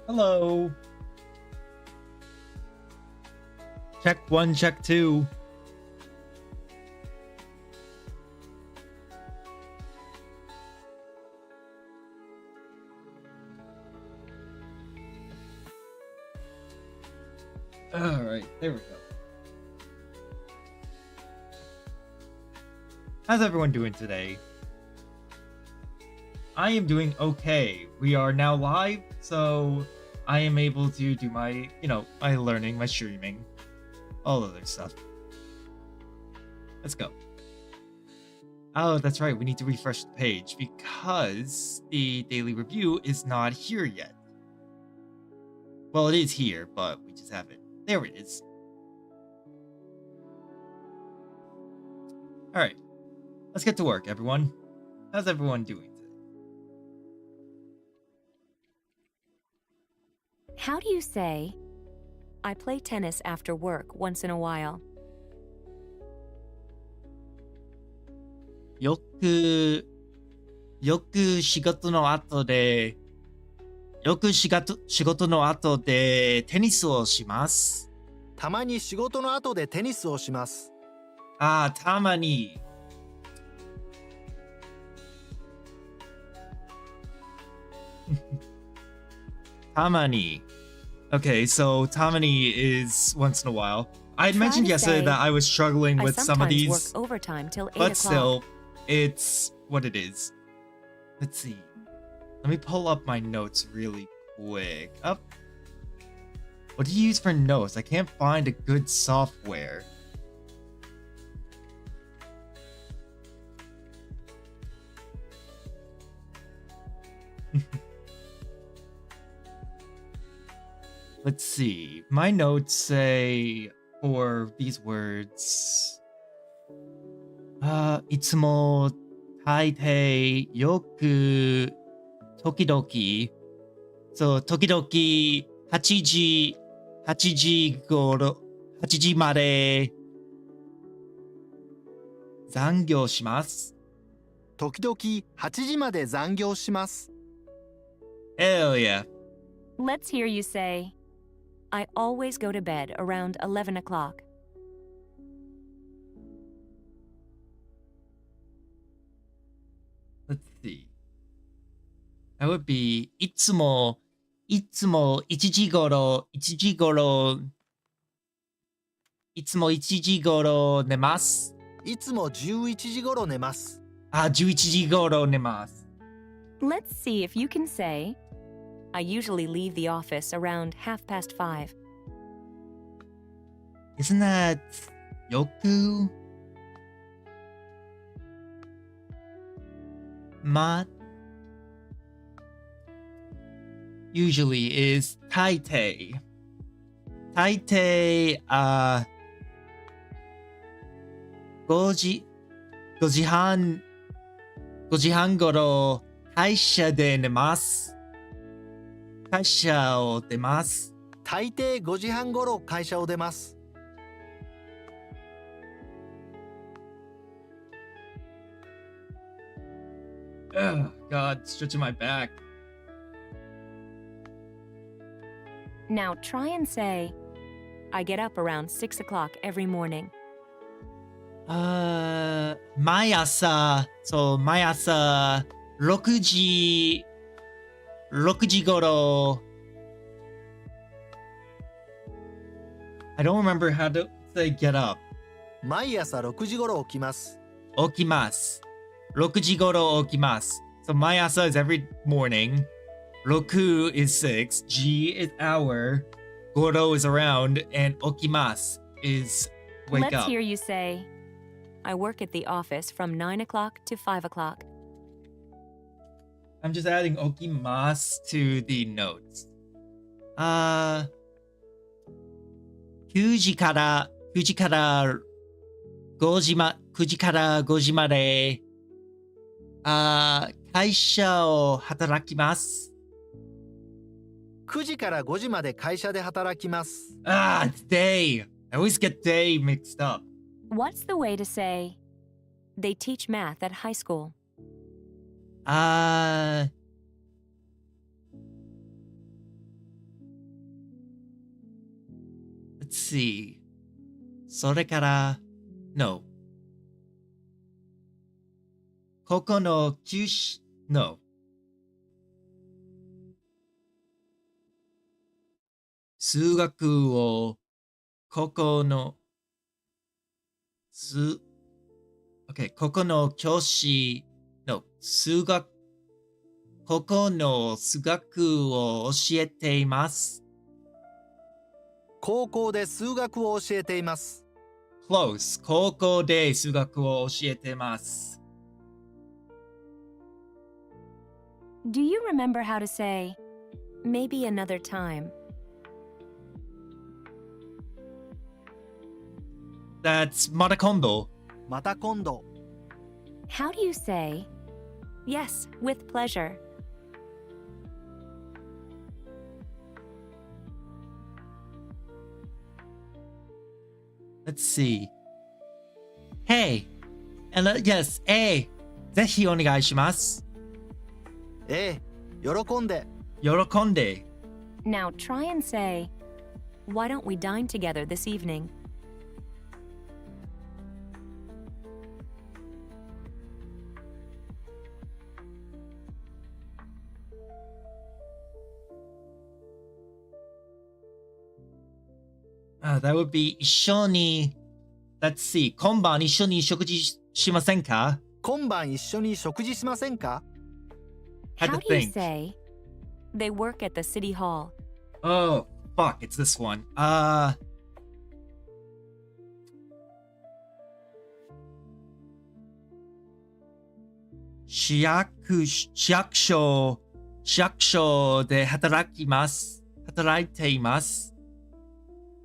Hello. Check one, check two. All right, there we go. How's everyone doing today? I am doing okay. We are now live, so I am able to do my, my learning, my streaming, all other stuff. Let's go. Oh, that's right. We need to refresh the page because the daily review is not here yet. Well, it is here, but we just haven't. There it is. All right. Let's get to work, everyone. How's everyone doing today? How do you say, I play tennis after work once in a while? よく仕事の後でテニスをします。たまに仕事の後でテニスをします。ああ、たまに。Tamani. Okay, so Tamani is once in a while. I had mentioned yesterday that I was struggling with some of these, work overtime till 8 but o'clock. still, it's what it is. Let's see. Let me pull up my notes really quick. Up. What do you use for notes? I can't find a good software. Let's see. My notes say for these words. いつも大抵よく時々時々8時まで残業します。時々8時まで残業します。Hell yeah. Let's hear you say, I always go to bed around 11 o'clock. Let's see. That would be いつも1時頃寝ます。いつも11時頃寝ます。あ、11時頃寝ます。Let's see if you can say, I usually leave the office around 5:30. Isn't that よくusually is 大抵5時半頃会社で寝ます。会社を出ます。大抵5時半頃会社を出ます。Oh, God, stretching my back. Now try and say, I get up around 6 o'clock every morning. 毎朝6時頃 I don't remember how to say get up. 毎朝6時頃起きます。起きます。6時頃起きます。So 毎朝 is every morning. 6 is 6. G is hour. 頃 is around. And 起きます is wake Let's up. hear you say, I work at the office from 9 o'clock to 5 o'clock. I'm just adding 起きます to the notes. 9時から5時まで会社を働きます。9時から5時まで会社で働きます。It's day. I always get day mixed up. What's the way to say, they teach math at high school? Let's see. それから、no. ここの教師、no. 数学を、ここの、okay, ここの教師、no. ここの数学を教えています。高校で数学を教えています。Close. 高校で数学を教えてます。Do you remember how to say, maybe another time? That's また今度。また今度。How do you say, yes, with pleasure? Let's see. Hey. And yes, hey. ぜひお願いします。ええ、喜んで。喜んで。Now try and say, why don't we dine together this evening? That would be 一緒に。Let's see. 今晩一緒に食事しませんか？今晩一緒に食事しませんか？ Had How to do you think. say, they work at the city hall? Oh, fuck. It's this one. 市役所で働いています。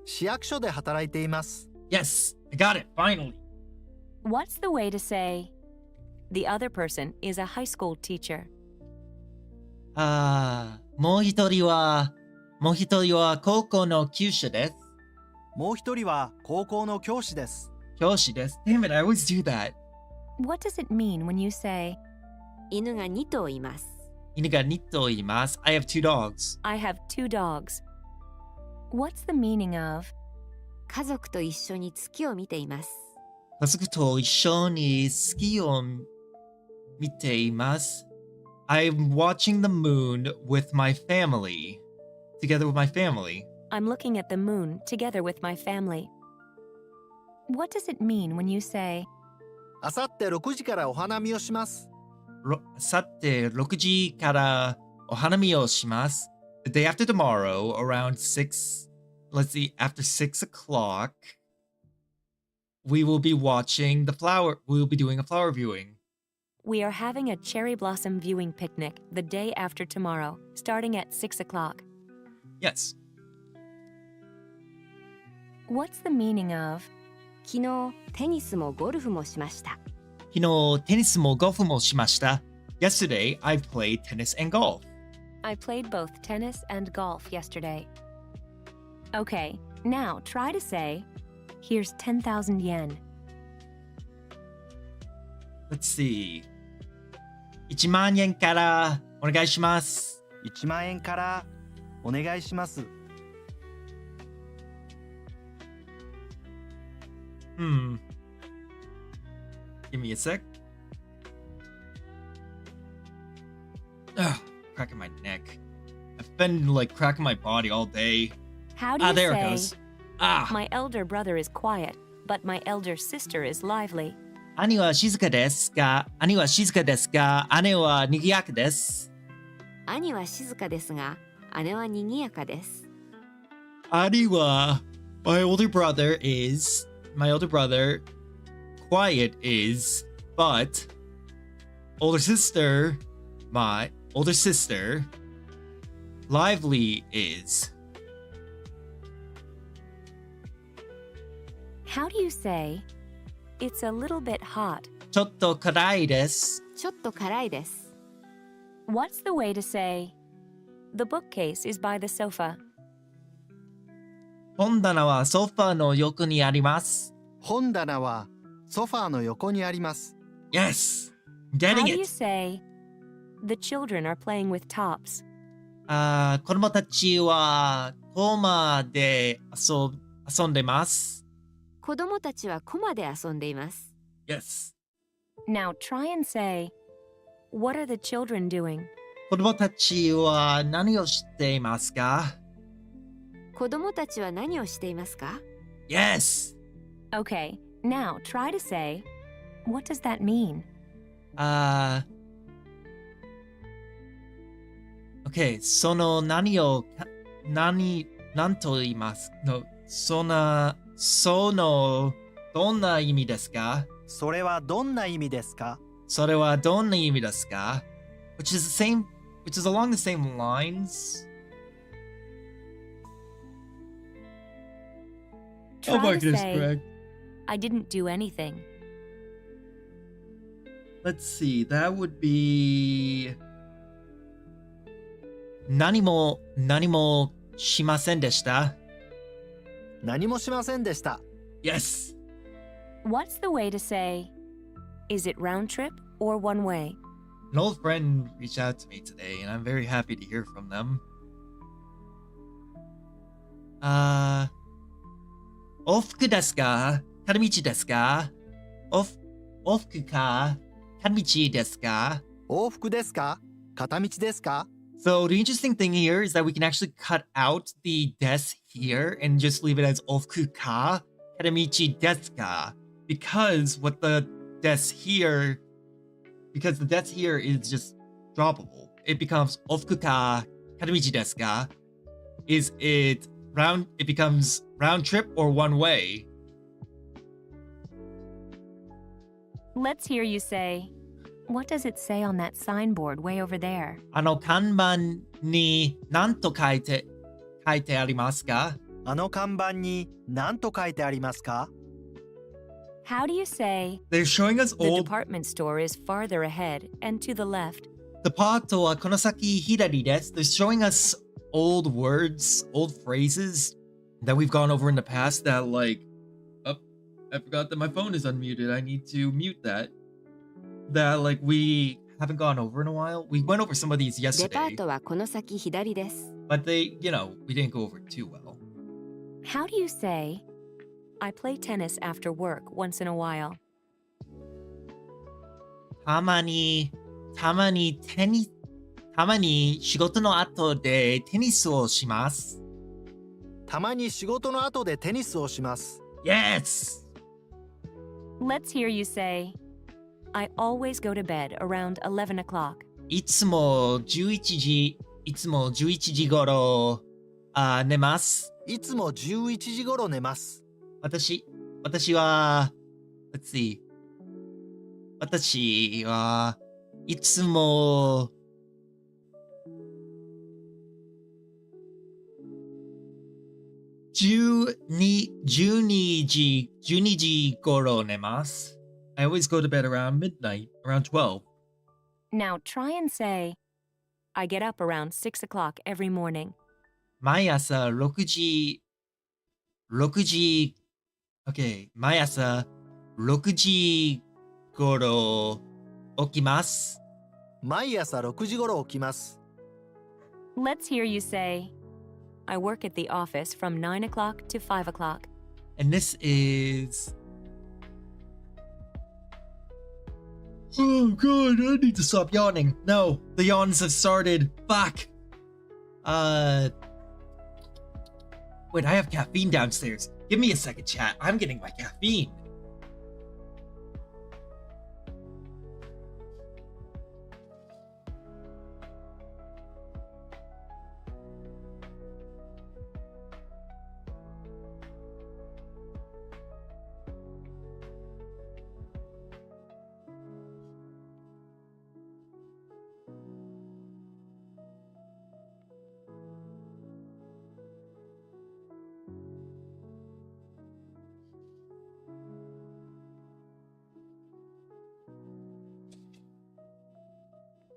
市役所で働いています。Yes, I got it, finally. What's the way to say, the other person is a high school teacher? もう一人は高校の教師です。もう一人は高校の教師です。教師です。Damn it, I always do that. What does it mean when you say, 犬が2頭います。犬が2頭います。I have two dogs. I have two dogs? What's the meaning of, 家族と一緒に月を見ています。家族と一緒に月を見ています。I'm watching the moon with my family. Together with my family. I'm looking at the moon together with my family? What does it mean when you say, あさって6時からお花見をします。さて6時からお花見をします。The day after tomorrow, around 6, let's see, after 6 o'clock, we will be doing a flower viewing. we are having a cherry blossom viewing picnic the day after tomorrow, starting at 6 o'clock? Yes. What's the meaning of, 昨日テニスもゴルフもしました。昨日テニスもゴルフもしました。Yesterday, I played tennis and golf. I played both tennis and golf yesterday. Okay, now try to say, here's 10,000 yen. Let's see. 1万円からお願いします。1万円からお願いします。Give me a sec. Ugh, cracking my neck. I've been like cracking my body all day. How do you there it say, goes. Ah, my elder brother is quiet, but my elder sister is lively? 兄は静かですが、姉は賑やかです。兄は静かですが、姉は賑やかです。兄は、my older brother, quiet is, but my older sister, lively is. How do you say, it's a little bit hot? ちょっと辛いです。ちょっと辛いです。What's the way to say, the bookcase is by the sofa? 本棚はソファーの横にあります。本棚はソファーの横にあります。Yes! How Getting do you it! say, the children are playing with tops? 子供たちはコマで遊遊んでます。子供たちはコマで遊んでいます。Yes. Now try and say, what are the children doing? 子供たちは何をしていますか？子供たちは何をしていますか？ Yes. Okay, now try to say, what does that mean? Okay, その何を何と言いますのそのどんな意味ですか？それはどんな意味ですか？それはどんな意味ですか？ which is along the same lines. Try to say, I didn't do anything. Let's see, that would be 何もしませんでした。何もしませんでした。Yes. What's the way to say, is it round trip or one way? An old friend reached out to me today, and I'm very happy to hear from them. 往復ですか？片道ですか？往復か？片道ですか？往復ですか？片道ですか？ So the interesting thing here is that we can actually cut out the des here and just leave it as 往復か？片道ですか？Because the des here is just droppable. It becomes 往復か？片道ですか？It becomes round trip or one way. Let's hear you say, what does it say on that signboard way over there? 看板に何と書いてありますか？看板に何と書いてありますか？ How do you say, They're showing us the old department store is farther ahead and to the left? デパートはこの先左です。They're showing us old words, old phrases that we've gone over in the past that oh, I forgot that my phone is unmuted. I need to mute that. That we haven't gone over in a while. We went over some of these デパ yesterday, ートはこの先左です。 but we didn't go over it too well. How do you say, I play tennis after work once in a while? たまに仕事の後でテニスをします。たまに仕事の後でテニスをします。 Yes! Let's hear you say, I always go to bed around 11 o'clock. いつも11時頃寝ます。いつも11時頃寝ます。私は let's see 私はいつも12時頃寝ます。I always go to bed around midnight, around 12. Now try and say, I get up around 6 o'clock every morning. 毎朝6時 OK 毎朝6時頃起きます。毎朝6時頃起きます。 Let's hear you say, I work at the office from 9 o'clock to 5 o'clock. And this is oh god, I need to stop yawning. No, the yawns have started. Fuck. Wait, I have caffeine downstairs. Give me a second, chat. I'm getting my caffeine.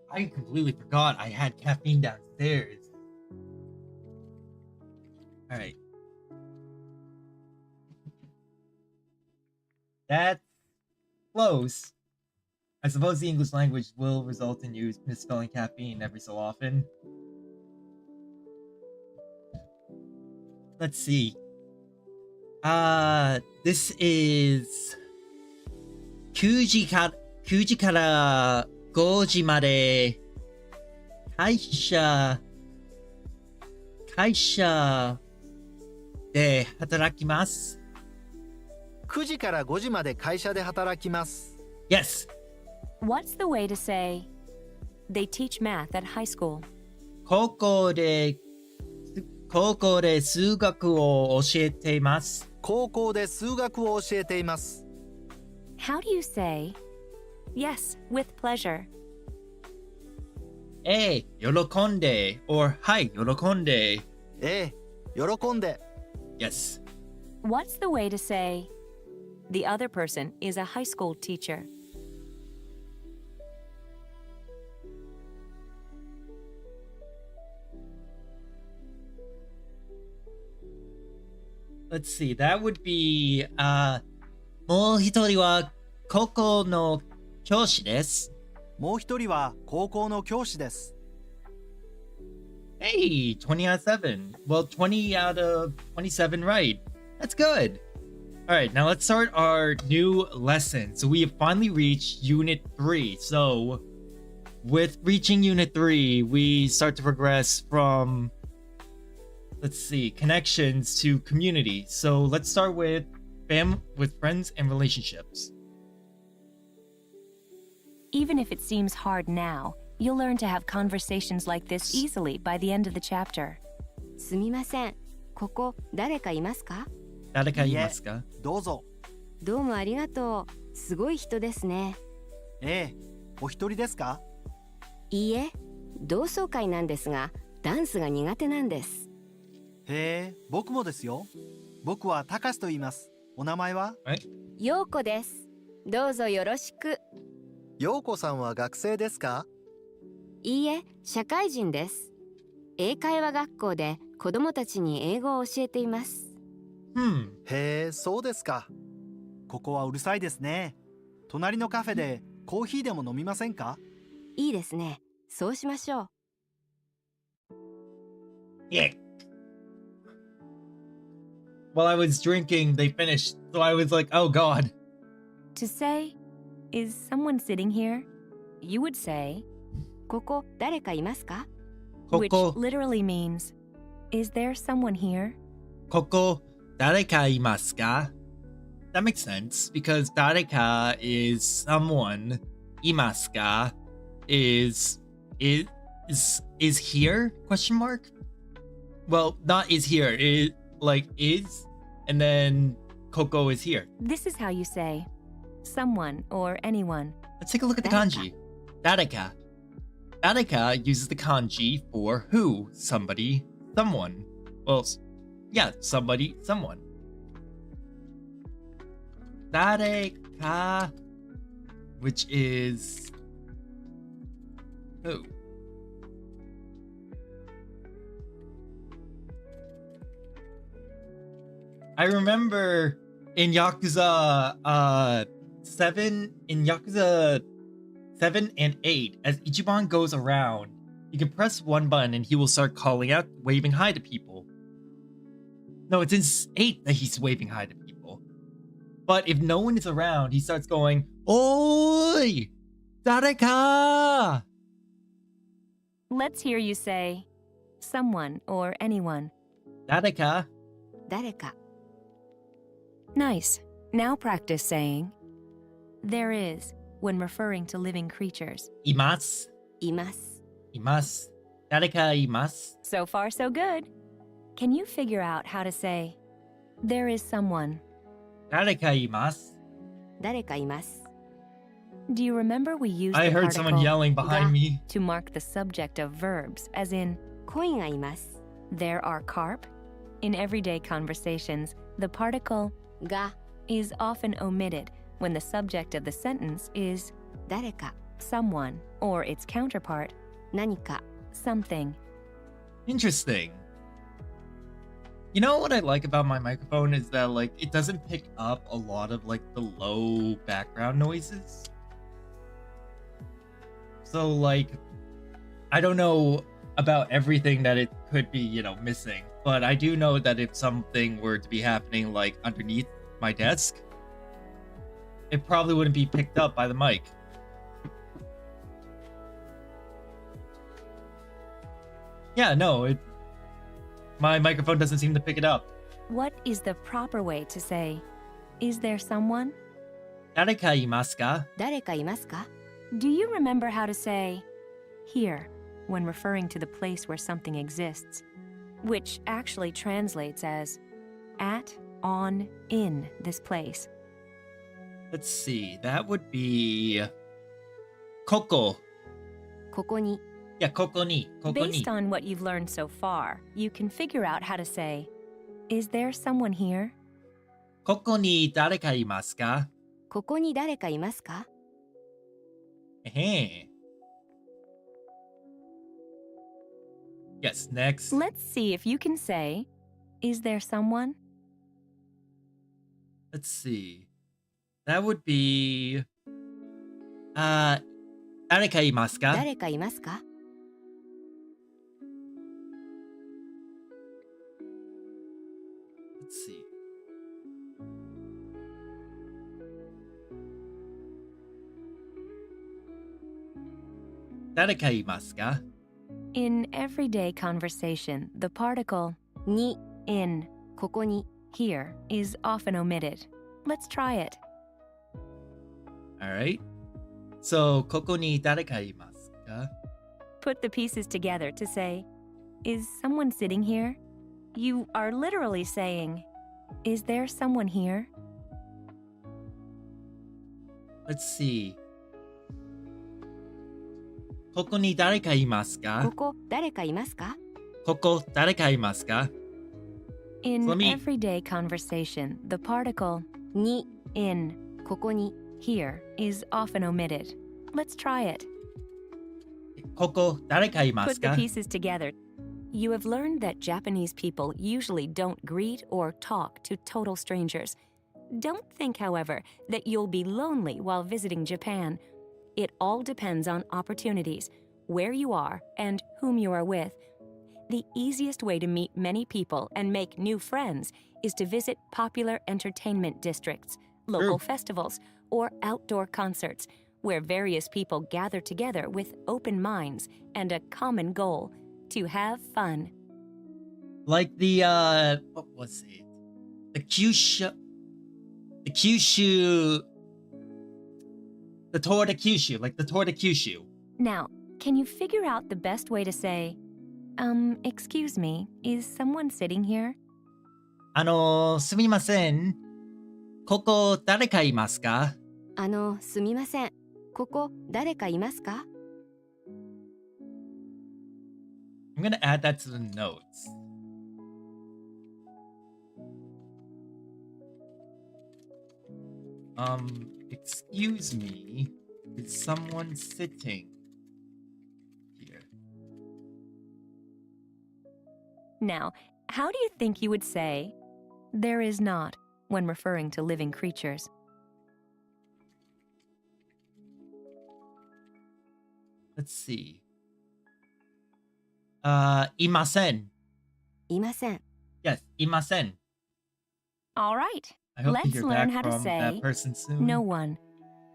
I completely forgot I had caffeine downstairs. Alright. That's close. I suppose the English language will result in you misspelling caffeine every so often. Let's see. This is 9時から5時まで会社で働きます。9時から5時まで会社で働きます。Yes. What's the way to say, they teach math at high school? 高校で数学を教えています。高校で数学を教えています。How do you say, yes, with pleasure? 喜んで or はい、喜んで。喜んで。Yes. What's the way to say, the other person is a high school teacher? Let's see, that would be, もう一人は高校の教師です。もう一人は高校の教師です。Hey, 20 out of 7. Well, 20 out of 27 right. That's good. All right, now let's start our new lesson. So we have finally reached Unit 3. So with reaching Unit 3, we start to progress from, let's see, connections to community. So let's start with friends and relationships. Even if it seems hard now, you'll learn to have conversations like this easily by the end of the chapter. すみません。ここ誰かいますか？誰かいますか？どうぞ。どうもありがとう。すごい人ですね。お一人ですか？いいえ、同窓会なんですが、ダンスが苦手なんです。僕もですよ。僕はたかしと言います。お名前は？ようこです。どうぞよろしく。ようこさんは学生ですか？いいえ、社会人です。英会話学校で子供たちに英語を教えています。そうですか。ここはうるさいですね。隣のカフェでコーヒーでも飲みませんか？いいですね。そうしましょう。Yeah. While I was drinking, they finished. So I was like, oh God. To say, is someone sitting here? You would say, ここ誰かいますか？ which literally means, is there someone here? ここ誰かいますか? That makes sense because 誰か is someone. いますか is here? Question mark? Well, not is here. Is like is, and then Coco is here. This is how you say, someone or anyone. Let's take a look at the kanji. 誰か. 誰か uses the kanji for who, somebody, someone. Well, yeah, somebody, someone. 誰か, which is who. I remember in Yakuza 7 and 8, as Ichiban goes around, you can press one button and he will start calling out, waving hi to people. No, it's in 8 that he's waving hi to people. But if no one is around, he starts going, Oi! Dareka! Let's hear you say, someone or anyone. Dareka. 誰か。 Nice. Now practice saying, there is, when referring to living creatures. います。います。います。誰かいます。 So far, so good. Can you figure out how to say, there is someone? 誰かいます。誰かいます。 Do you remember we used I the heard someone particle yelling behind me. to mark the subject of verbs, as in, 恋がいます。 there are carp? In everyday conversations, the particle が is often omitted when the subject of the sentence is 誰か someone or its counterpart, 何か something. Interesting. You know what I like about my microphone is that like it doesn't pick up a lot of like the low background noises. So like I don't know about everything that it could be, missing. But I do know that if something were to be happening like underneath my desk, it probably wouldn't be picked up by the mic. Yeah, no, my microphone doesn't seem to pick it up. What is the proper way to say, is there someone? 誰かいますか? 誰かいますか? Do you remember how to say here when referring to the place where something exists, which actually translates as at, on, in this place? Let's see, that would be ここ. ここに Yeah, ここに. Based on what you've learned so far, you can figure out how to say, is there someone here? ここに誰かいますか? ここに誰かいますか? Yes, next. Let's see if you can say, is there someone? Let's see. That would be 誰かいますか? 誰かいますか? Let's see. In everyday conversation, the particle に in ここに here is often omitted. Let's try it. Alright. So, ここに誰かいますか? Put the pieces together to say, is someone sitting here? You are literally saying, is there someone here? Let's see. ここに誰かいますか? ここ誰かいますか? ここ誰かいますか? In So let me- everyday conversation, the particle に in ここに here is often omitted. Let's try it. ここ誰かいま Put す the か? pieces together. You have learned that Japanese people usually don't greet or talk to total strangers. Don't think, however, that you'll be lonely while visiting Japan. It all depends on opportunities, where you are, and whom you are with. The easiest way to meet many people and make new friends is to visit popular entertainment districts, local festivals, or outdoor concerts, where various people gather together with open minds and a common goal: to have fun. Like the, what was it? The Kyushu... The Tour de Kyushu, like the Tour de Kyushu. Now, can you figure out the best way to say, excuse me, is someone sitting here? すみません。ここ誰かいますか? すみません。ここ誰かいますか? I'm gonna add that to the notes. Excuse me, is someone sitting here? Now, how do you think you would say, there is not, when referring to living creatures? Let's see. いません. いません。 Yes, いません. All right. I hope to Let's hear learn back how to from say that person soon. no one.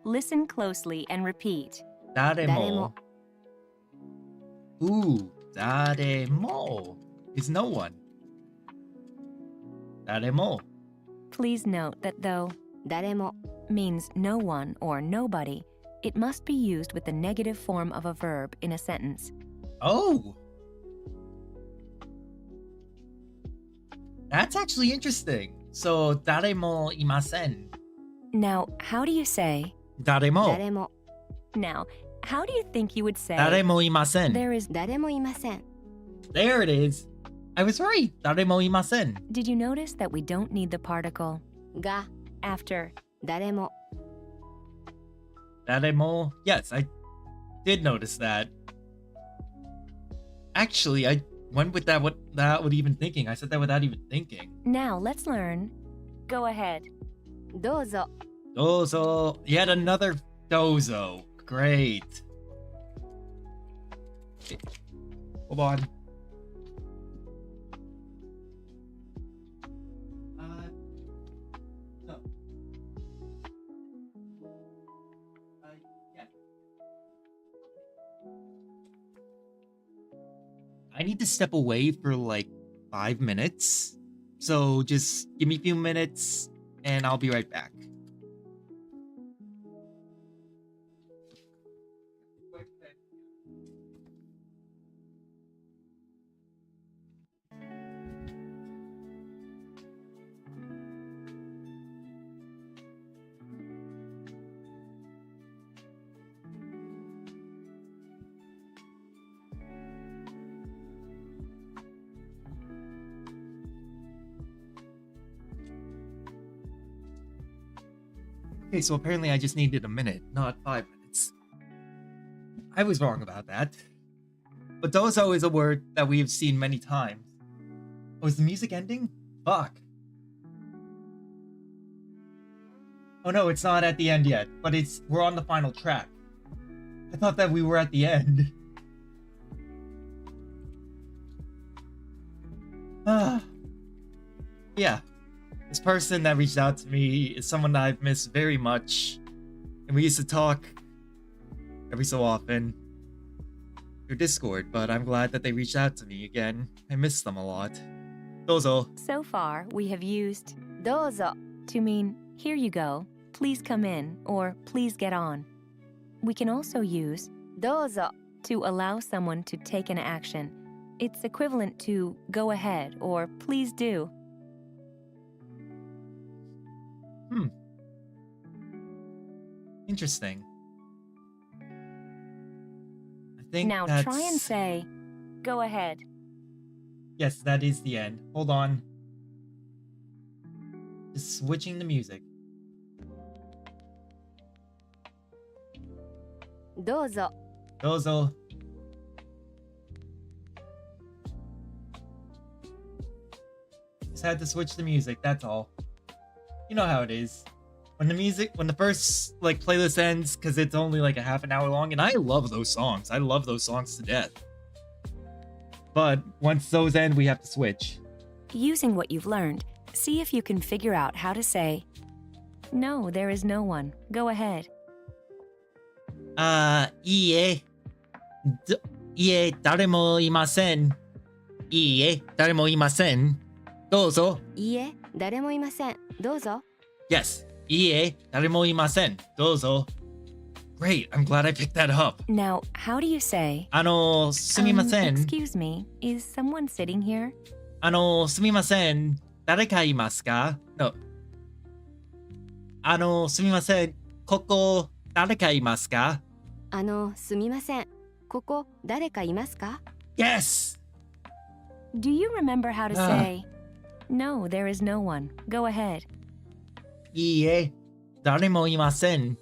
Listen closely and repeat. 誰も. 誰も. Ooh, 誰も is no one. 誰も. Please note that though 誰も means no one or nobody, it must be used with the negative form of a verb in a sentence. Oh! That's actually interesting. So, 誰もいません. Now, how do you say? 誰も. 誰も Now, how do you think you would say? 誰もいません. There is. 誰もいません。 There it is. I was right. 誰もいません. Did you notice that we don't need the particle が after? 誰も 誰も. Yes, I did notice that. Actually, I went with that without even thinking. I said that without even thinking. Now, let's learn. Go ahead. どうぞ Dozo. Yet another dozo. Great. Hold on. No. Yeah. I need to step away for like 5 minutes. So just give me a few minutes and I'll be right back. Okay, so apparently I just needed a minute, not 5 minutes. I was wrong about that. But dozo is a word that we have seen many times. Oh, is the music ending? Fuck. Oh no, it's not at the end yet, but we're on the final track. I thought that we were at the end. Yeah. This person that reached out to me is someone that I've missed very much. And we used to talk every so often through Discord, but I'm glad that they reached out to me again. I miss them a lot. Dozo. So far, we have used どうぞ to mean here you go, please come in, or please get on. We can also use どうぞ to allow someone to take an action. It's equivalent to go ahead or please do. Interesting. I think Now that's... try and say, go ahead. Yes, that is the end. Hold on. Just switching the music. どうぞ Dozo. Just had to switch the music, that's all. You know how it is. When the first playlist ends, because it's only like a half an hour long, and I love those songs. I love those songs to death. But once those end, we have to switch. Using what you've learned, see if you can figure out how to say, no, there is no one. Go ahead. いいえ。いいえ、誰もいません。いいえ、誰もいません。どうぞ。いいえ誰もいませんどうぞ Yes. いいえ、誰もいません。どうぞ。Great. I'm glad I picked that up. Now, how do you say, すみません。 excuse me, is someone sitting here? すみません。誰かいますか ?No. すみません。ここ、誰かいますかすみませんここ誰かいますか Yes! Do you remember how to Ah. say, no, there is no one. Go ahead. いいえ、誰もいません。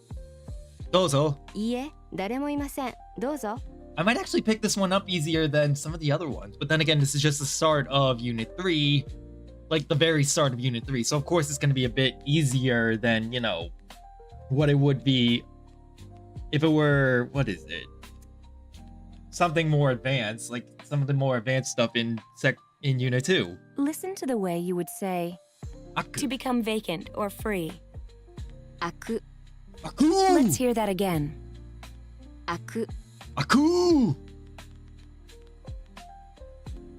どうぞ。いいえ誰もいませんどうぞ I might actually pick this one up easier than some of the other ones, but then again, this is just the start of Unit 3, like the very start of Unit 3, so of course it's going to be a bit easier than, what it would be if it were, what is it? Something more advanced, like some of the more advanced stuff in Unit 2. Listen to the way you would say, to Aku. become vacant or free. 開く Let's hear that again. 開く Aku!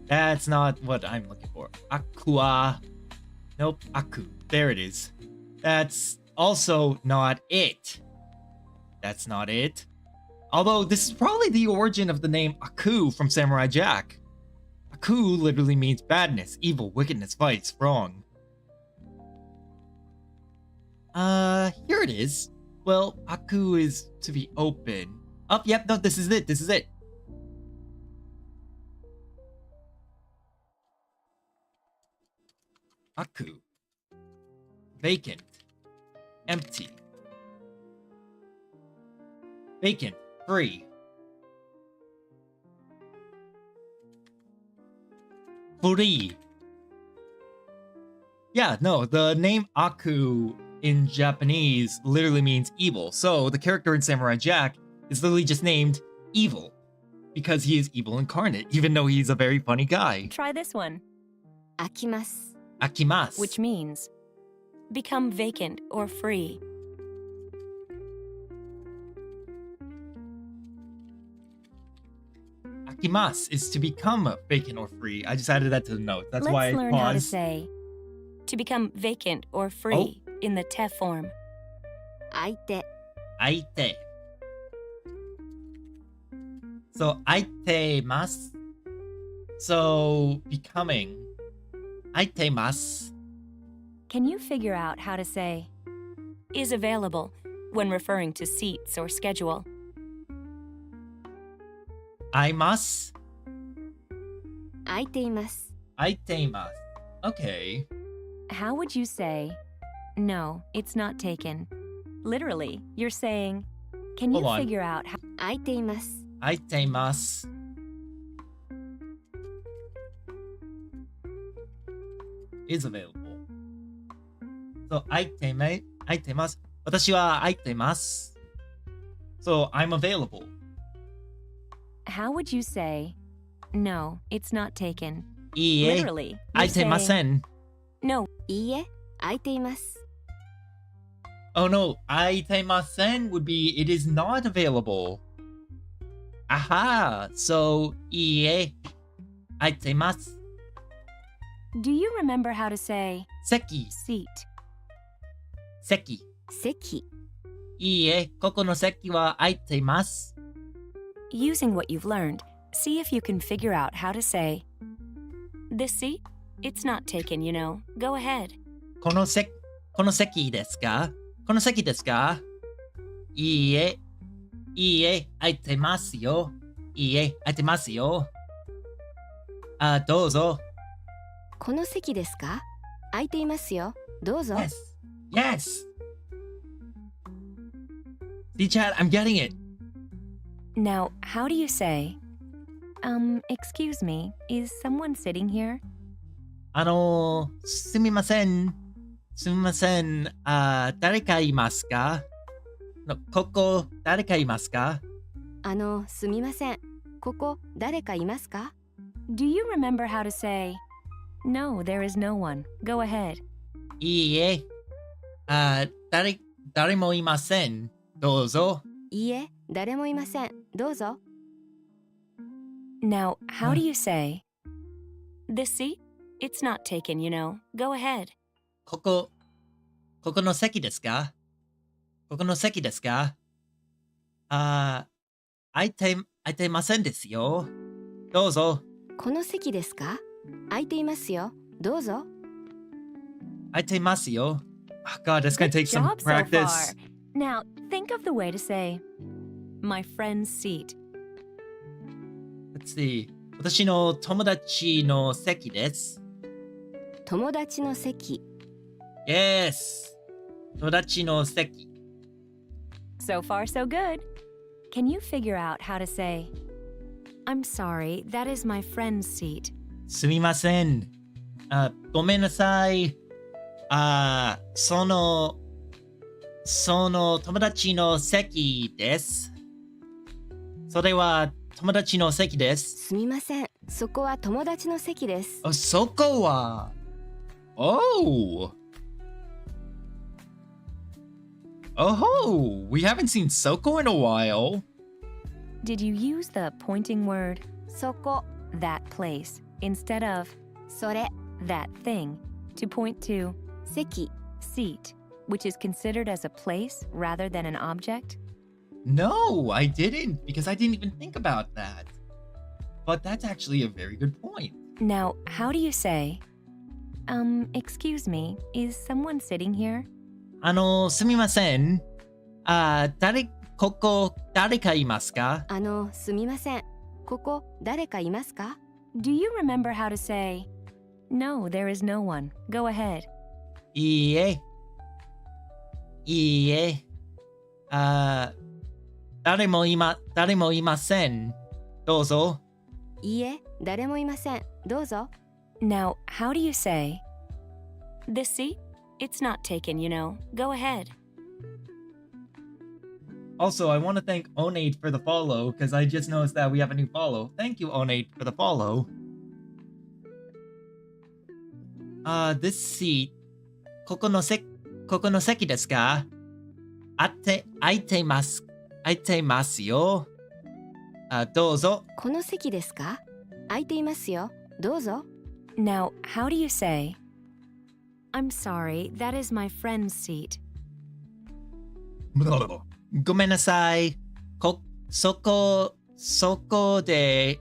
That's not what I'm looking for. Aqua. Nope, Aku. There it is. That's also not it. That's not it. Although this is probably the origin of the name Aku from Samurai Jack. Aku literally means badness, evil, wickedness, vice, wrong. Here it is. Well, Aku is to be open. Oh, yep, no, this is it. This is it. Aku. Vacant. Empty. Vacant. Free. Free. Yeah, no, the name Aku in Japanese literally means evil. So the character in Samurai Jack is literally just named Evil. because he is evil incarnate, even though he's a very funny guy. Try this one, 空きます Akimasu. which means become vacant or free. Akimasu is to become vacant or free. I just added that to the note. That's Let's why I learn how to paused. say to become vacant or free in the te form. 相手 Aite. So, aitemasu. So, becoming. Aitemasu. Can you figure out how to say is available when referring to seats or schedule? Aimasu. 空いています Aitemasu. Okay. How would you say, no, it's not taken? Literally, you're saying, can you Hold on. figure out how 空いています Aitemasu. Is available. So, aitemasu. 私は空いてます. So, I'm available. how would you say, no, it's not taken? いいえ、 Literally, 空 you're いてませ saying, ん. no, いいえ空いています Oh no, 空いてません would be it is not available. Aha, so いいえ、空いてます. do you remember how to say 席、 seat? 席。席いいえ、ここの席は空いています. Using what you've learned, see if you can figure out how to say, this seat? It's not taken, you know. Go ahead. この席ですか？この席ですか？いいえ、空いてますよ。いいえ、空いてますよ。あ、どうぞ。この席ですか空いていますよどうぞ Yes, yes. See, Chad, I'm getting it. Now, how do you say, excuse me, is someone sitting here? すみません。誰かいますか？ここ、誰かいますか？すみませんここ誰かいますか Do you remember how to say, no, there is no one. Go ahead. いいえ。誰もいません。どうぞ。いいえ誰もいませんどうぞ Now, how do you say, this seat? It's not taken, you know. Go ahead. ここの席ですか？ここの席ですか？空いてませんですよ。どうぞ。この席ですか空いていますよどうぞ空いてますよ。Oh, God, that's gonna Good take some job so practice. far. Now, think of the way to say, my friend's seat. Let's see. 私の友達の席です。友達の席 Yes. 友達の席。So far, so good. Can you figure out how to say, I'm sorry, that is my friend's seat? すみません。ごめんなさい。その友達の席です。それは友達の席です。すみませんそこは友達の席ですそこは。Oh. Oh, we haven't seen Soko in a while. Did you use the pointing word, そこ that place, instead of それ that thing, to point to 席 seat, which is considered as a place rather than an object? No, I didn't, because I didn't even think about that. But that's actually a very good point. Now, how do you say, excuse me, is someone sitting here? すみません。ここ、誰かいますか？すみませんここ誰かいますか Do you remember how to say, no, there is no one. Go ahead. いいえ。誰もいません。どうぞ。いいえ誰もいませんどうぞ Now, how do you say, this seat? It's not taken, you know. Go ahead. Also, I want to thank Onade for the follow, because I just noticed that we have a new follow. Thank you, Onade, for the follow. This seat, ここの席ですか? 空いてますよ。どうぞ。この席ですか？空いていますよ。どうぞ。 Now, how do you say, I'm sorry, that is my friend's seat? ごめんなさい。そこで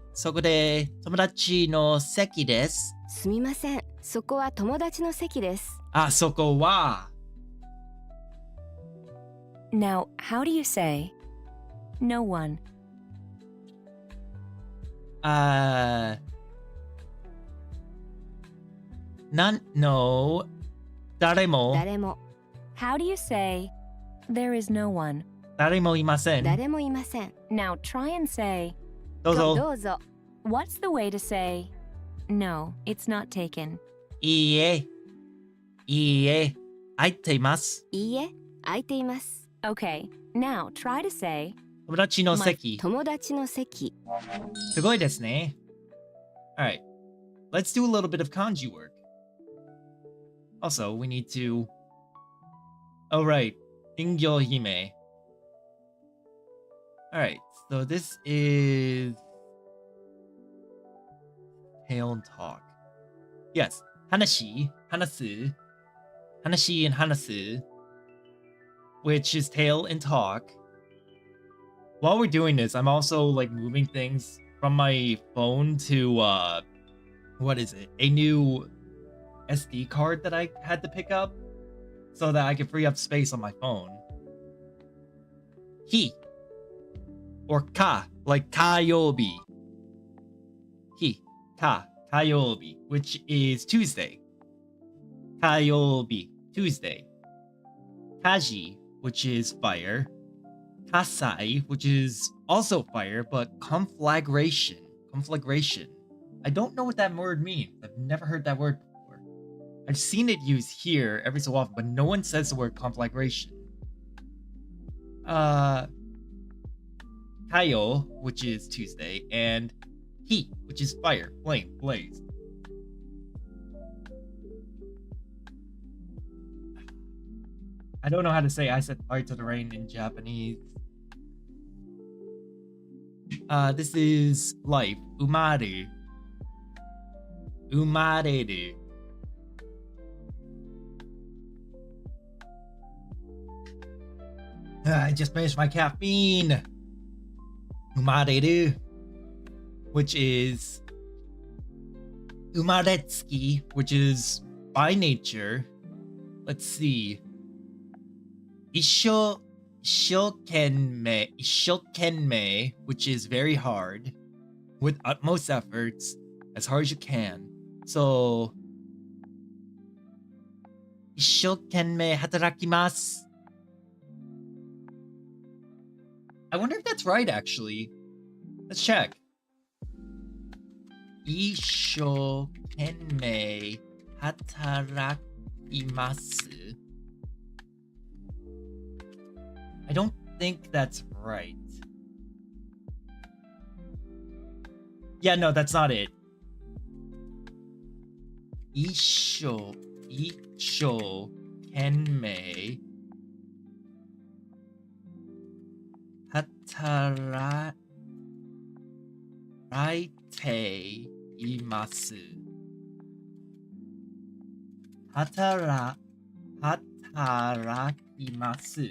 友達の席です。すみません。そこは友達の席です。そこは。Now, how do you say, no one? No. 誰も。誰も。 How do you say, there is no one? 誰もいません。誰もいません。 Now try and say, どうぞ。どうぞ。 what's the way to say, no, it's not taken? いいえ。空いています。いいえ、空いています。 Okay, now try to say, 友達の席。友達の席。すごいですね。Alright, let's do a little bit of kanji work. Also, we need to... Oh, right. Ingyo Hime. Alright, so this is... Tail and talk. Yes, Hanashi, Hanasu. Hanashi and Hanasu. Which is tail and talk. While we're doing this, I'm also, like, moving things from my phone to, what is it? A new SD card that I had to pick up so that I can free up space on my phone. He. Or ka, like kayobi. He. Kayobi, which is Tuesday. Kayobi, Tuesday. Kaji, which is fire. Kasai, which is also fire, but conflagration. I don't know what that word means. I've never heard that word before. I've seen it used here every so often, but no one says the word conflagration. Kayo, which is Tuesday, and Heat, which is fire, flame, blaze. I don't know how to say I set fire to the rain in Japanese. This is life. Umaru. Umareru. I just finished my caffeine. Umareru. Which is Umaretsuki, which is by nature. Let's see. Ishokenmei, which is very hard, with utmost efforts, as hard as you can. So, Ishokenmei hatarakimasu. I wonder if that's right, actually. Let's check. Ishokenmei hatarakimasu. I don't think that's right. Yeah, no, that's not it. Ishokenmei hataraite imasu. Hatarakimasu.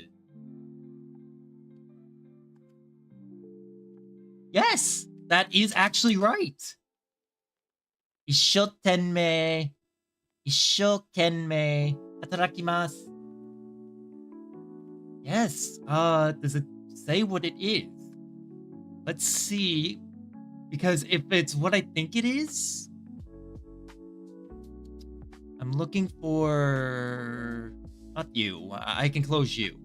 Yes, that is actually right. Ishokenmei hatarakimasu. Yes. Does it say what it is? Let's see. Because if it's what I think it is, I'm looking for... Not you. I can close you.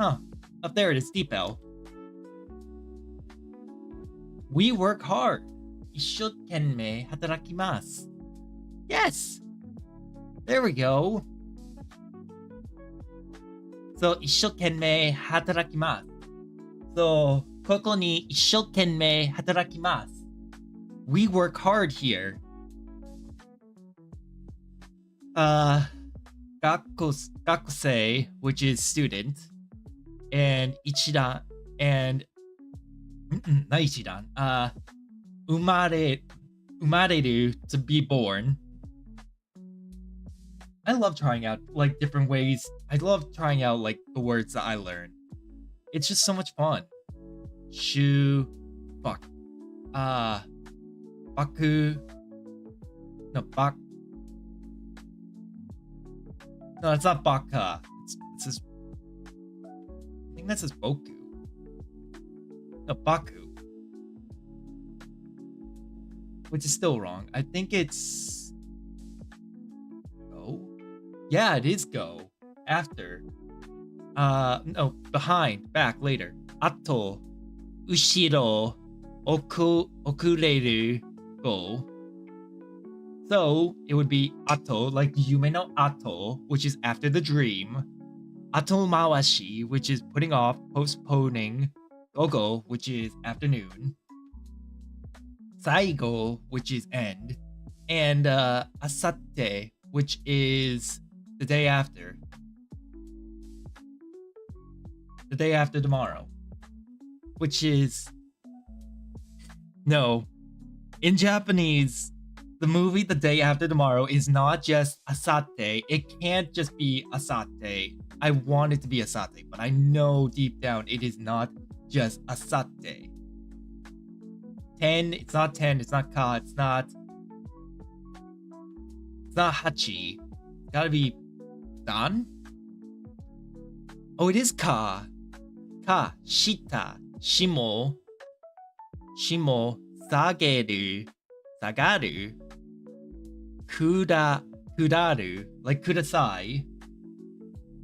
Huh. Up there it is, Deep L. We work hard. Ishokenmei hatarakimasu. Yes! There we go. So, 一生懸命働きます。So, ここに一生懸命働きます。We work hard here. 学生, which is student, and 一段 and ない一段。生まれる to be born. I love trying out like different ways. I love trying out like the words that I learn. It's just so much fun. Fuck. Baku. No, No, it's not baka. It says. I think that says boku. No, baku. Which is still wrong. I think it's go. Yeah, it is go. After. No, behind, back, later. Ato, ushiro, okureru, go. So it would be ato, like yume no ato, which is after the dream. Ato mawashi, which is putting off, postponing. Gogo, which is afternoon. Saigo, which is end. And asate, which is the day after. The day after tomorrow. Which is... No. In Japanese, the movie The Day After Tomorrow is not just asate. It can't just be asate. I want it to be asate, but I know deep down it is not just asate. 10, it's not 10, it's not ka, it's not hachi. It's gotta be dan? Oh, it is ka. Ka, shita, shimo, sageru, sagaru, kudaru, like kudasai.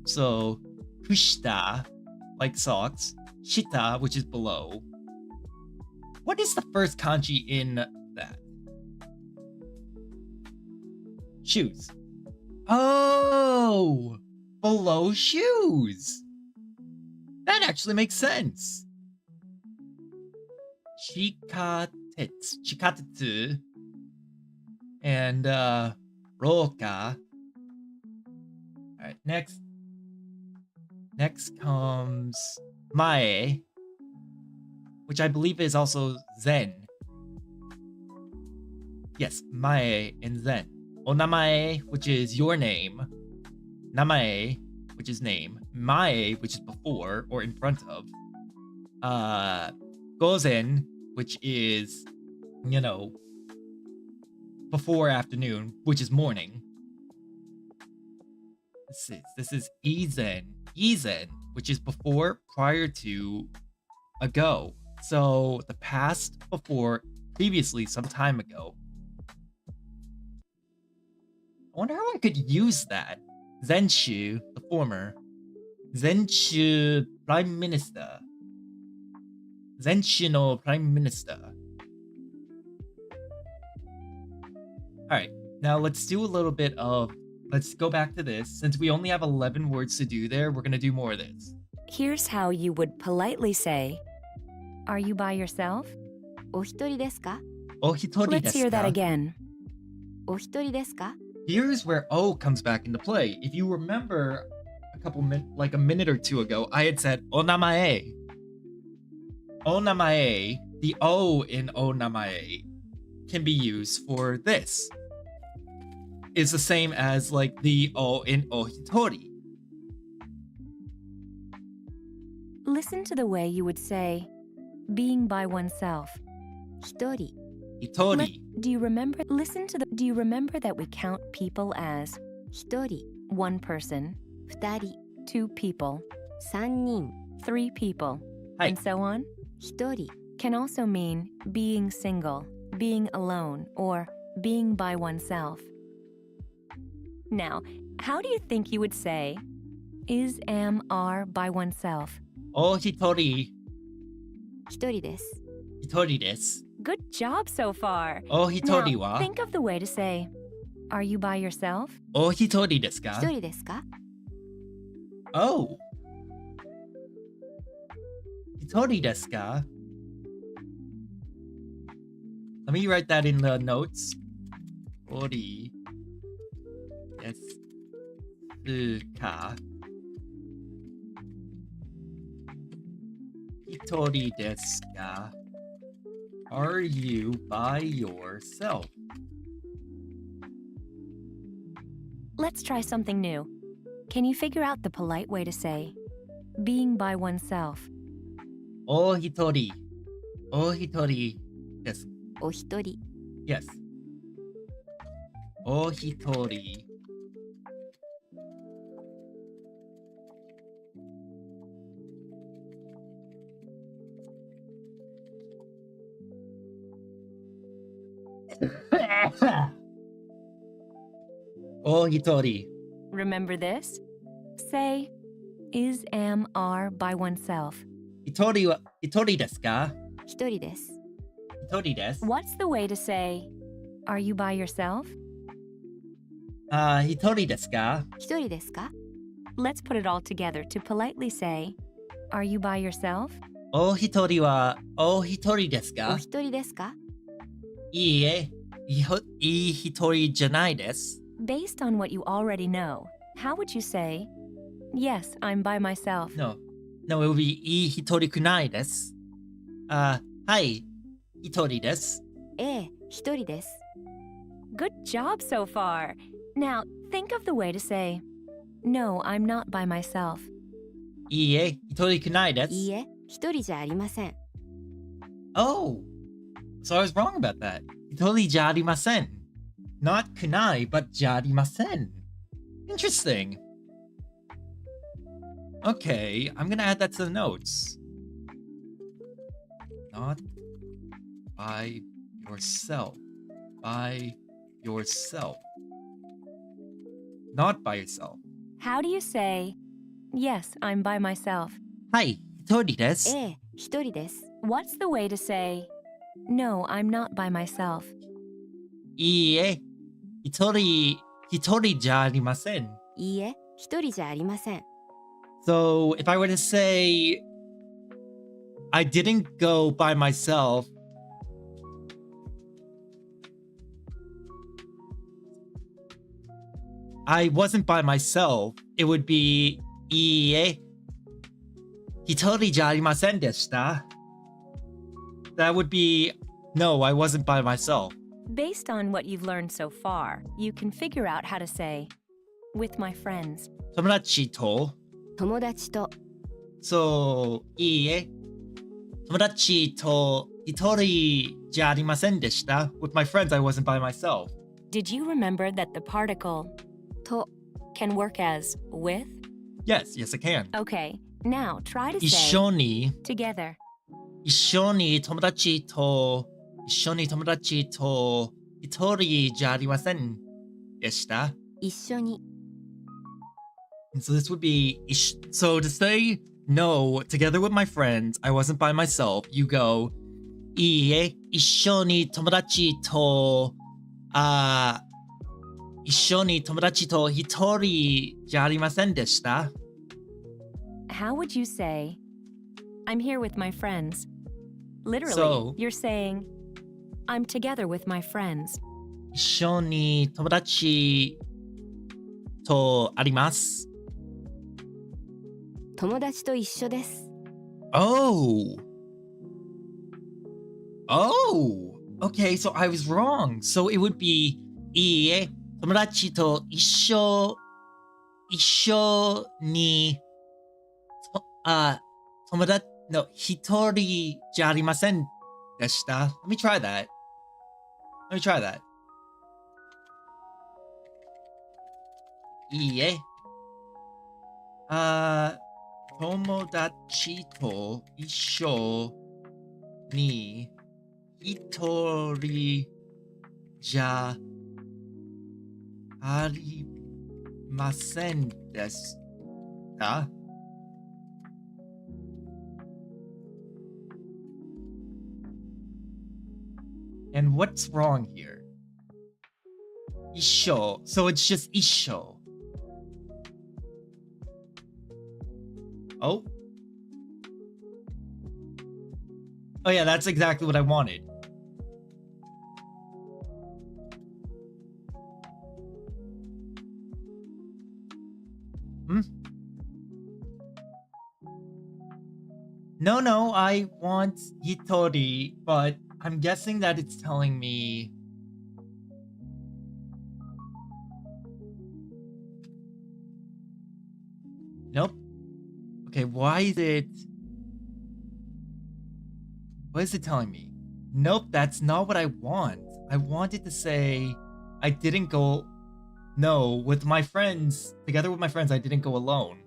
So, kushita, like socks, shita, which is below. What is the first kanji in that? Shoes. Oh! Below shoes! That actually makes sense. Shikatetsu. And, roka. Alright, next. Next comes mae, which I believe is also zen. Yes, mae and zen. Onamae, which is your name. Namae, which is name. Mae, which is before or in front of. Gozen, which is, you know, before afternoon, which is morning. This is izen. Izen, which is before, prior to, ago. So the past, before, previously, some time ago. I wonder how I could use that. Zenshu, the former. Zenshu Prime Minister. Zenshu no Prime Minister. Alright, now let's do a little bit of... Let's go back to this. Since we only have 11 words to do there, we're going to do more of this. Here's how you would politely say, "Are you by yourself?" お一人ですか? Ohitori Let's hear desu that ka? again. お一人ですか? Here's where O comes back into play. If you remember like a minute or two ago, I had said onamae. Onamae, the O in onamae can be used for this. It's the same as like the O in ohitori. Listen to the way you would say, being by oneself. 一人 Hitori. Do you remember that we count people as 一人 one person, 二人 two people, 三人 three people, Hi. and so on? 一人 Can also mean being single, being alone, or being by oneself. Now, how do you think you would say, is, am, are by oneself? Ohitori. 一人です Hitori desu. Good job so far. Ohitori Now, wa? think of the way to say, are you by yourself? Ohitori desu ka? 一人ですか? Oh. Hitori desu ka? Let me write that in the notes. Hitori desu ka? Hitori desu ka? Are you by yourself? Let's try something new. Can you figure out the polite way to say being by oneself? O hitori. O hitori desu. お一人 Yes. O hitori. O hitori. Remember this? Say is, am, are by oneself. Hitori wa hitori desu ka? 一人です Hitori desu. What's the way to say, are you by yourself? Hitori desu ka? 一人ですか Let's put it all together to politely say, are you by yourself? O hitori wa o hitori desu お ka? 一人ですか Iie. Ii hitori janai desu. Based on what you already know, how would you say, yes, I'm by myself? No. No, it would be ii hitori kunai desu. Hai. Hitori desu. ええ、一人です Good job so far. Now, think of the way to say, no, I'm not by myself. Iie hitori kunai いい desu. え、一人じゃありません Oh. So I was wrong about that. Hitori ja arimasen. Not kunai, but ja arimasen. Interesting. Okay, I'm gonna add that to the notes. Not by yourself. By yourself. Not by yourself. How do you say, yes, I'm by myself? Hi, hitori え desu. え、一人です What's the way to say, no, I'm not by myself? Iie. Hitori ja arimasen. いいえ、一人じゃありません So if I were to say I didn't go by myself, I wasn't by myself, it would be Iie. Hitori ja arimasen deshita. That would be no, I wasn't by myself. Based on what you've learned so far, you can figure out how to say, with my friends. Tomodachi to. 友達と So, Iie. Tomodachi to hitori ja arimasen deshita. With my friends, I wasn't by myself. Did you remember that the particle と can work as with? Yes, yes, I can. Okay, now try to say 一緒に together. 一緒に友達と一人じゃありませんでした。一緒に And so this would be so to say no together with my friends, I wasn't by myself. You go いいえ一緒に友達と一緒に友達と一人じゃありませんでした。 How would you say, I'm here with my friends? Literally, So- you're saying, I'm together with my friends. 一緒に友達とあります。友達と一緒です Oh. Oh. Okay, so I was wrong. So it would be いいえ、友達と一緒に友達の一人じゃありませんでした。Let me try that. Let me try that. いいえ。友達と一緒に一人じゃありませんでした。And what's wrong here? 一緒. So it's just 一緒. Oh. Oh yeah, that's exactly what I wanted. Hmm? No, I want Hitori, but I'm guessing that it's telling me... Nope. Okay, why is it... What is it telling me? Nope, that's not what I want. I wanted to say I didn't go... No, with my friends, together with my friends, I didn't go alone.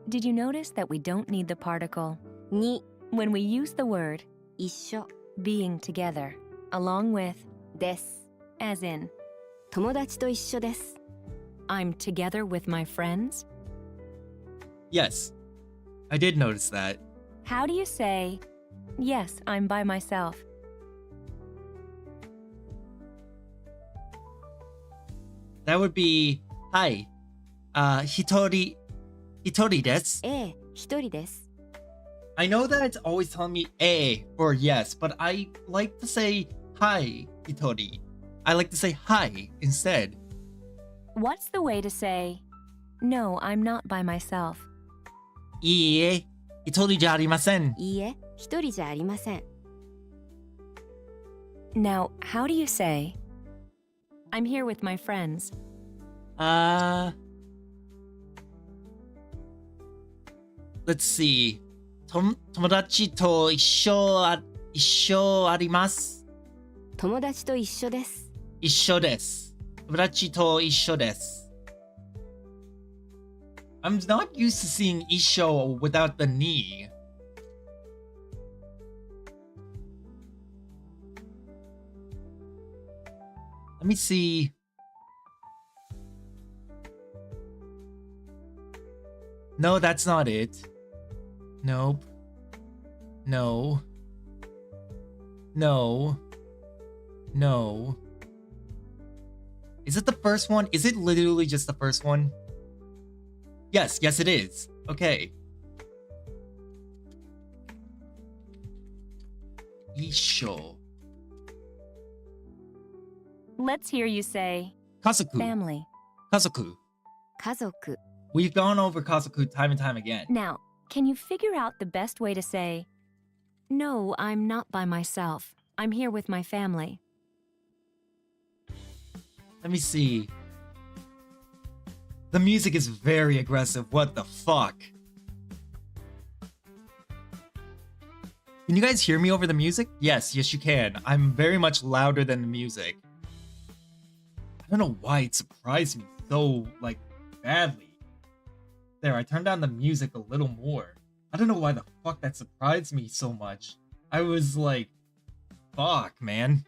Did you notice that we don't need the particle に when we use the word 一緒 being together, along with です as in 友達と一緒です I'm together with my friends? Yes, I did notice that. How do you say, yes, I'm by myself? That would be, hi, Hitori desu. ええ一人です I know that it's always telling me A or yes, but I like to say hi, Hitori. I like to say hi instead. What's the way to say, no, I'm not by myself? いいえ、一人じゃありません。いいえ一人じゃありません Now, how do you say, I'm here with my friends? Let's see. 友達と一緒あります。友達と一緒です一緒です。友達と一緒です。I'm not used to seeing 一緒 without the ni. Let me see. No, that's not it. Nope. No. No. No. Is it the first one? Is it literally just the first one? Yes, it is. Okay. Isho. Let's hear you say, Kazoku. family. Kazoku. 家族 We've gone over Kazoku time and time again. Now, can you figure out the best way to say, no, I'm not by myself. I'm here with my family? Let me see. The music is very aggressive. What the fuck? Can you guys hear me over the music? Yes, you can. I'm very much louder than the music. I don't know why it surprised me so, like, badly. There, I turned down the music a little more. I don't know why the fuck that surprised me so much. I was like, fuck, man.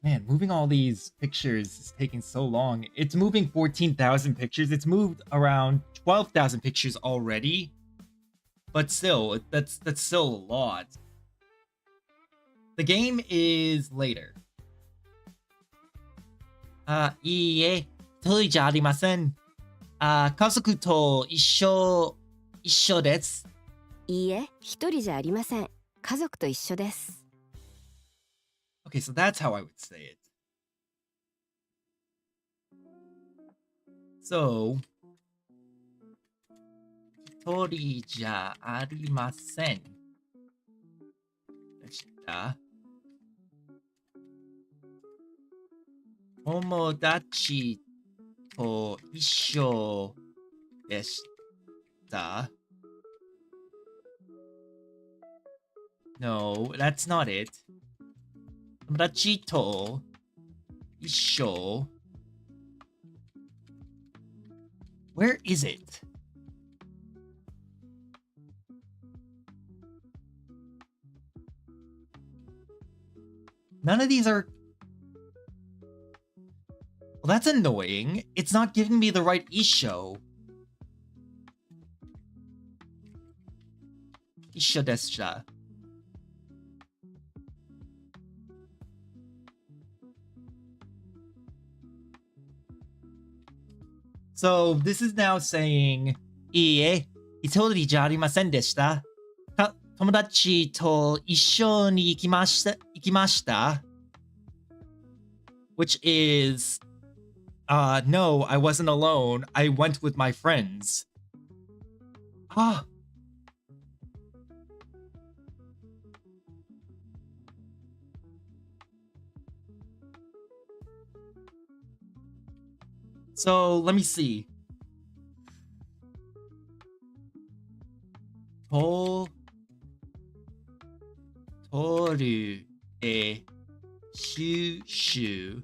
Man, moving all these pictures is taking so long. It's moving 14,000 pictures. It's moved around 12,000 pictures already. But still, that's still a lot. The game is later. いいえ、一人じゃありません。家族と一緒です。いいえ一人じゃありません家族と一緒です Okay, so that's how I would say it. So, 一人じゃありません。でした。友達と一緒でした。No, that's not it. 友達と一緒 Where is it? None of these are... Well, that's annoying. It's not giving me the right Isho. Isho desu. So this is now saying いいえ、一人じゃありませんでした。友達と一緒に行きました which is, no, I wasn't alone. I went with my friends. Ah. So, let me see. 取るで収集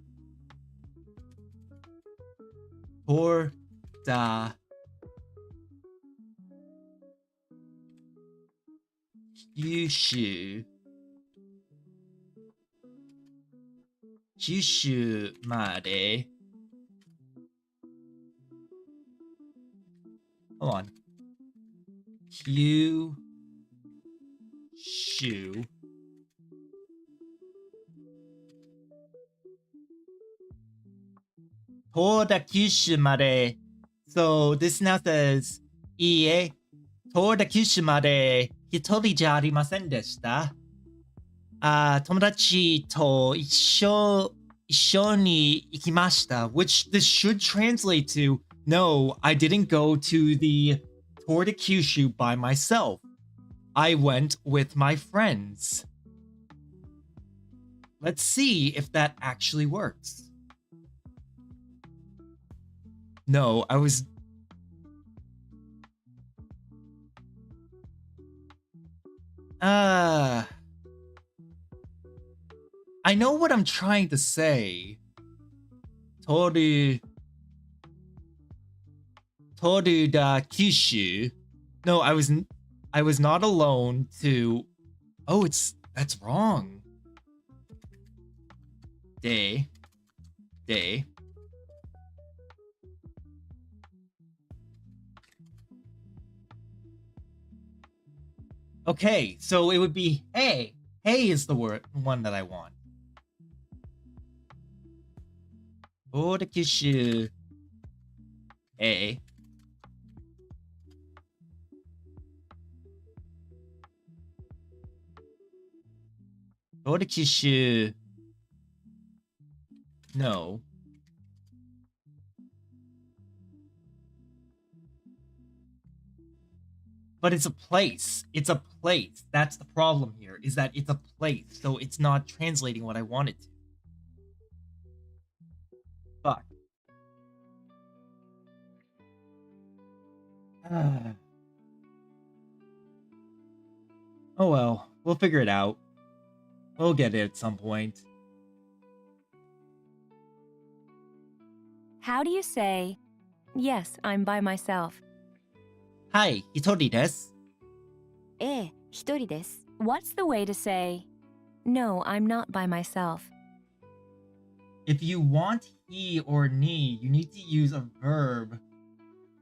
取った九州九州まで Hold on. 九州通った九州まで So this now says いいえ通った九州まで一人じゃありませんでした友達と一緒に行きました which this should translate to no, I didn't go to the Tour de Kyushu by myself. I went with my friends. Let's see if that actually works. No, I was... I know what I'm trying to say. Toru da Kyushu. No, I was not alone to... Oh, that's wrong. Day. Okay, so it would be hey. Hey is the one that I want. Toru Kyushu. Hey. Toru Kyushu. No. But it's a place. It's a place. That's the problem here, is that it's a place, so it's not translating what I wanted to. Fuck. Oh well, we'll figure it out. We'll get it at some point. How do you say, yes, I'm by myself? Hi, itori desu. ええ、一人です。 What's the way to say, no, I'm not by myself? If you want he or ni, you need to use a verb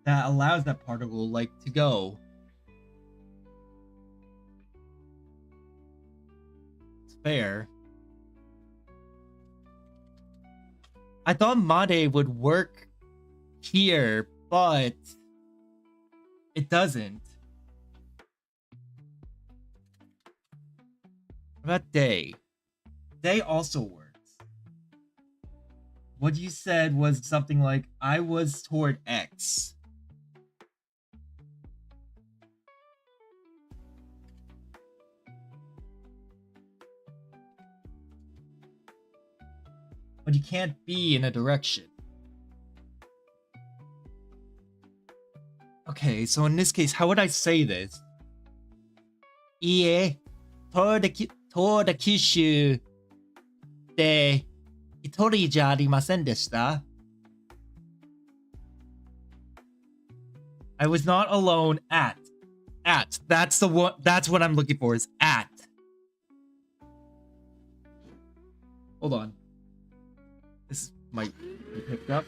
that allows that particle, like to go. It's fair. I thought made would work here, but it doesn't. What about day? Day also works. What you said was something like, I was toward X. But you can't be in a direction. Okay, so in this case, how would I say this? いいえ、通った九州で一人じゃありませんでした。I was not alone at. That's the one. That's what I'm looking for. Is at. Hold on. This might be picked up.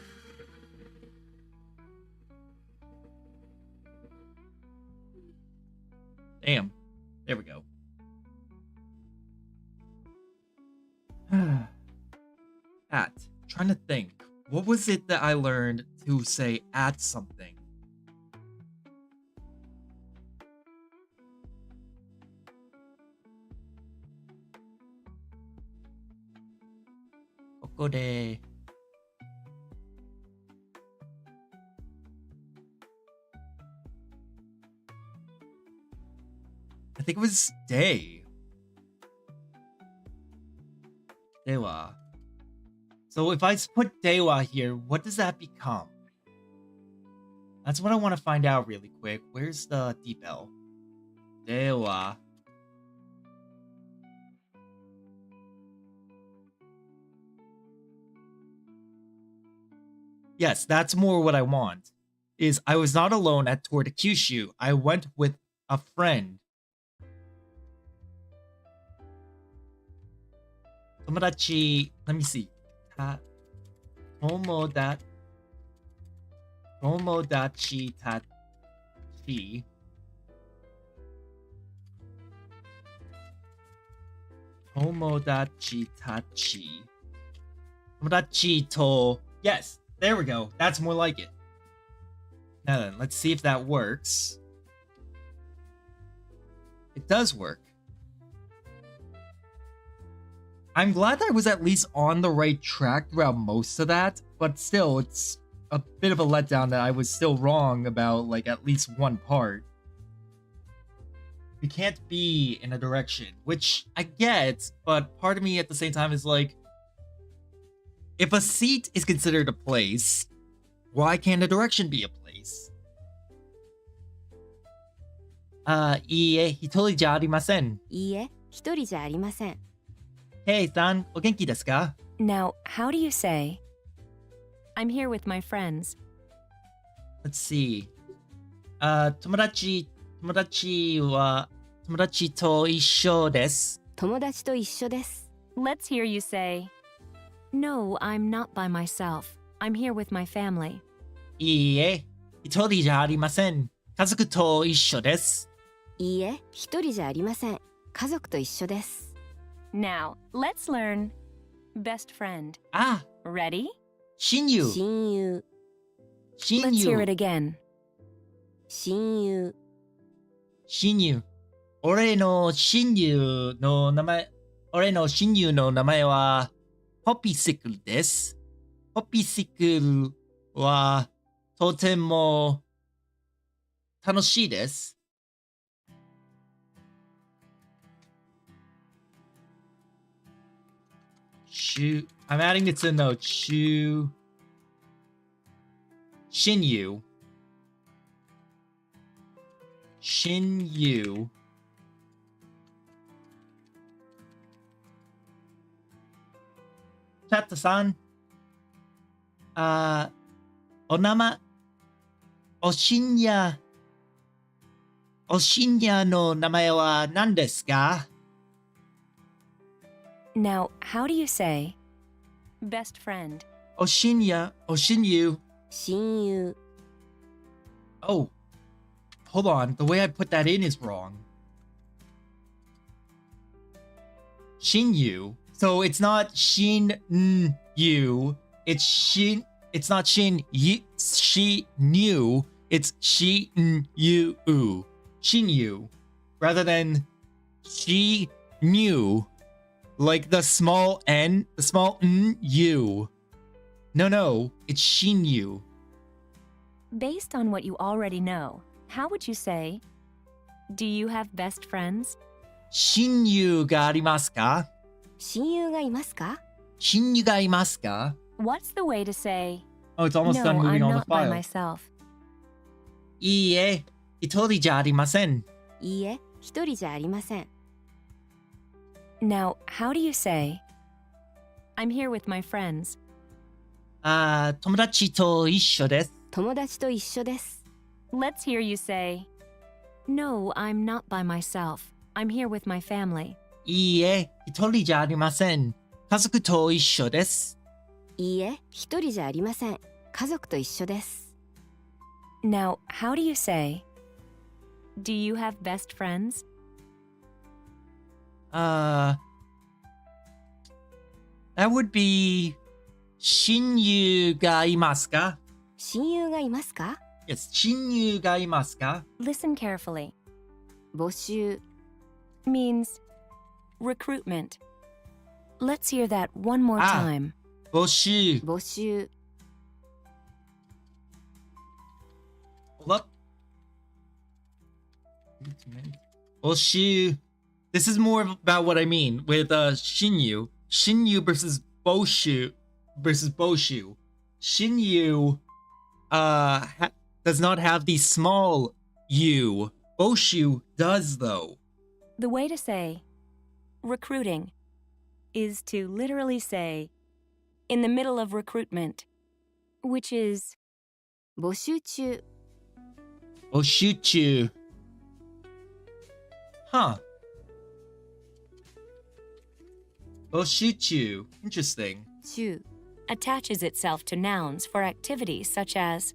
Damn. There we go. At. Trying to think. What was it that I learned to say at something? こで。I think it was day. では. So if I put Dewa here, what does that become? That's what I want to find out really quick. Where's the deep L? Dewa. Yes, that's more what I want. Is I was not alone at Tour de Kyushu. I went with a friend. Tomodachi, let me see. Tomodachi tachi. Tomodachi tachi. Tomodachi to. Yes, there we go. That's more like it. Now then, let's see if that works. It does work. I'm glad that I was at least on the right track throughout most of that, but still, it's a bit of a letdown that I was still wrong about, like, at least one part. We can't be in a direction, which I get, but part of me at the same time is like, if a seat is considered a place, why can't a direction be a place? いいえ、一人じゃありません。いいえ、一人じゃありません。Hey, さん、お元気ですか? Now, how do you say, I'm here with my friends? Let's see. 友達と一緒です。友達と一緒です。 Let's hear you say, No, I'm not by myself. I'm here with my family. いいえ、一人じゃありません。家族と一緒です。いいえ、一人じゃありません。家族と一緒です。 Now, let's learn best friend. あ、Ready? 親友。親友、親 Let's hear it 友。 again. 親友、親友。俺の親友の名前は、ポピシクルです。ポピシクルは、とても楽しいです。I'm adding it to the note. 親友。親友。チャットさん。お深夜の名前は何ですか? Now, how do you say best friend? お深夜。親友、 Oh, hold on. The way I put that in is wrong. 親友. So it's not Shin you. It's not Shin you. She knew. It's she you. Shin you. Rather than she knew. Like the small n, the small you. No, it's Shin you. Based on what you already know, how would you say, Do you have best friends? 親友がありますか? 親友がいますか? 親友がいますか? What's the way to say, Oh, it's almost No, done moving I'm all the not by file. myself? いいえ、一人じゃありません。いいえ、一人じゃありません。 Now, how do you say, I'm here with my friends? 友達と一緒です。友達と一緒です。 Let's hear you say, No, I'm not by myself. I'm here with my family. いいえ、一人じゃありません。家族と一緒です。いいえ、一人じゃありません。家族と一緒です。 Now, how do you say, Do you have best friends? That would be 親友がいますか? 親友がいますか? Yes, 親友がいますか? Listen carefully. 募集、 Means recruitment. Let's hear that one more Ah. time. Boshu. 募集 Hold up. Boshu. This is more about what I mean with Shinyu. Shinyu versus Boshu. Shinyu does not have the small U. Boshu does though. The way to say recruiting is to literally say in the middle of recruitment, which is 募集中 Boshuchu. Huh. Boshuchu. Interesting. 中 attaches itself to nouns for activities such as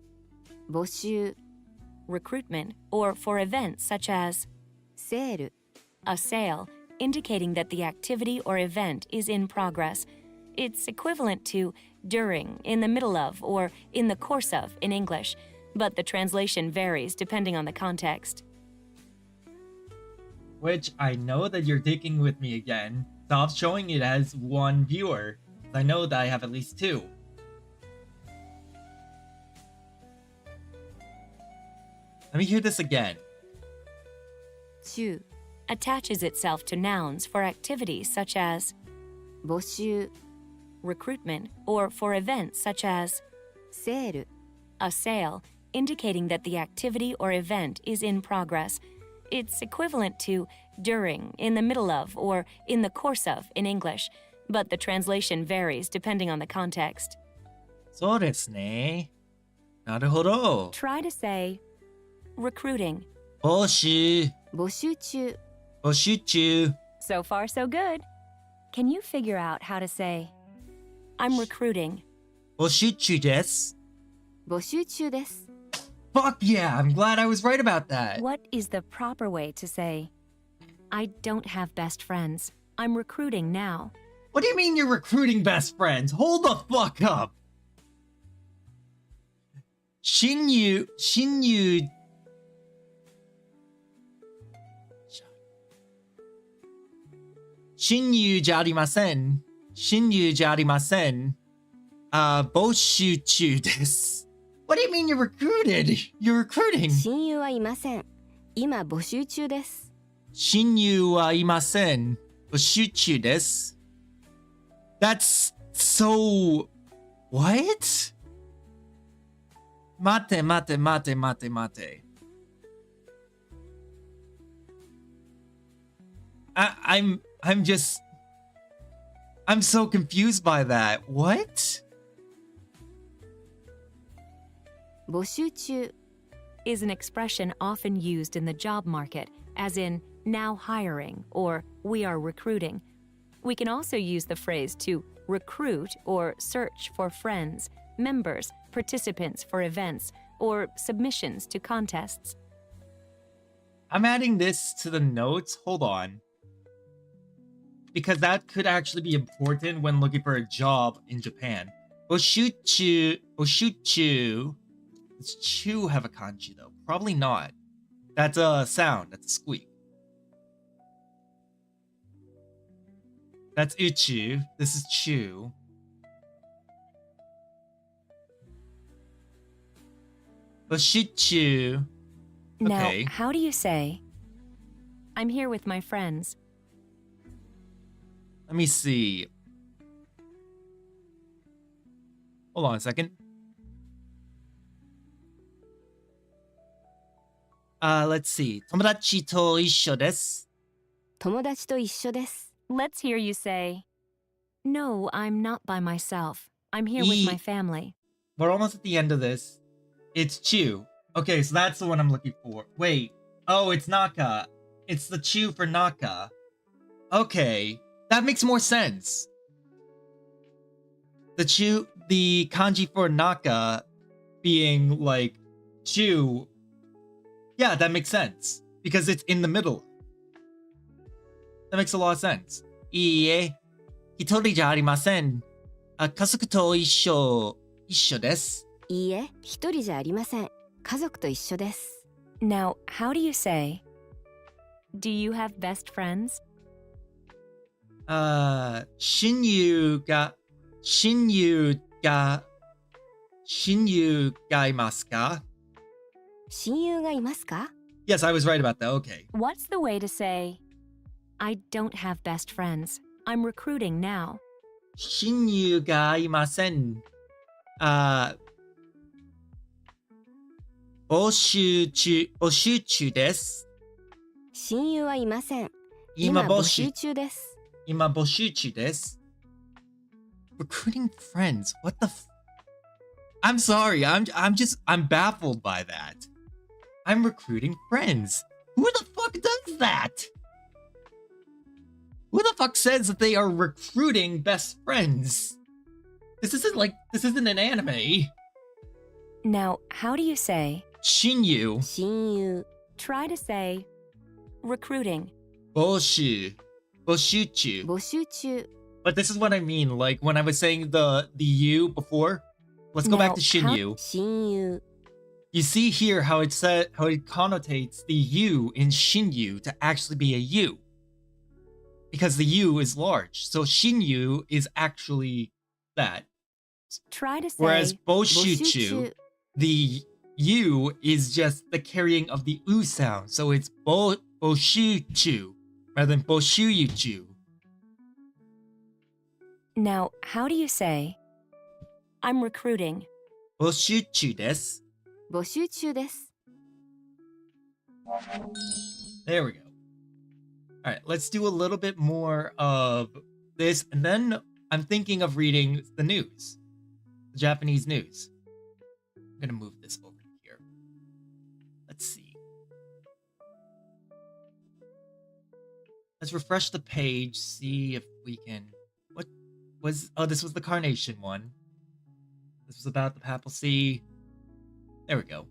募集 recruitment or for events such as セール a sale, indicating that the activity or event is in progress. It's equivalent to during, in the middle of, or in the course of in English, but the translation varies depending on the context. Which I know that you're taking with me again. Stop showing it as one viewer. I know that I have at least two. Let me hear this again. 中 Attaches itself to nouns for activities such as 募集 recruitment or for events such as セール a sale, indicating that the activity or event is in progress. It's equivalent to during, in the middle of, or in the course of in English, but the translation varies depending on the context. そうですね。なるほど。 Try to say recruiting. 募集。募集中 募集中。 So far, so good. Can you figure out how to say, I'm recruiting? 募集中です。募集中です Fuck yeah, I'm glad I was right about that. What is the proper way to say, I don't have best friends. I'm recruiting now? What do you mean you're recruiting best friends? Hold the fuck up. Shinyu. Shinyu じゃありません。Shinyu じゃありません。募集中です。What do you mean you're recruited? You're recruiting. 親友はいません今募集中です 親友はいません。募集中です。That's so... What? 待て待て待て待て待て。I'm just... I'm so confused by that. What? 募集中 Is an expression often used in the job market, as in now hiring or we are recruiting. We can also use the phrase to recruit or search for friends, members, participants for events, or submissions to contests. I'm adding this to the notes. Hold on. Because that could actually be important when looking for a job in Japan. Boshuchu. Boshuchu. Does chu have a kanji though? Probably not. That's a sound. That's a squeak. That's uchu. This is chu. Boshuchu. Okay. Now, how do you say, I'm here with my friends? Let me see. Hold on a second. Let's see. 友達と一緒です。友達と一緒です Let's hear you say, No, I'm not by myself. I'm here with my family. We're almost at the end of this. It's Chu. Okay, so that's the one I'm looking for. Wait. Oh, it's Naka. It's the Chu for Naka. Okay. That makes more sense. The kanji for Naka being like Chu. Yeah, that makes sense. Because it's in the middle. That makes a lot of sense. いいえ、一人じゃありません。家族と一緒です。いいえ一人じゃありません家族と一緒です Now, how do you say, Do you have best friends? 親友が Shinyu ga imasu ka? 親友がいますか？ Yes, I was right about that. Okay. What's the way to say, I don't have best friends. I'm recruiting now. 親友がいません。募集中です。親友はいません。今募集中です。です。Recruiting friends. What the I'm sorry. I'm baffled by that. I'm recruiting friends. Who the fuck does that? Who the fuck says that they are recruiting best friends? This isn't an anime. Now, how do you say, Shinyu. 親友。 try to say, recruiting. 募集中. 募集中。 But this is what I mean. Like when I was saying the U before. Let's go back Now, to Shinyu. 親友。 You see here how it connotates the U in Shinyu to actually be a U. Because the U is large. So Shinyu is actually that. Try to say, Whereas 募集 Boshuchu, 中。 the U is just the carrying of the U sound. So it's Boshuchu rather than Boshuyuchu. now, how do you say, I'm recruiting? Boshuchu desu. 募集中です。 There we go. All right, let's do a little bit more of this, and then I'm thinking of reading the news, the Japanese news. I'm gonna move this over here. Let's see. Let's refresh the page, see if we can. What was? Oh, this was the Carnation one. This was about the papacy. There we go.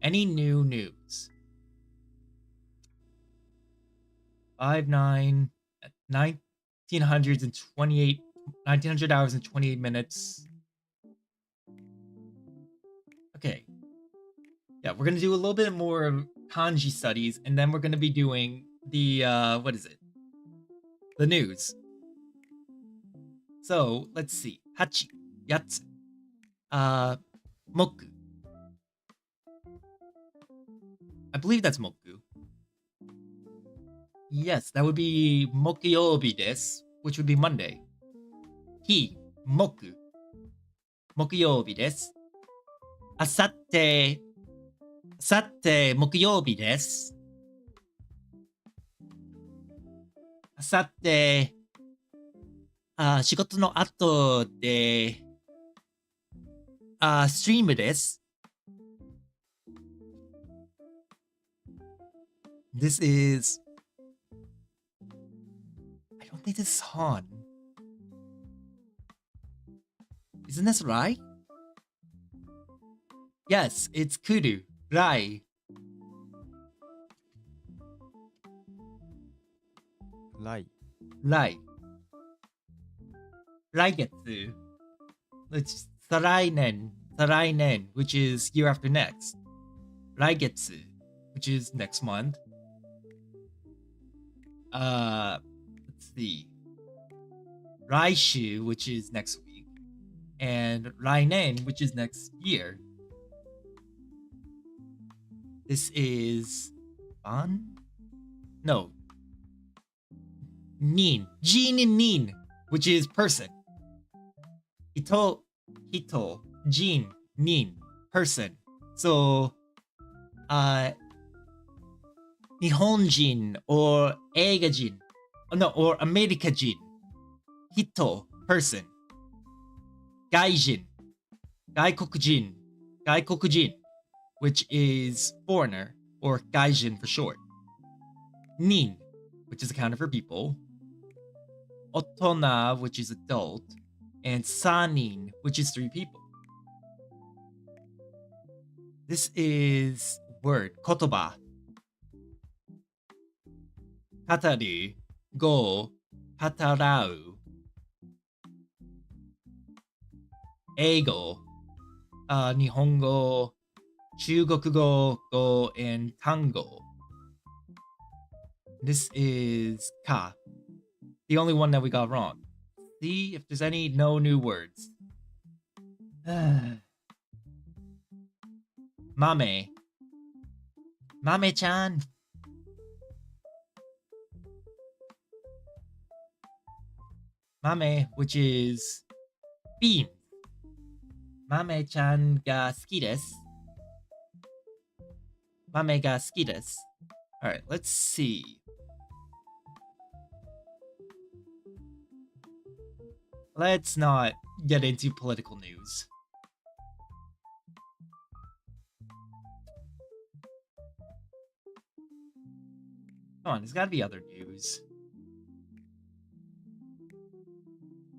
Any new news? 5/9 at 1900 hours and 28 minutes. Okay. Yeah, we're gonna do a little bit more of kanji studies, and then we're gonna be doing the what is it? The news. So let's see. Hachi, yatsu, moku. I believe that's moku. Yes, that would be mokuyobi desu, which would be Monday. Hi, moku. Mokuyobi desu. Asatte, mokuyobi desu. Asatte, 仕事の後で、ストリームです。This is... I don't think this is Han. Isn't this Rai? Yes, it's Kuru. Rai. ライ。 Rai. 来月 It's 再来年 which is year after next. 来月 which is next month. Let's see. 来週 which is next week. And 来年 which is next year. This is Ban? No. Nin. Jin and Nin, which is person. Hito, Jin, Nin, person. So, Nihonjin or Eigajin. No, or Amerikajin. Hito, person. Gaijin, Gaikokujin, which is foreigner, or Gaijin for short. Nin, which is accounted for people. Otona, which is adult. And Sanin, which is 3 people. This is word, kotoba. Kataru, go, katarau. Eigo, Nihongo, Chugokugo, go, and Tango. This is ka. The only one that we got wrong. see if there's any no new words. Mame. Mame-chan. Mame, which is bean. Mame-chan ga suki desu. Mame ga suki desu. Alright, let's see. Let's not get into political news. Come on, there's gotta be other news.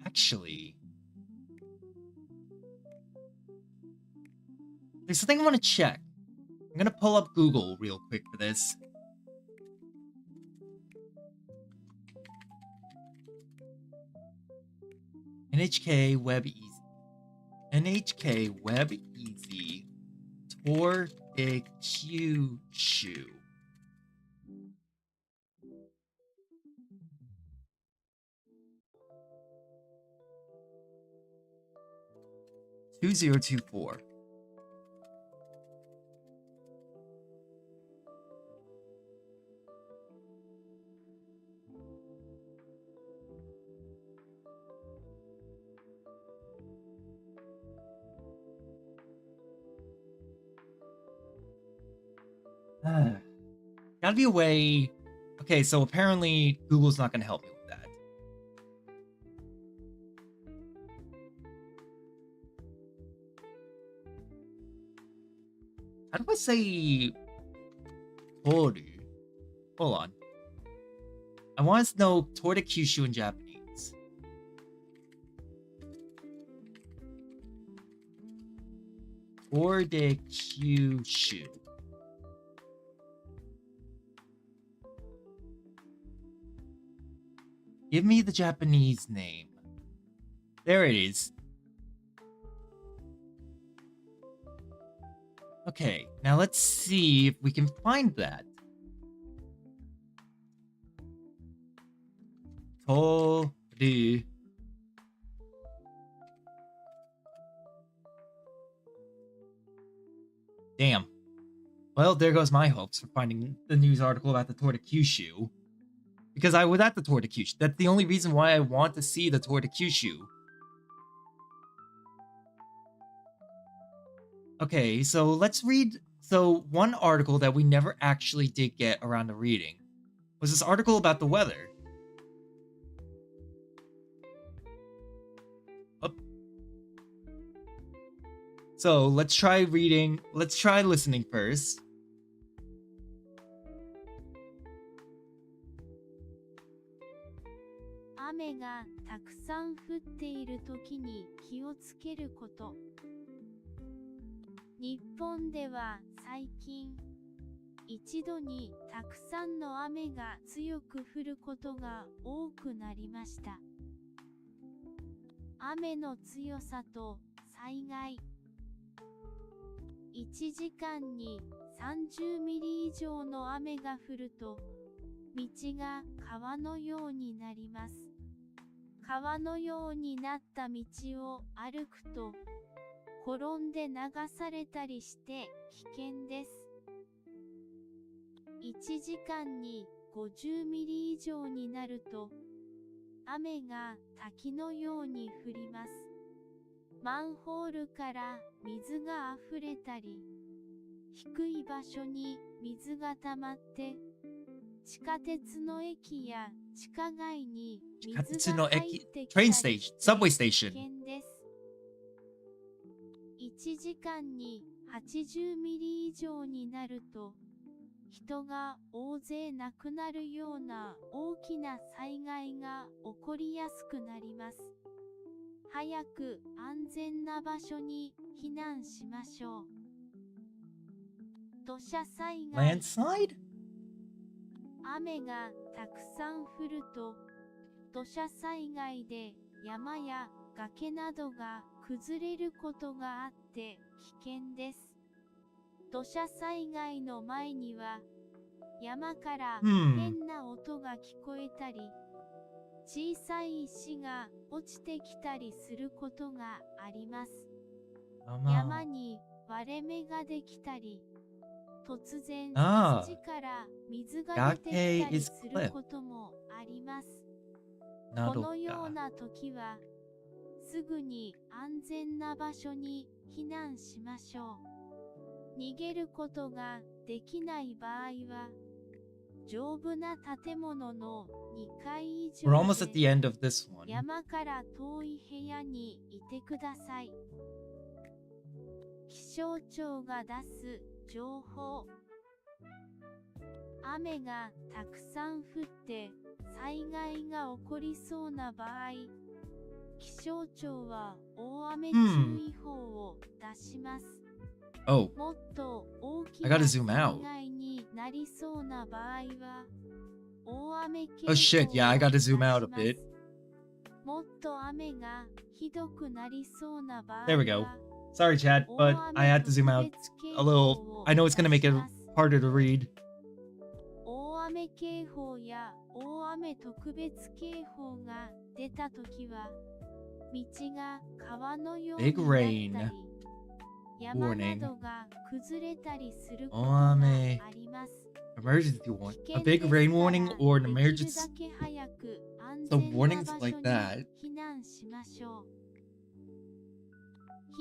Actually, there's something I want to check. I'm gonna pull up Google real quick for this. NHK Web Easy. NHK Web Easy. Tour de Kyushu. $2024. Gotta be a way. Okay, so apparently Google's not gonna help me with that. How do I say Toru? Hold on. I want to know Toru de Kyushu in Japanese. Toru de Kyushu. Give me the Japanese name. There it is. Okay, now let's see if we can find that. Toru. Damn. Well, there goes my hopes for finding the news article about the Tour de Kyushu. Because I was at the Tour de Kyushu. That's the only reason why I want to see the Tour de Kyushu. Okay, so let's read. So one article that we never actually did get around to reading was this article about the weather. Oh. So let's try reading. Let's try listening first. Ameがたくさん降っている時に気をつけること。日本では最近、一度にたくさんの雨が強く降ることが多くなりました。雨の強さと災害。1時間に30ミリ以上の雨が降ると、道が川のようになります。川のようになった道を歩くと、転んで流されたりして危険です。1時間に50ミリ以上になると、雨が滝のように降ります。マンホールから水があふれたり、低い場所に水が溜まって、地下鉄の駅や地下街に水が入ってきたりして危険です。1時間に80ミリ以上になると、人が大勢亡くなるような大きな災害が起こりやすくなります。早く安全な場所に避難しましょう。土砂災害。Landslide? 雨がたくさん降ると、土砂災害で山や崖などが崩れることがあって危険です。土砂災害の前には、山から変な音が聞こえたり、小さい石が落ちてきたりすることがあります。山に割れ目ができたり、突然ああ土から水が出てきたりす 崖 is ることもあります。などこのようか。な時は、すぐに安全な場所に避難しましょう。逃げることができない場合は、丈夫な建物の2階以 We're 上 almost at the で end of this one. 山から遠い部屋にいてください。気象庁が出す情報。雨がたくさん降って災害が起こりそうな場合、気象庁は大雨注意報を出します。Oh, もっと大き I な gotta 災 zoom out. 害になりそうな場合は、大雨警 Oh shit, 報 yeah, I を gotta 出し zoom ま out a す。 bit. もっと雨がひどくなりそうな場合 There we go. は、 Sorry, chat, but 大 I 雨 had to zoom 特 out 別警 a 報 little. を I know it's gonna 出 make し it ます。 harder to read. 大雨警報や大雨特別警報が出たときは、道が川のように Big なった rain り、山な warning. どが崩れたりすること大が雨あります。 Emergency warning. 危 A 険 big です rain から warning or an できる emergency. だけ早く安 So 全な warnings 場所 like に that. 避難しましょう。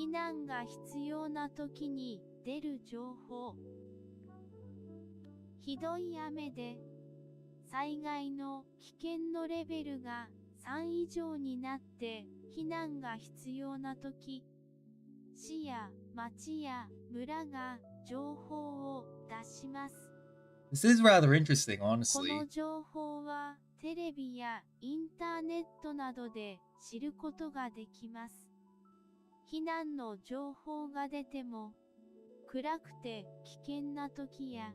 避難が必要な時に出る情報。ひどい雨で災害の危険のレベルが3以上になって避難が必要な時、市や町や村が情報を出します。This is rather interesting, こ honestly. の情報はテレビやインターネットなどで知ることができます。避難の情報が出ても、暗くて危険な時や、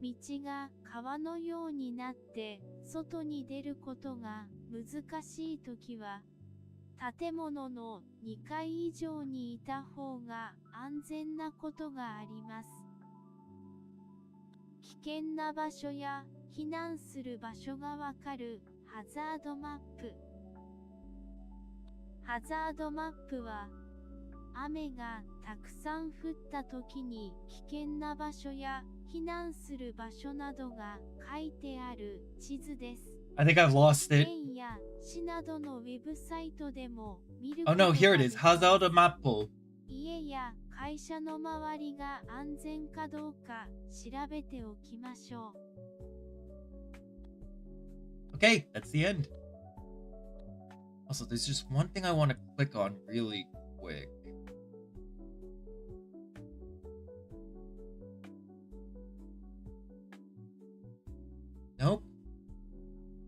道が川のようになって外に出ることが難しい時は、建物の2階以上にいた方が安全なことがあります。危険な場所や避難する場所がわかるハザードマップ。ハザードマップは、雨がたくさん降った時に危険な場所や避難する場所などが書いてある地図です。 I think I've lost it. 県や市などのウェブサイトでも見る Oh こと no, が here it で is. きます。 Hazard map. 家や会社の周りが安全かどうか調べておきましょう。 Okay, that's the end. Also, there's just one thing I want to click on really quick. Nope.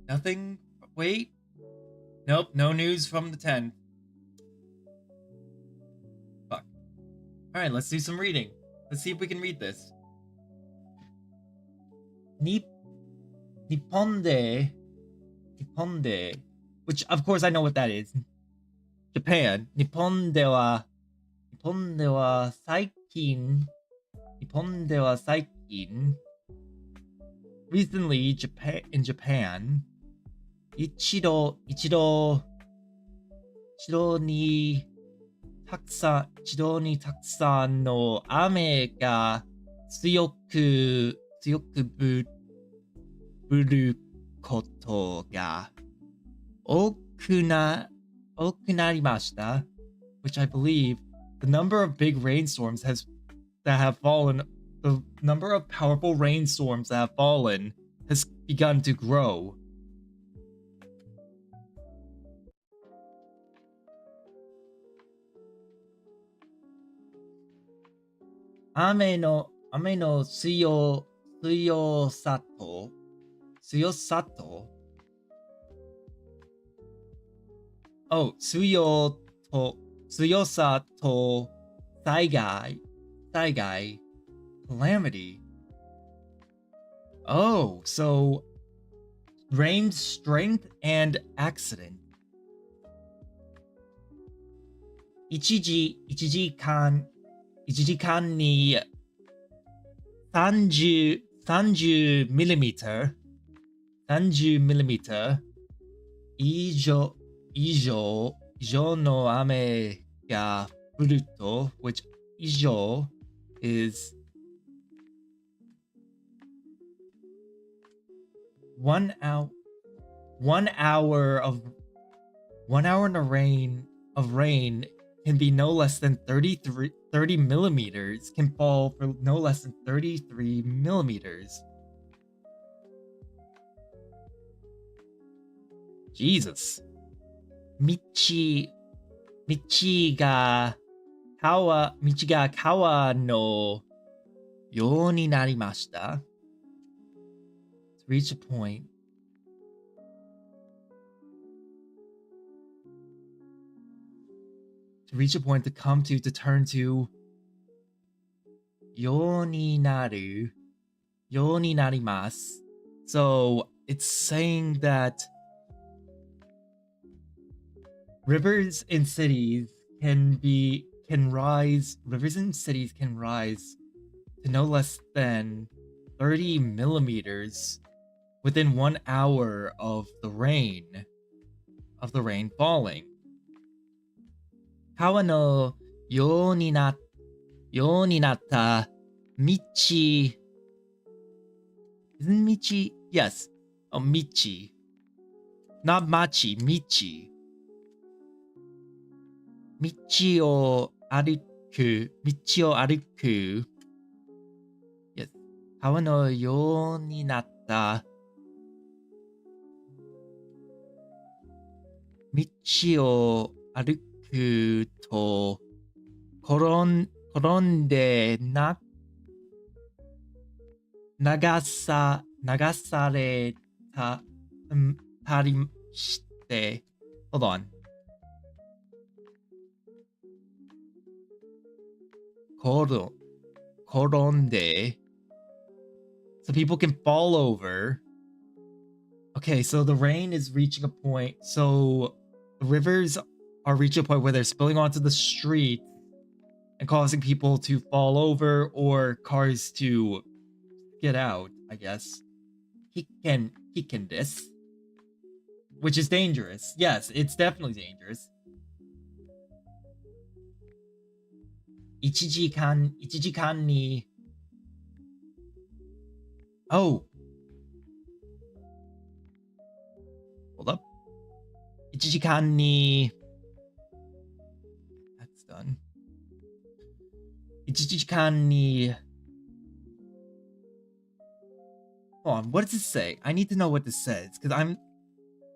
Nothing. Wait. Nope, no news from the 10th. Fuck. Alright, let's do some reading. Let's see if we can read this. Nipponde. Nipponde. Which, of course, I know what that is. Japan. Nippon de wa saikin. Nippon de wa saikin. Recently, in Japan, 一度にたくさんの雨が強く降ることが多くなりました。Which I believe the number of big rainstorms that have fallen, the number of powerful rainstorms that have fallen has begun to grow. Ame no suyo sato. Oh, suyo sato saigai. Calamity. Oh, so rain strength and accident. 1時間に30 millimeter 以上の雨が降ると, which 以上 is 1 hour. 1 hour of 1 hour in the rain of rain can be no less than 30 millimeters, can fall for no less than 33 millimeters. Jesus. 道が川のようになりました。To reach a point. To reach a point, to come to turn to ようになるます. So it's saying that rivers in cities can rise to no less than 30 millimeters within 1 hour of the rain falling. 川のようになった道 isn't 道 yes 道 not 町道を歩く yes 川のようになった道を歩くと転んで流されたりして hold on 転んで so people can fall over. Okay, so the rain is reaching a point, so the rivers are reaching a point where they're spilling onto the street and causing people to fall over or cars to get out, I guess. He can this, which is dangerous. Yes, it's definitely dangerous. 1時間に Oh. Hold up. 1時間に That's done. 1時間に Hold on, what does it say? I need to know what this says, because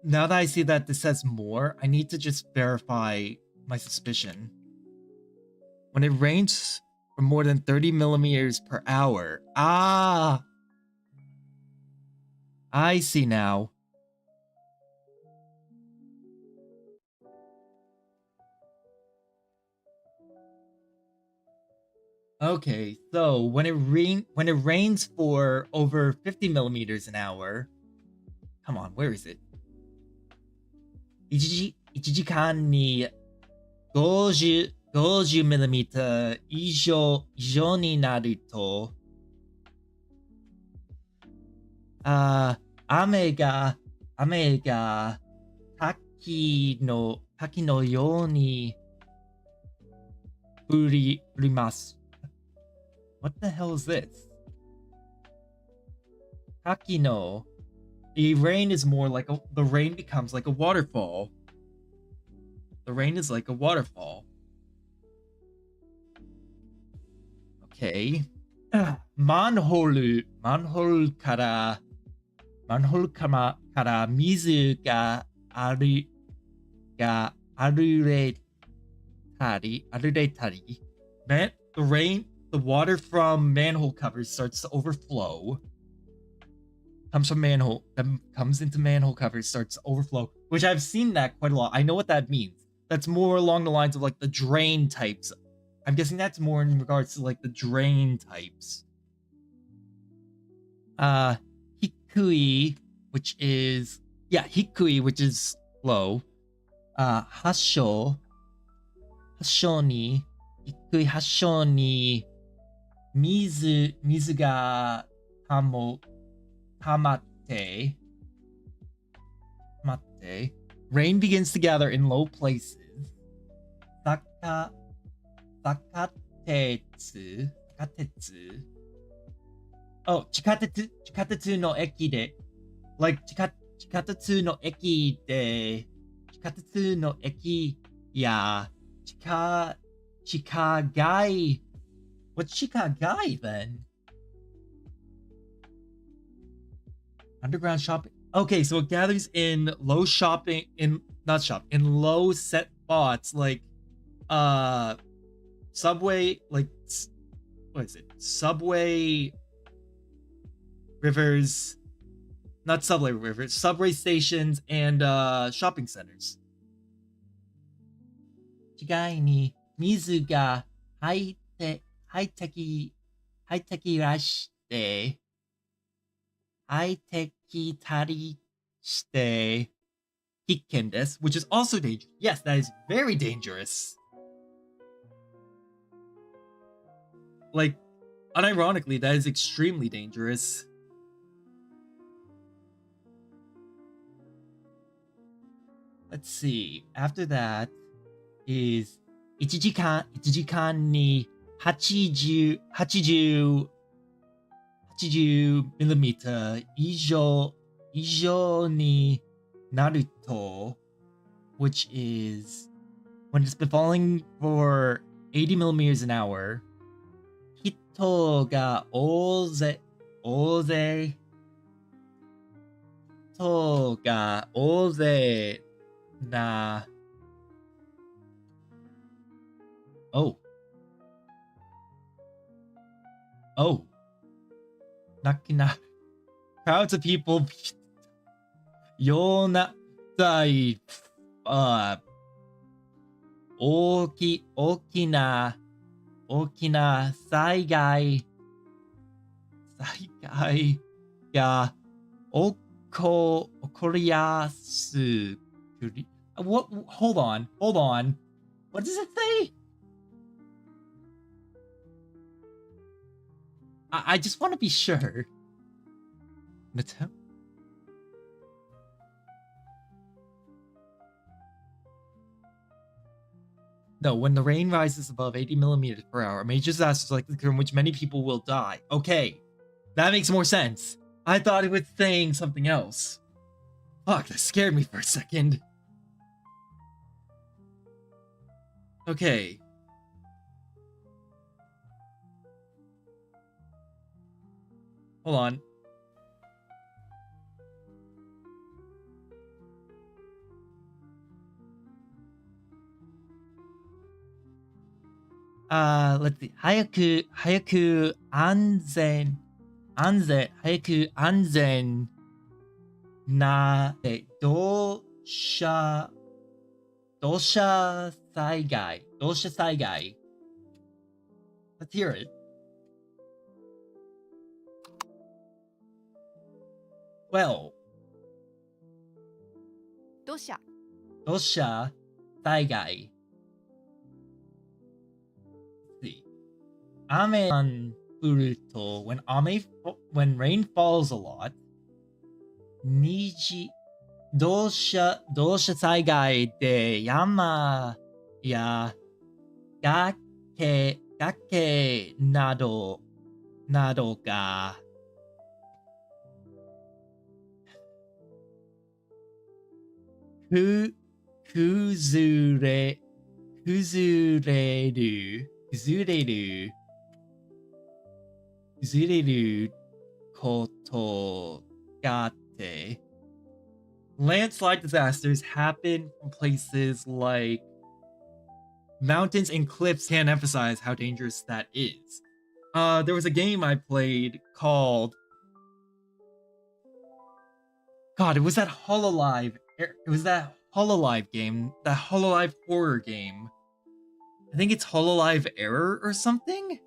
now that I see that this says more, I need to just verify my suspicion. When it rains for more than 30 millimeters per hour. Ah! I see now. Okay, so when it rains for over 50 millimeters an hour, come on, where is it? 1時間に50 millimeter 以上になると、雨が滝のように降ります。What the hell is this? Takino. The rain is more like the rain becomes like a waterfall. The rain is like a waterfall. Okay. マンホールから水があふれたり Man, the water from manhole covers starts to overflow. Comes into manhole covers, starts to overflow, which I've seen that quite a lot. I know what that means. That's more along the lines of like the drain types. I'm guessing that's more in regards to like the drain types. Hikui, which is low. Hasho ni 低い発祥に水が溜まって Rain begins to gather in low places. Sakatetsu. Sakatetsu. Oh, chikatetsu no eki de. Like, chikatetsu no eki de. Chikatetsu no eki. Yeah. Chikagai. What's Chikagai then? Underground shopping. Okay, so it gathers in low shopping in low set spots like subway, like what is it? Subway rivers, not subway rivers, subway stations and shopping centers. Chigai ni mizu ga haiteki rashite. Haiteki tari shite hikken desu, which is also dangerous. Yes, that is very dangerous. Like, unironically, that is extremely dangerous. Let's see. After that is 1時間に80 millimeter 以上になると, which is when it's been falling for 80 millimeters an hour, 人が大勢な crowds of people ような大きな災害が起こりやすくり What? Hold on. What does it say? I just want to be sure. No, when the rain rises above 80 millimeters per hour, a major disaster is likely to occur in which many people will die. Okay, that makes more sense. I thought it was saying something else. Fuck, that scared me for a second. Okay. Hold on. Let's see. 早く安全な土砂災害 Let's hear it. Well, 土砂災害 See. 雨降ると when rain falls a lot, 土砂災害で山や崖などが崩れることがあって landslide disasters happen from places like mountains and cliffs. Can't emphasize how dangerous that is. There was a game I played called it was that Hololive. It was that Hololive game, that Hololive horror game. I think it's Hololive Error or something?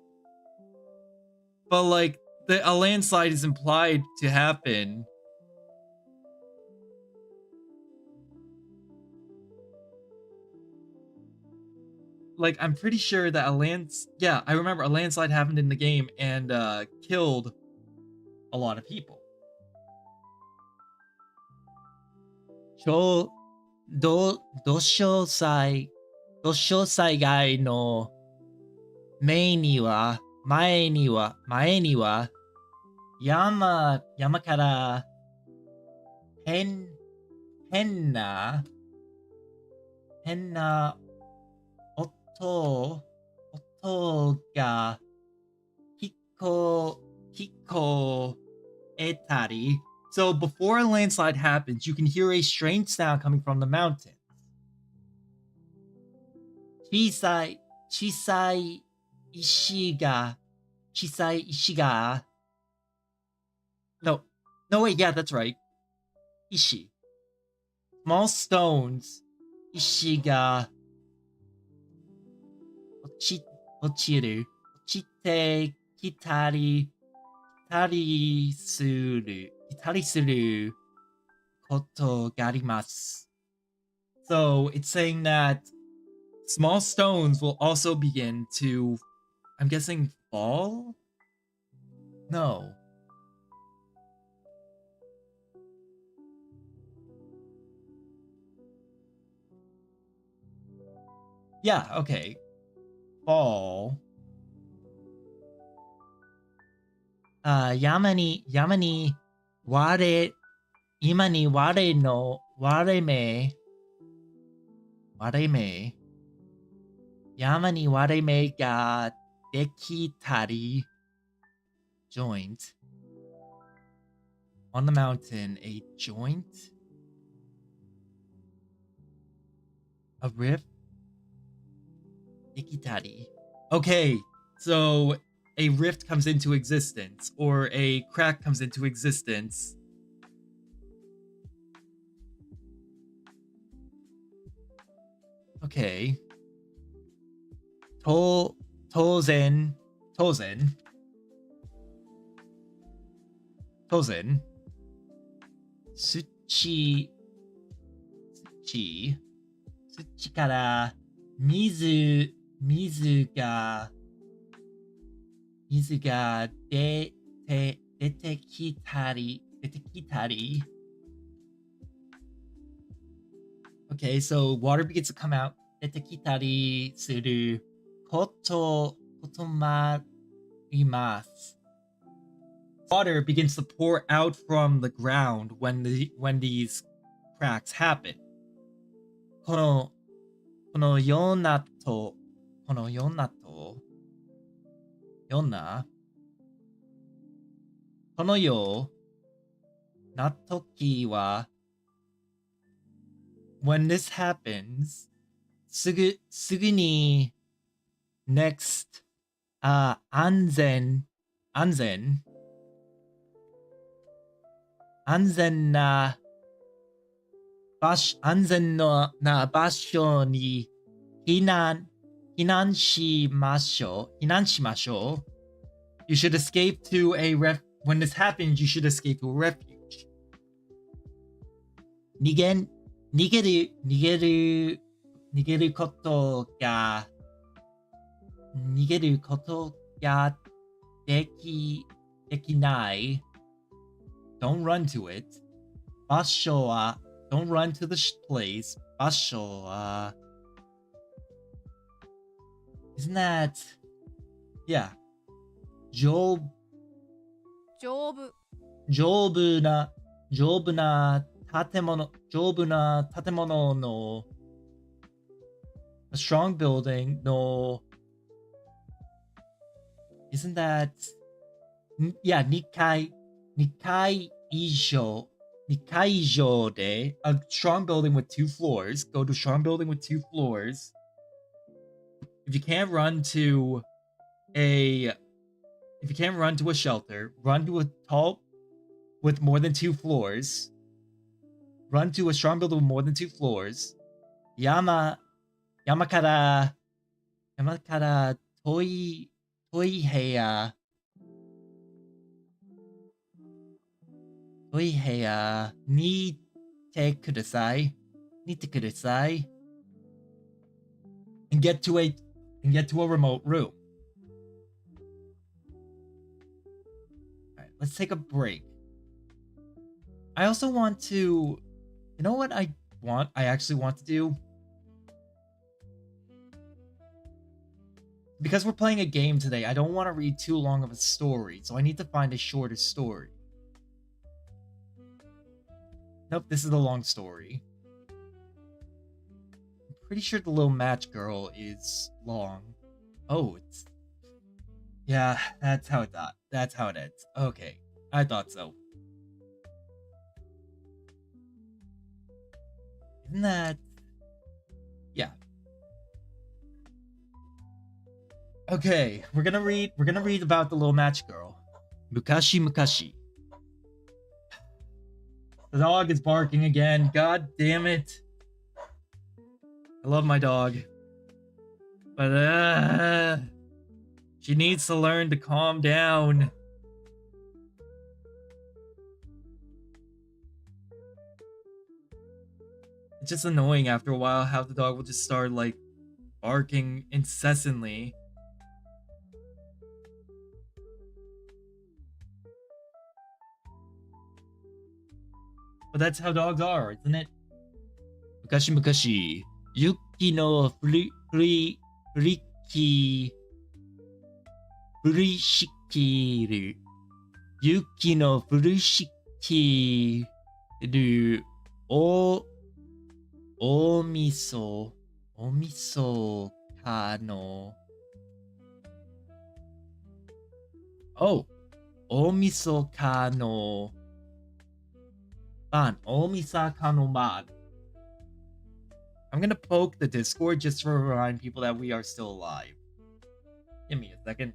But like, a landslide is implied to happen. Like, I'm pretty sure that I remember a landslide happened in the game and killed a lot of people. 土砂災害の前には、山から変な音が聞こえたり。So before a landslide happens, you can hear a strange sound coming from the mountain. 小さい石が No, wait, yeah, that's right. 石 Small stones 石が落ちてきたりすることがあります。So it's saying that small stones will also begin to, I'm guessing, fall? No. Yeah, okay. Fall. 山に割れ目山に割れ目ができたり joint on the mountain, a joint, a rift, できたり. Okay, so a rift comes into existence, or a crack comes into existence. Okay. 当然土から水が出てきたり Okay, so water begins to come out 出てきたりすることもあります。Water begins to pour out from the ground when these cracks happen. このような時は when this happens すぐに next 安全な場所に避難しましょう。You should escape to a when this happens, you should escape to a refuge. 逃げることができない。Don't run to it. 場所は Don't run to the place. 場所は Isn't that Yeah. 丈夫な建物の a strong building no Isn't that Yeah, 2階以上で a strong building with 2 floors. Go to a strong building with 2 floors. If you can't run to a shelter, run to a tall with more than 2 floors. Run to a strong building with more than 2 floors. 山から遠い部屋にてください and get to a remote room. All right, let's take a break. I also want to, you know what? I I actually want to do. Because we're playing a game today, I don't want to read too long of a story, so I need to find a shorter story. Nope, this is a long story. I'm pretty sure the little match girl is long. Oh, it's... Yeah, that's how it died. That's how it ends. Okay, I thought so. Isn't that... Yeah. Okay, we're gonna read about the little match girl. Mukashi Mukashi. The dog is barking again. God damn it. I love my dog. But she needs to learn to calm down. It's just annoying after a while how the dog will just start like barking incessantly. But that's how dogs are, isn't it? Mukashi mukashi, Yuki no furishikiru. Yuki no furishikiru. Omiso kano. Oh, omiso kano. Ban, Omisaka no man. I'm gonna poke the Discord just to remind people that we are still alive. Give me a second.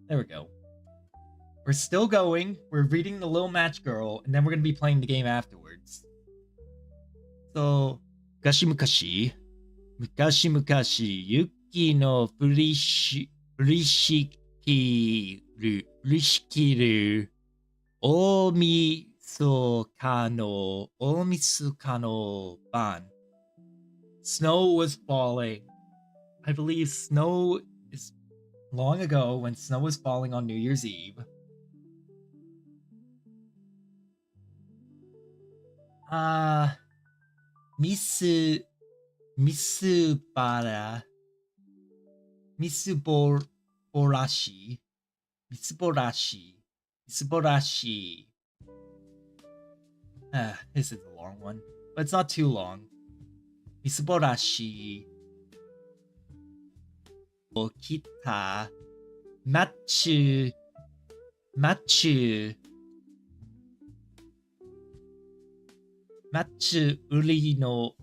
There we go. We're still going. We're reading the little match girl, and then we're gonna be playing the game afterwards. So, mukashi mukashi, Yuki no furishikiru, omiso kano ban. Snow was falling. I believe snow is long ago when snow was falling on New Year's Eve. Misuborashi. This is a long one, but it's not too long. Misuborashi. Okita. Machu. Machu Rino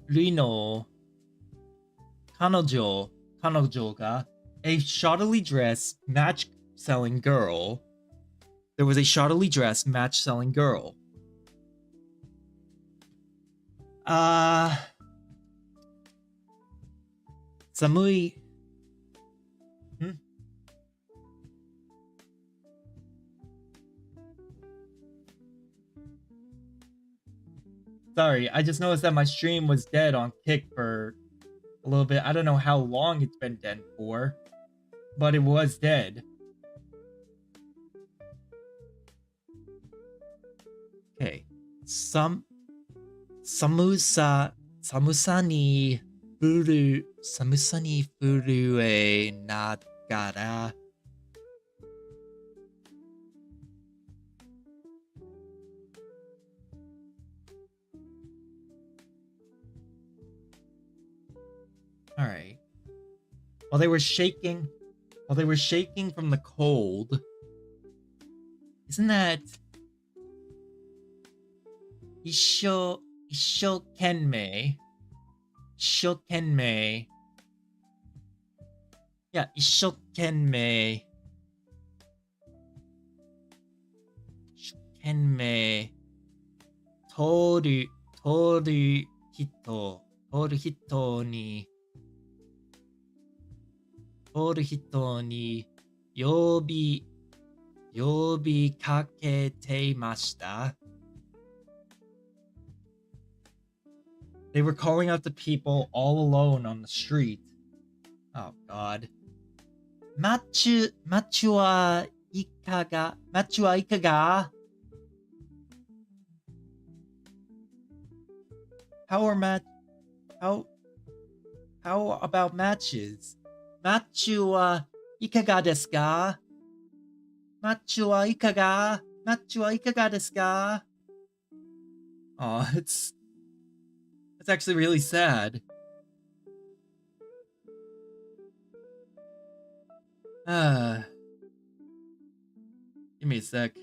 Kanojo ga a shoddily dressed match selling girl. There was a shoddily dressed match selling girl. Samui. Sorry, I just noticed that my stream was dead on Kick for a little bit. I don't know how long it's been dead for, but it was dead. Okay. Samusa ni furu e nagara. All right. While they were shaking from the cold. Isn't that Ishokenmei? Yeah, Ishokenmei. Toru hito ni yobi kakete mashita. They were calling out to people all alone on the street. Oh god. Machu wa ikaga? Machu wa ikaga? How about matches? Machu wa ikaga desu ka? Machu wa ikaga? Machu wa ikaga desu ka? Aw, it's actually really sad. Give me a sec.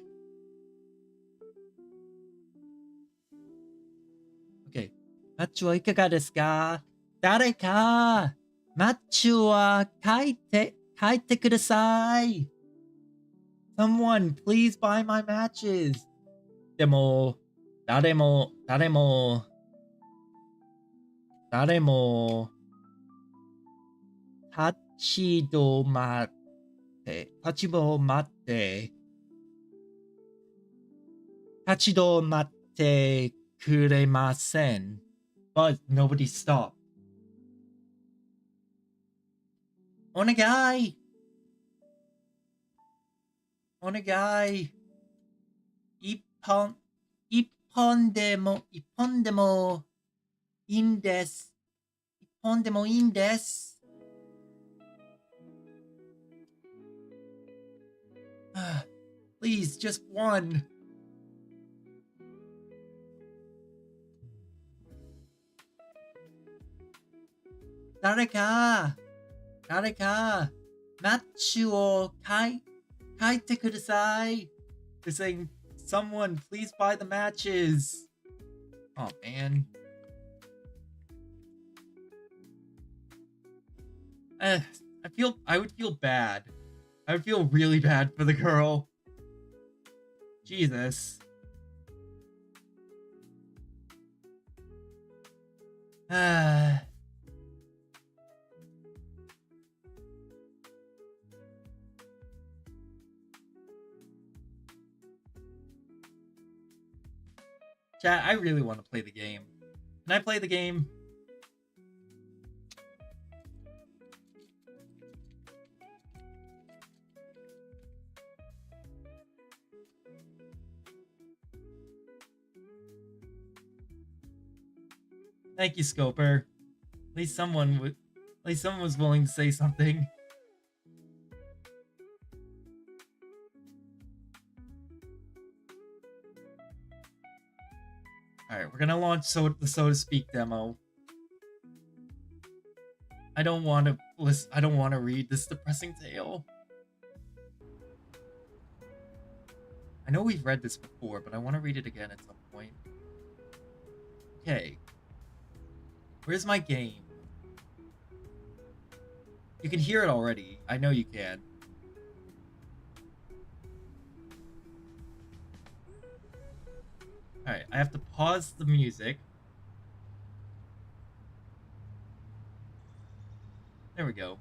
Okay. マッチはいかがですか？誰かマッチは書いてください。Someone, please buy my matches. でも、誰も、立ち止まってくれません。But nobody stopped. お願い一本でもいいんです。Please, just one.誰かマッチを書いてください. They're saying, someone, please buy the matches. Oh, man. I would feel bad. I would feel really bad for the girl. Jesus. Chat, I really want to play the game. Can I play the game? Thank you, Scoper. At least someone was willing to say something. Alright, we're gonna launch the So to Speak demo. I don't want to read this depressing tale. I know we've read this before, but I want to read it again at some point. Okay. Where's my game? You can hear it already. I know you can. Alright, I have to pause the music. There we go.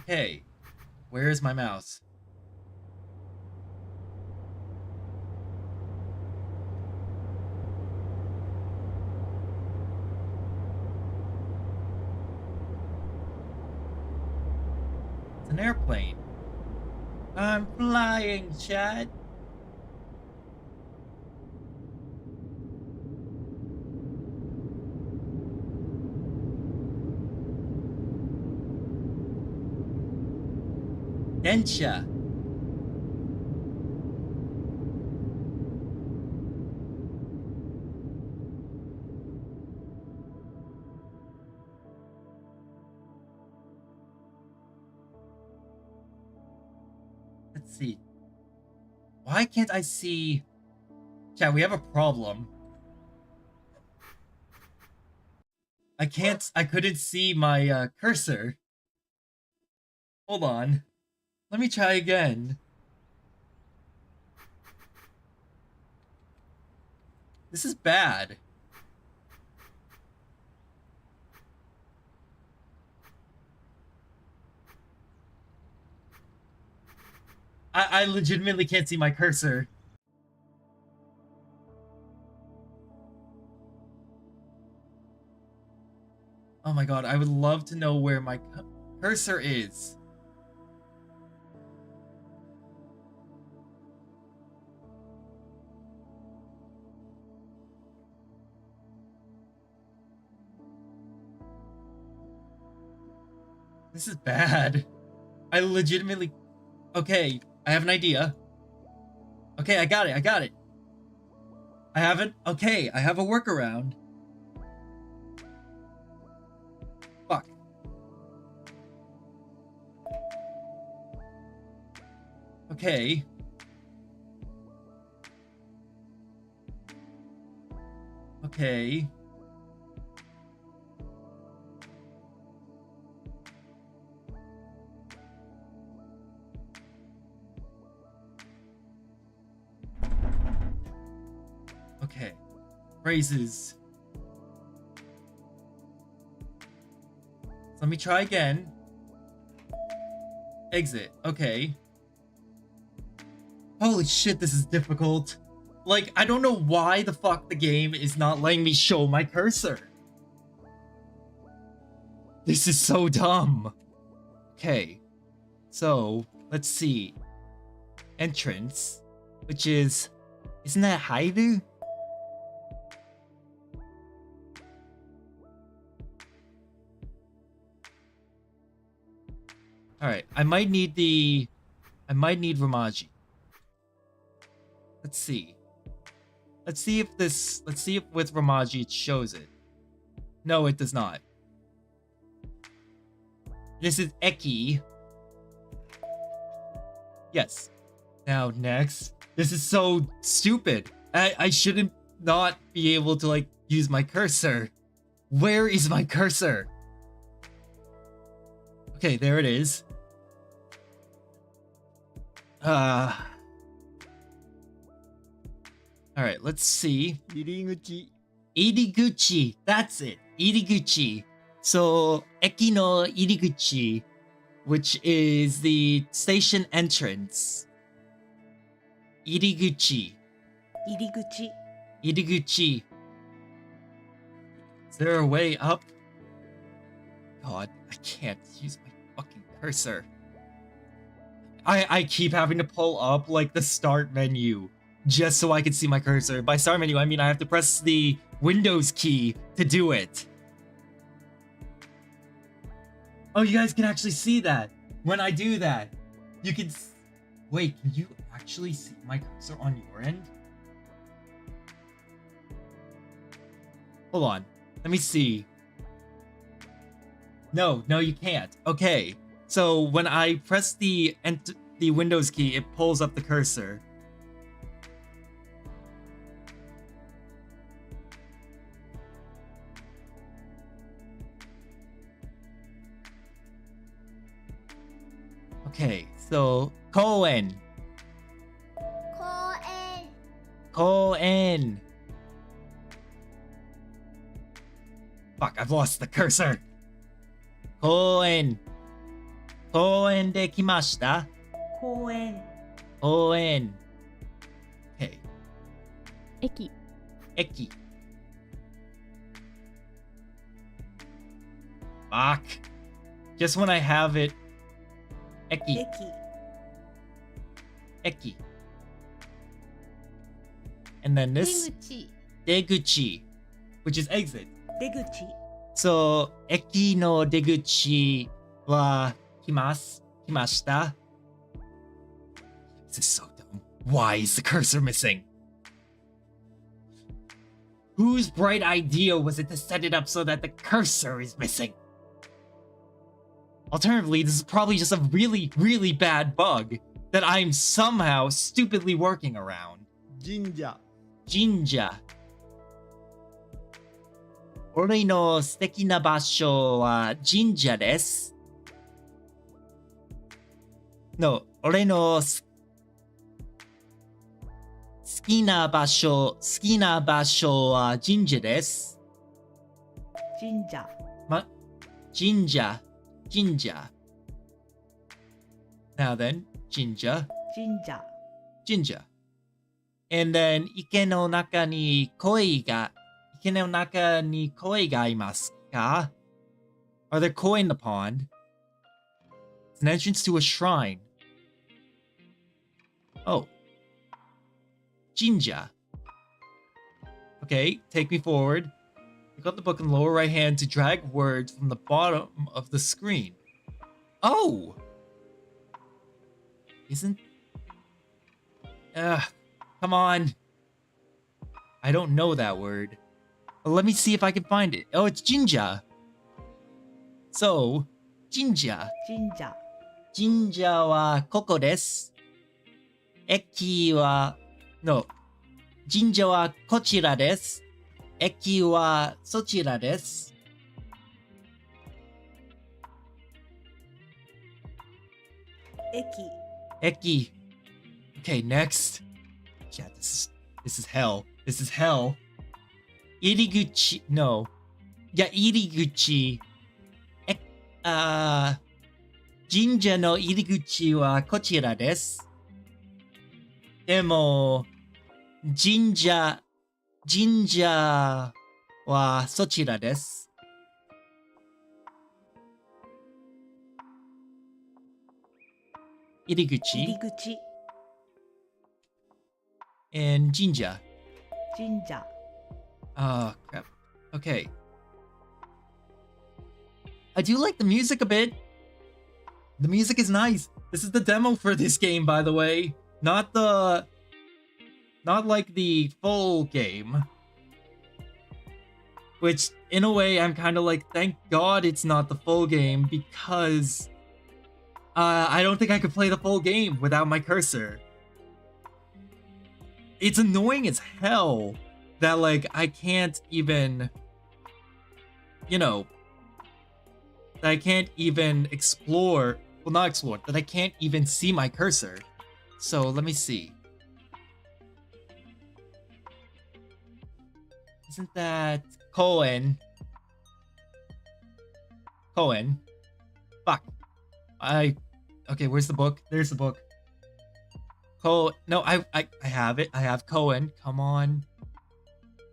Okay, where is my mouse? It's an airplane. I'm flying, Chad. Densha. Let's see. Why can't I see? Chat, we have a problem. I couldn't see my cursor. Hold on. Let me try again. This is bad. I legitimately can't see my cursor. Oh my god, I would love to know where my cursor is. This is bad. I legitimately... Okay, I have an idea. Okay, I got it. I have it. Okay, I have a workaround. Fuck. Okay. Okay. Okay. Phrases. Let me try again. Exit. Okay. Holy shit, this is difficult. Like, I don't know why the fuck the game is not letting me show my cursor. This is so dumb. Okay. So, let's see. Entrance. Which is... Isn't that Haidu? Alright, I might need Romaji. Let's see. Let's see if with Romaji it shows it. No, it does not. This is Eki. Yes. Now, next. This is so stupid. I shouldn't not be able to, like, use my cursor. Where is my cursor? Okay, there it is. Alright, let's see. Iriguchi. That's it. Iriguchi. So, Eki no Iriguchi, which is the station entrance. Iriguchi. Iriguchi. Is there a way up? God, I can't use my fucking cursor. I keep having to pull up, like, the start menu just so I can see my cursor. By start menu, I mean I have to press the Windows key to do it. Oh, you guys can actually see that. When I do that, you can... Wait, can you actually see my cursor on your end? Hold on. Let me see. No, you can't. Okay. So when I press the Windows key, it pulls up the cursor. Okay, so Koen. Fuck, I've lost the cursor. Koen de kimashita? Koen. Okay. Eki. Fuck. Just when I have it. Eki. And then this. Deguchi. Which is exit. So, Eki no deguchi wa kimashita. This is so dumb. Why is the cursor missing? Whose bright idea was it to set it up so that the cursor is missing? Alternatively, this is probably just a really, really bad bug that I'm somehow stupidly working around. Jinja. 俺の素敵な場所は神社です。No, 俺の好きな場所は神社です。神社。Now then, Jinja. Jinja. Jinja. And then, 池の中にkoi ga imasu ka? Are there koi in the pond? It's an entrance to a shrine. Oh. Jinja. Okay, take me forward. Pick up the book in the lower right hand to drag words from the bottom of the screen. Oh! Isn't... come on. I don't know that word. Let me see if I can find it. Oh, it's Jinja. So, Jinja. Jinja. Jinja wa koko desu. Eki wa... No. Jinja wa kochira desu. Eki wa sochira desu. Eki. Eki. Okay, next. Yeah, this is hell. This is hell. Iriguchi. No. Yeah, iriguchi. Jinja no iriguchi wa kochira desu. Demo, jinja wa sochira desu. Iriguchi. Iriguchi. And Jinja. Jinja. Oh, crap. Okay. I do like the music a bit. The music is nice. This is the demo for this game, by the way. Not like the full game. Which, in a way, I'm kind of like, thank God it's not the full game, because I don't think I could play the full game without my cursor. It's annoying as hell that, like, I can't even, you know, that I can't even explore, well, not explore, that I can't even see my cursor. So, let me see. Isn't that Cohen? Cohen. Fuck. Okay, where's the book? There's the book. No, I have it. I have Cohen. Come on.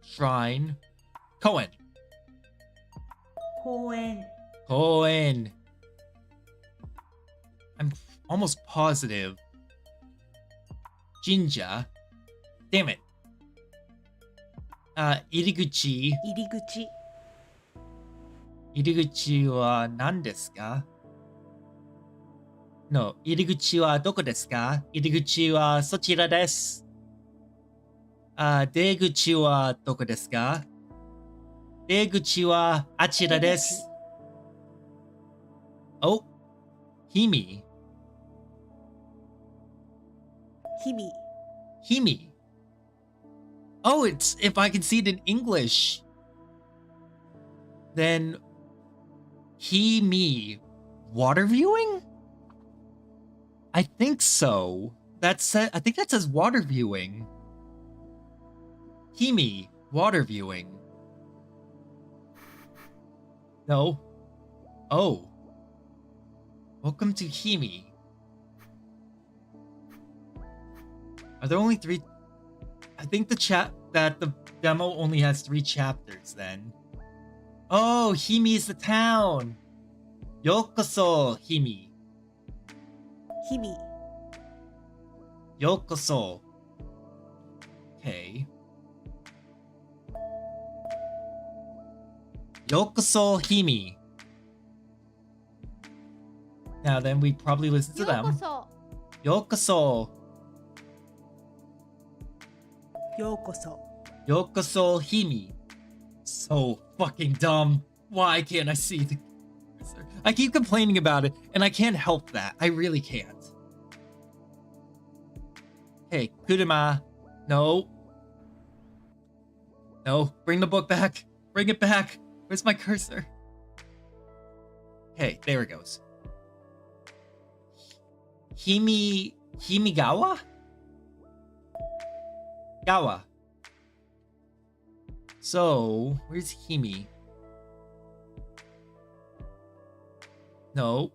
Shrine. Cohen. Cohen. I'm almost positive. Jinja. Damn it. Iriguchi. Iriguchi. Iriguchi wa nan desu ka? No, iriguchi wa doko desu ka? Iriguchi wa sochira desu. Deguchi wa doko desu ka? Deguchi wa achira desu. Oh, Himi. Himi. Himi. Oh, it's if I can see it in English. Then Himi. Water viewing? I think so. I think that says water viewing. Himi, water viewing. No. Oh. Welcome to Himi. Are there only 3? I think the demo only has 3 chapters then. Oh, Himi is the town. Yokoso, Himi. Himi. Yokoso. Okay. Yokoso, Himi. Now then, we probably listen to them. Yokoso. Yokoso. Yokoso, Himi. So fucking dumb. Why can't I see the... I keep complaining about it, and I can't help that. I really can't. Hey, Kuruma. No. No, bring the book back. Bring it back. Where's my cursor? Hey, there it goes. Himigawa? Gawa. So, where's Himi? No.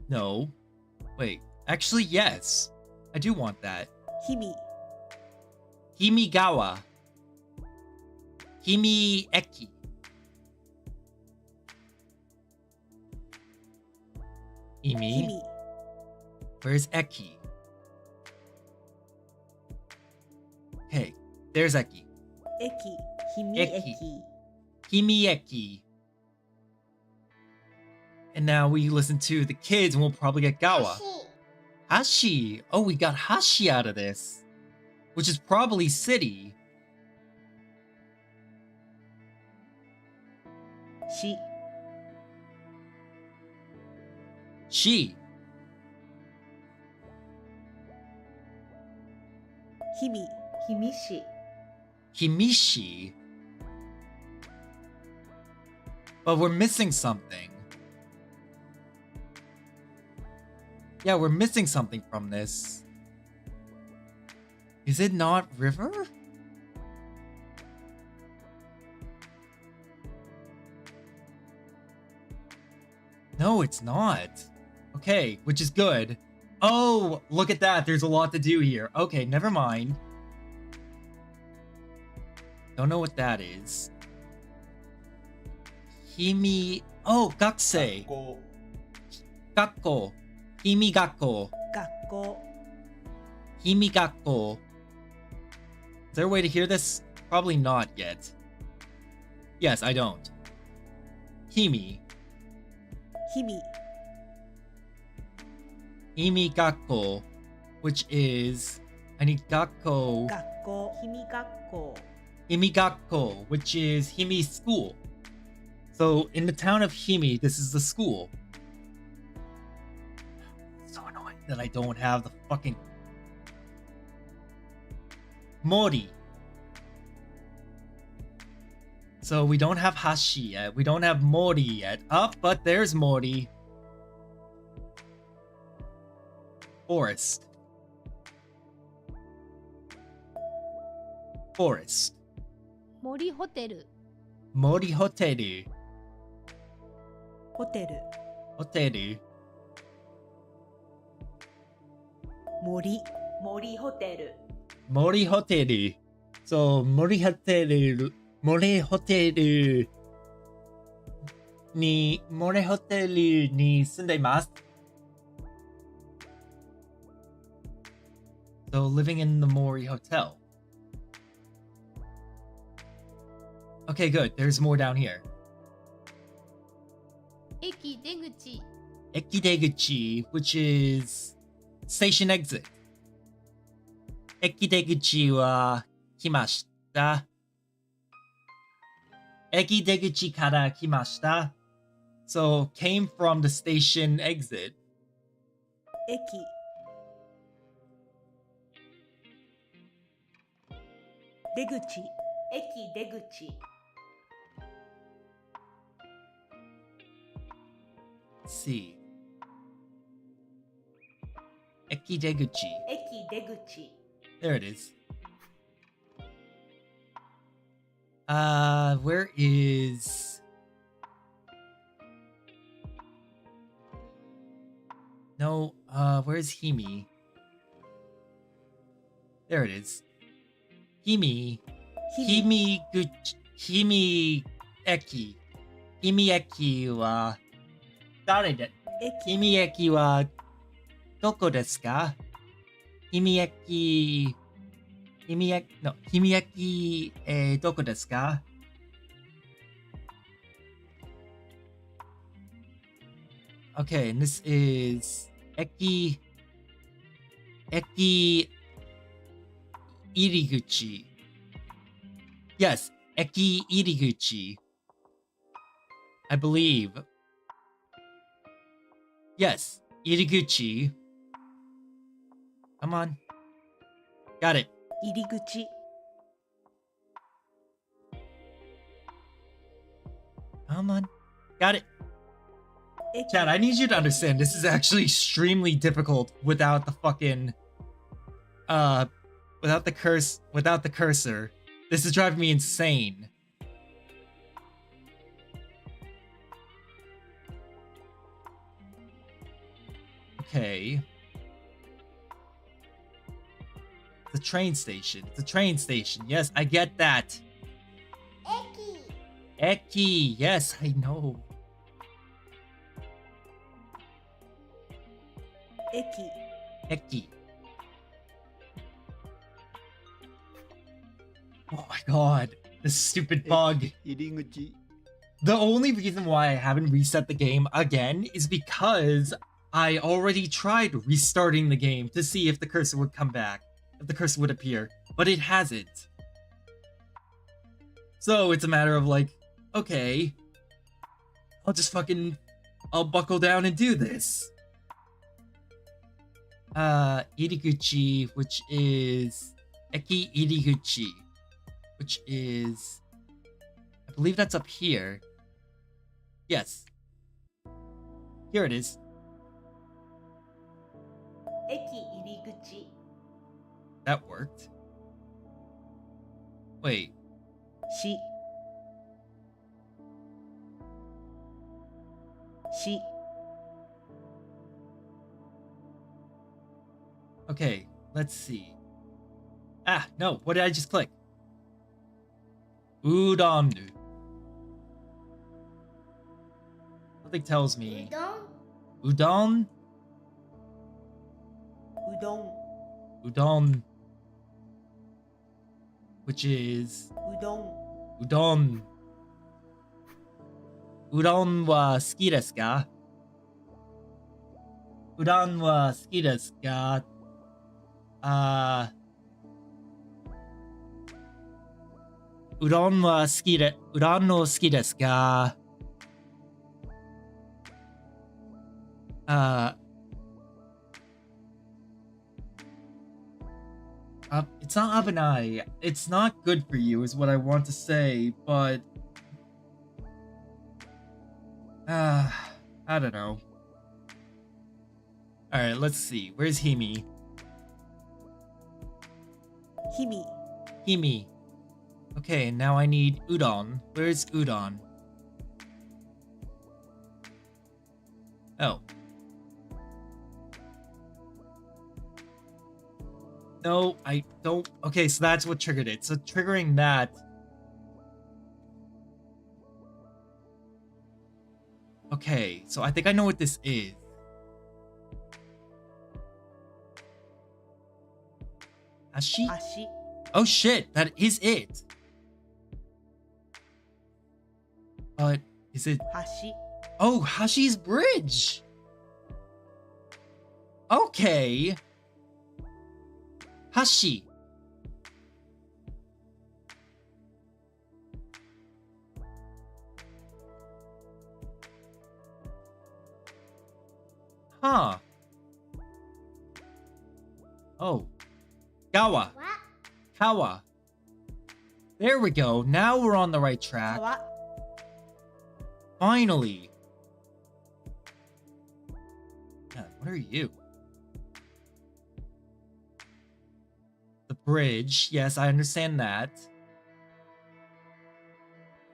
No. Wait. Actually, yes. I do want that. ひみ Himigawa. Himi-eki. Himi. ひみ Where's Eki? Okay, there's Eki. 駅ひみ駅駅 Himi-eki. And now we listen to the kids and we'll probably get Gawa. Hashi. Oh, we got Hashi out of this. Which is probably city. し She. ひみひみし Himishi. But we're missing something. Yeah, we're missing something from this. Is it not river? No, it's not. Okay, which is good. Oh, look at that. There's a lot to do here. Okay, never mind. Don't know what that is. Himi. Oh, gakusei. こ Gakko. Himi gakko. 学校 Himi gakko. Is there a way to hear this? Probably not yet. Yes, I don't. Himi. ひみ Himi gakko. Which is. I need gakko. 学校ひみ学校 Himigakko, which is Himi's school. So in the town of Himi, this is the school. So annoying that I don't have the fucking Mori. So we don't have Hashi yet. We don't have Mori yet. Up, but there's Mori. Forest. Forest. 森ホテル Mori Hoteru. ホテル Hoteru. 森森ホテル Mori Hoteru. So Mori Hoteru. Mori Hoteru. Mori Hoteru ni sundemasu. So living in the Mori Hotel. Okay, good. There's more down here. 駅出口 Ekideguchi, which is station exit. Ekideguchi wa kimashita. Ekideguchi kara kimashita. So came from the station exit. 駅出口駅出口 Let's see. Ekideguchi. 駅出口 There it is. Where is... No, where's Himi? There it is. Himi. ひみ Himi Eki. Himi Eki wa... 誰で駅 Himi Eki wa... どこですか Himi Eki... Himi Eki... No, Himi Eki... どこですか Okay, and this is... Eki... Iriguchi. Yes, Eki Iriguchi. I believe. Yes, Iriguchi. Come on. Got it. 入り口 Come on. Got it. 駅 Chad, I need you to understand this is actually extremely difficult without the fucking without the cursor. This is driving me insane. Okay. The train station. The train station. Yes, I get that. Eki. Yes, I know. 駅 Eki. Oh my god. This stupid bug. 入り口 The only reason why I haven't reset the game again is because I already tried restarting the game to see if the cursor would come back, if the cursor would appear, but it hasn't. So it's a matter of like, okay, I'll buckle down and do this. Iriguchi, which is Eki Iriguchi, which is, I believe that's up here. Yes. Here it is. 駅入り口 That worked. Wait. しし Okay, let's see. Ah, no, what did I just click? Udon. Something tells me. Udon? うどん Udon. Which is うどん udon. Udon wa suki desu ka? Udon wa suki desu ka? Udon wa udon no suki desu ka? It's not Abenai. It's not good for you, is what I want to say, but I don't know. Alright, let's see. Where's Himi? 日々 Himi. Okay, now I need udon. Where's udon? Oh. No, I don't. Okay, so that's what triggered it. So triggering that. Okay, so I think I know what this is. Hashi? 足 Oh shit, that is it. But is it? 橋 Oh, Hashi's Bridge. Okay. Hashi. Huh. Oh. Gawa. Kawa. There we go. Now we're on the right track. 川 Finally. God, what are you? The bridge. Yes, I understand that.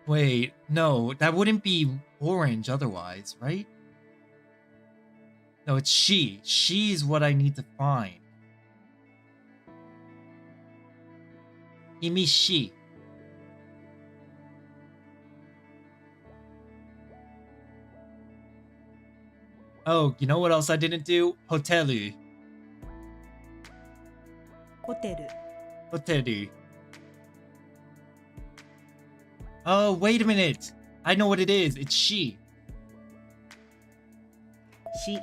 Wait, no, that wouldn't be orange otherwise, right? No, it's she. She's what I need to find. Imishi. Oh, you know what else I didn't do? Hotelu. ホテル Hotelu. Oh, wait a minute. I know what it is. It's she. し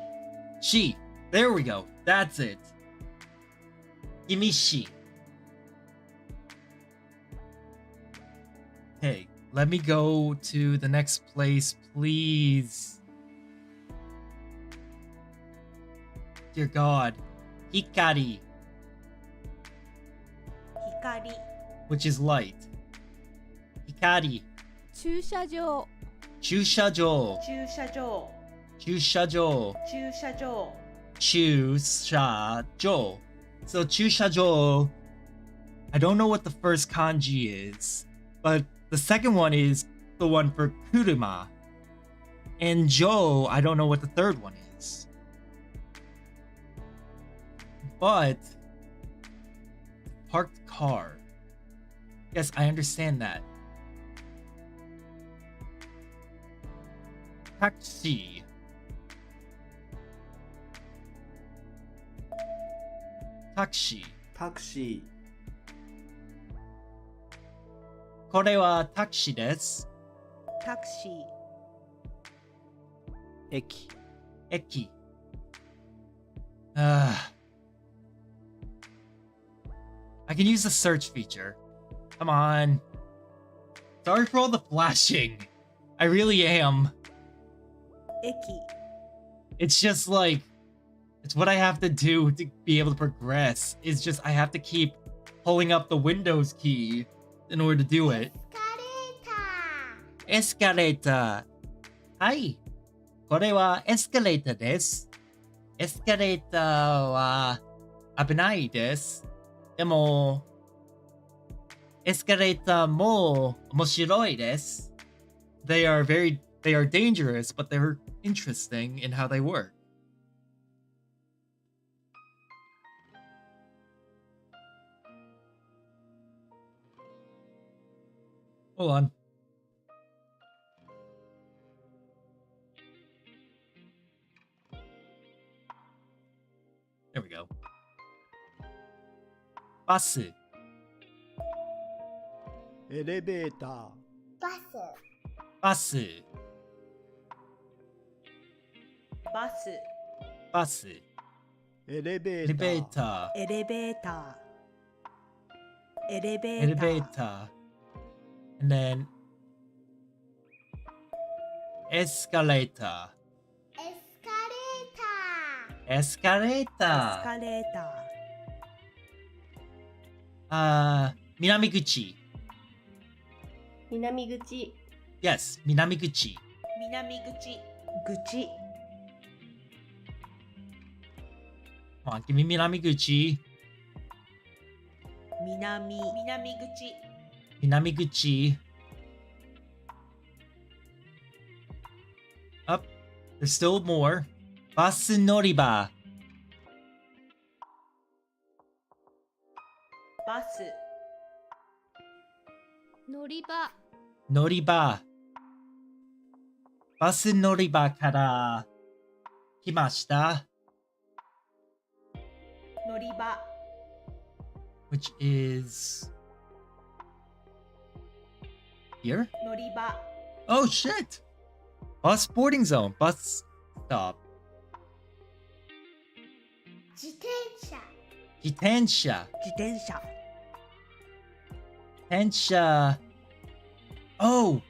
She. There we go. That's it. Imishi. Okay, let me go to the next place, please. Dear God. Hikari, 光 which is light. Hikari. 駐車場 Chushajo. 駐車場 Chushajo. 駐車場 Chushajo. So Chushajo, I don't know what the first kanji is, but the second one is the one for kuruma. And Jo, I don't know what the third one is. but parked car. Yes, I understand that. Taxi. Taxi. タクシこれはタクシーです。タクシー駅。駅。I can use the search feature. Come on. Sorry for all the flashing. I really am. 駅 It's just like, it's what I have to do to be able to progress. It's just I have to keep pulling up the Windows key in order to do it. Escalator. Hi. これはエスカレーターです。エスカレーターは危ないです。でも、エスカレーターも面白いです。They are dangerous, but they're interesting in how they work. Hold on. There we go. バス。エレベーター。バス。バスバス。エレベエレベーター。エレベーターエレベーター Elevator. And then escalator. エスカレー Escalator. タ南口。南口 Yes, 南口。ー南口口 Come on, give me 南口。南口南口。Up. There's still more. バス乗り場。バス乗り場乗り場。バス乗り場から来ました。乗り場 Which is here? 乗り場 Oh shit! Bus boarding zone. Bus stop. 自転車自転車。自転車自転車。Oh!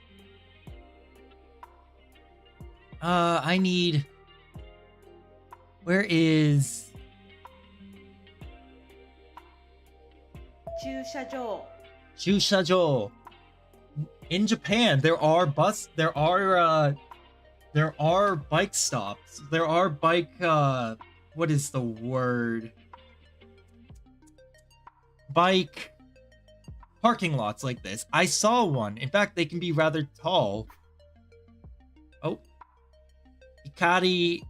I need... Where is... 駐車場駐車場? In Japan, there are bike stops. There are bike, what is the word? Bike parking lots like this. I saw one. In fact, they can be rather tall. Oh. Hikariguchi.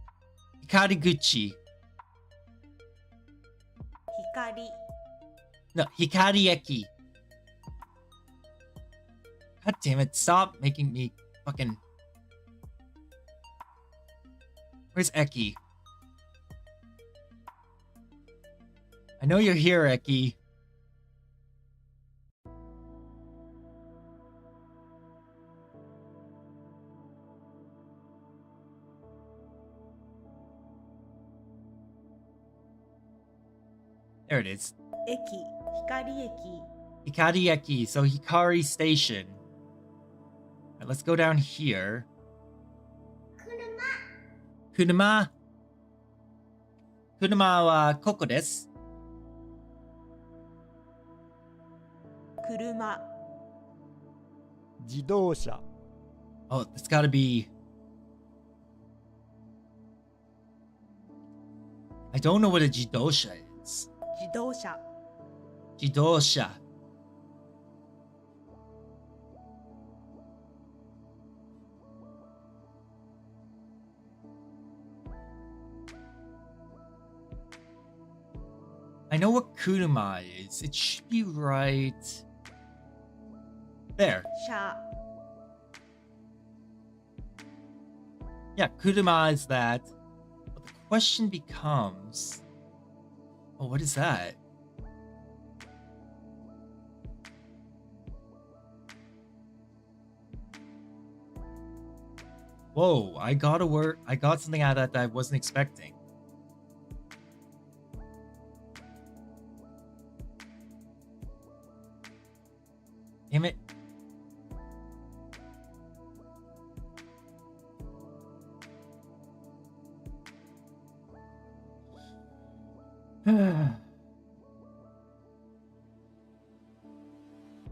光 No, Hikarieki. God damn it, stop making me fucking... Where's Eki? I know you're here, Eki. There it is. 駅光駅 Hikarieki, so Hikari Station. Alright, let's go down here. Kunuma. Kunuma wa koko desu. 車自動車。 Oh, it's gotta be... I don't know what a jidosha is. 自動車 Jidosha. I know what kuruma is. It should be right there. 車 Yeah, kuruma is that. But the question becomes, oh, what is that? Whoa, I got a word. I got something out of that I wasn't expecting. Damn it.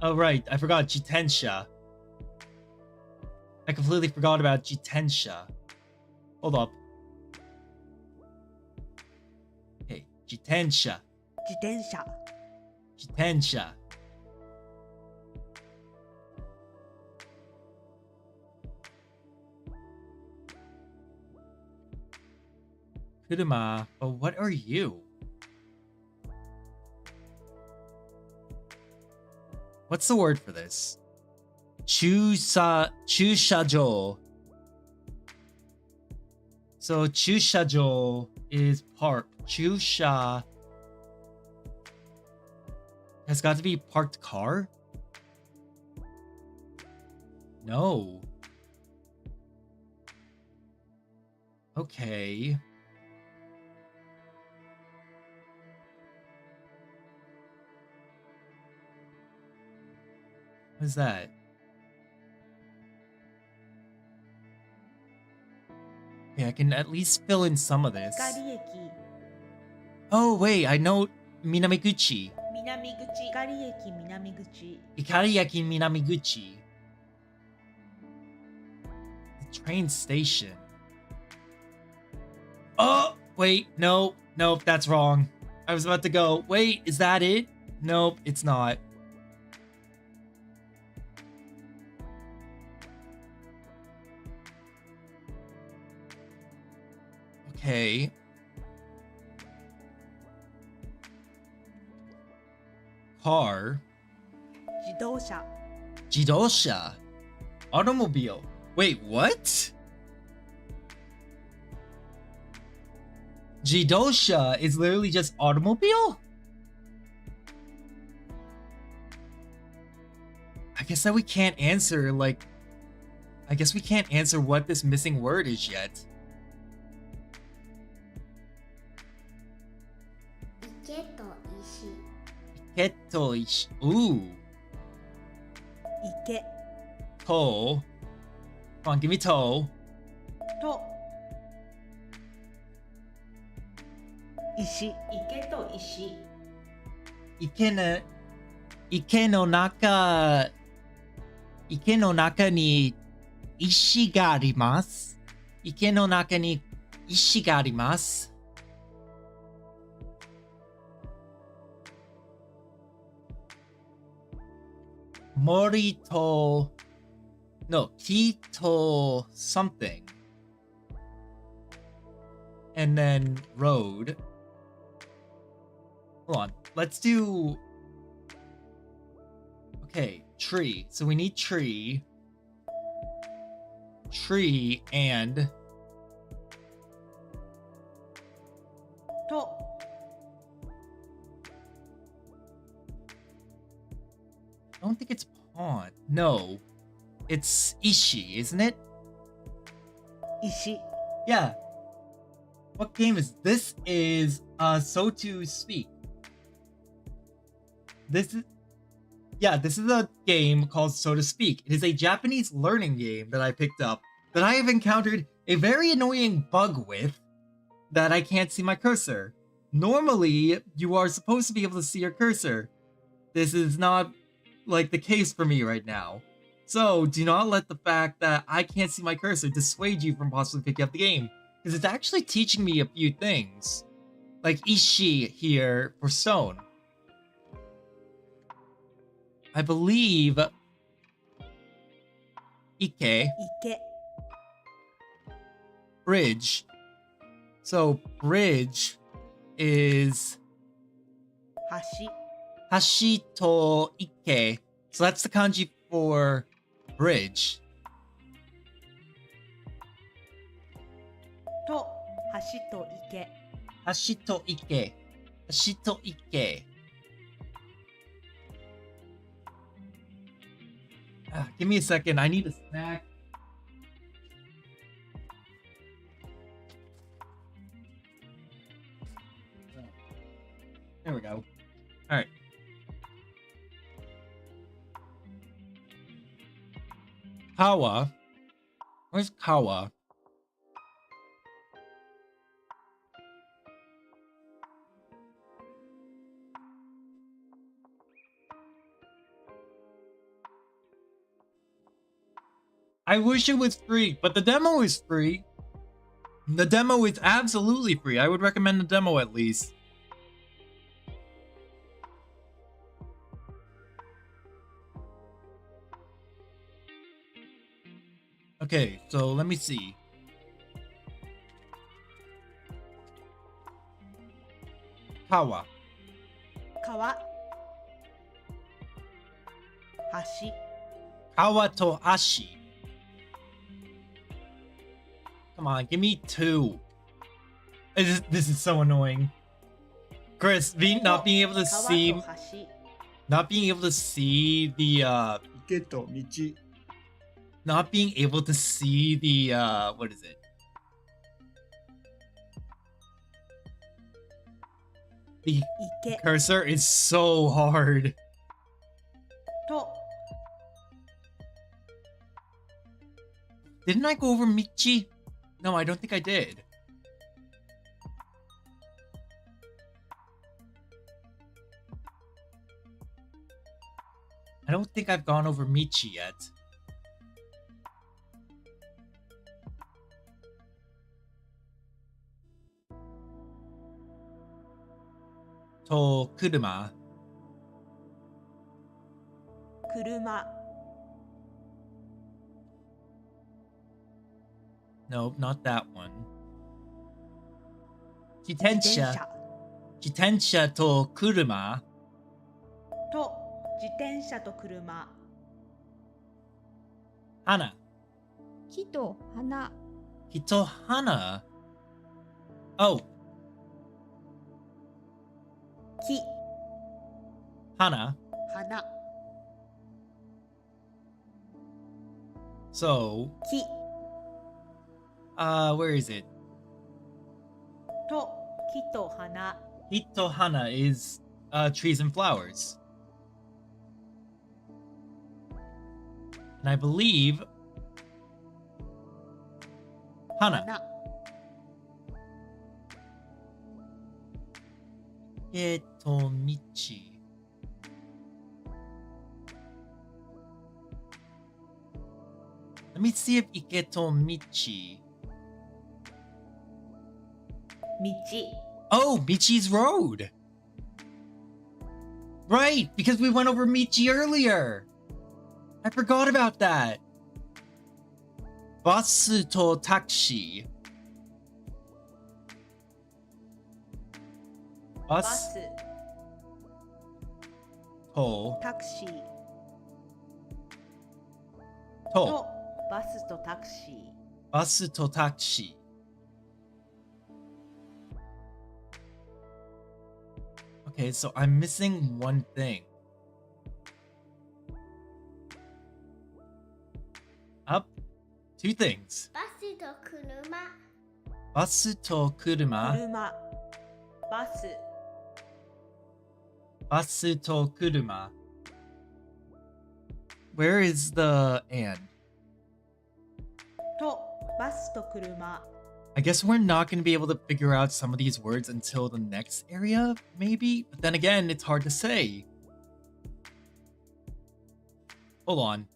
Oh, right. I forgot Jitensha. I completely forgot about Jitensha. Hold up. Okay, Jitensha. 自転車 Jitensha. Kuruma, but what are you? What's the word for this? Chushajo. So chushajo is park. Chusha has got to be parked car? No. Okay. What is that? Okay, I can at least fill in some of this. 光駅 Oh, wait, I know Minamiguchi. 南口光駅南口 Ikariaki Minamiguchi. The train station. Oh, wait, no, nope, that's wrong. I was about to go, wait, is that it? Nope, it's not. Okay. Car. 自動車 Jidosha. Automobile. Wait, what? Jidosha is literally just automobile? I guess that we can't answer, like... I guess we can't answer what this missing word is yet. 池と石 Ketoish. Ooh. 池 Toe. Come on, give me toe. と石池と石 Ike no naka ni ishi ga arimasu. Ike no naka ni ishi ga arimasu. Morito. No, Kito something. And then road. Hold on. Let's do. Okay, tree. So we need tree. Tree and. と I don't think it's pawn. No. It's Ishi, isn't it? 石 Yeah. What game is this? Is So to Speak. This is a game called So to Speak. It is a Japanese learning game that I picked up that I have encountered a very annoying bug with, that I can't see my cursor. Normally, you are supposed to be able to see your cursor. This is not like the case for me right now. So do not let the fact that I can't see my cursor dissuade you from possibly picking up the game, because it's actually teaching me a few things. Like Ishi here for stone. I believe Ike, 池 bridge. So bridge is 橋 Hashi to ike. So that's the kanji for bridge. と橋と池 Hashi to ike. Hashi to ike. Give me a second. I need a snack. There we go. All right. Kawa. Where's Kawa? I wish it was free, but the demo is free. The demo is absolutely free. I would recommend the demo at least. Okay, so let me see. Kawa. 川橋 Kawa to ashi. Come on, give me two. This is so annoying. Chris, not being able to 川 see と橋 not being able to see the 池と道 not being able to see the what is it? The 池 cursor is so hard. と Didn't I go over Michi? No, I don't think I did. I don't think I've gone over Michi yet. To kuruma. 車 No, not that one. 自転 Jitensha. 車 Jitensha to kuruma. と自転車と車 Hana. 木と花 Hito hana. Oh, 木 hana. 花 So, 木 where is it? と木と花 Hito hana is trees and flowers. And I believe hana. 花 Michi. Let me see if Iketo Michi. 道 Oh, Michi's Road. Right, because we went over Michi earlier. I forgot about that. Basu to taxi. バ Bus ス to タクシー to とバスとタクシー bus to taxi. Okay, so I'm missing one thing. Up, two things. バスと車 Bus to kuruma. 車バス Bus to kuruma. Where is the and? とバスと車 I guess we're not going to be able to figure out some of these words until the next area, maybe? But then again, it's hard to say. Hold on.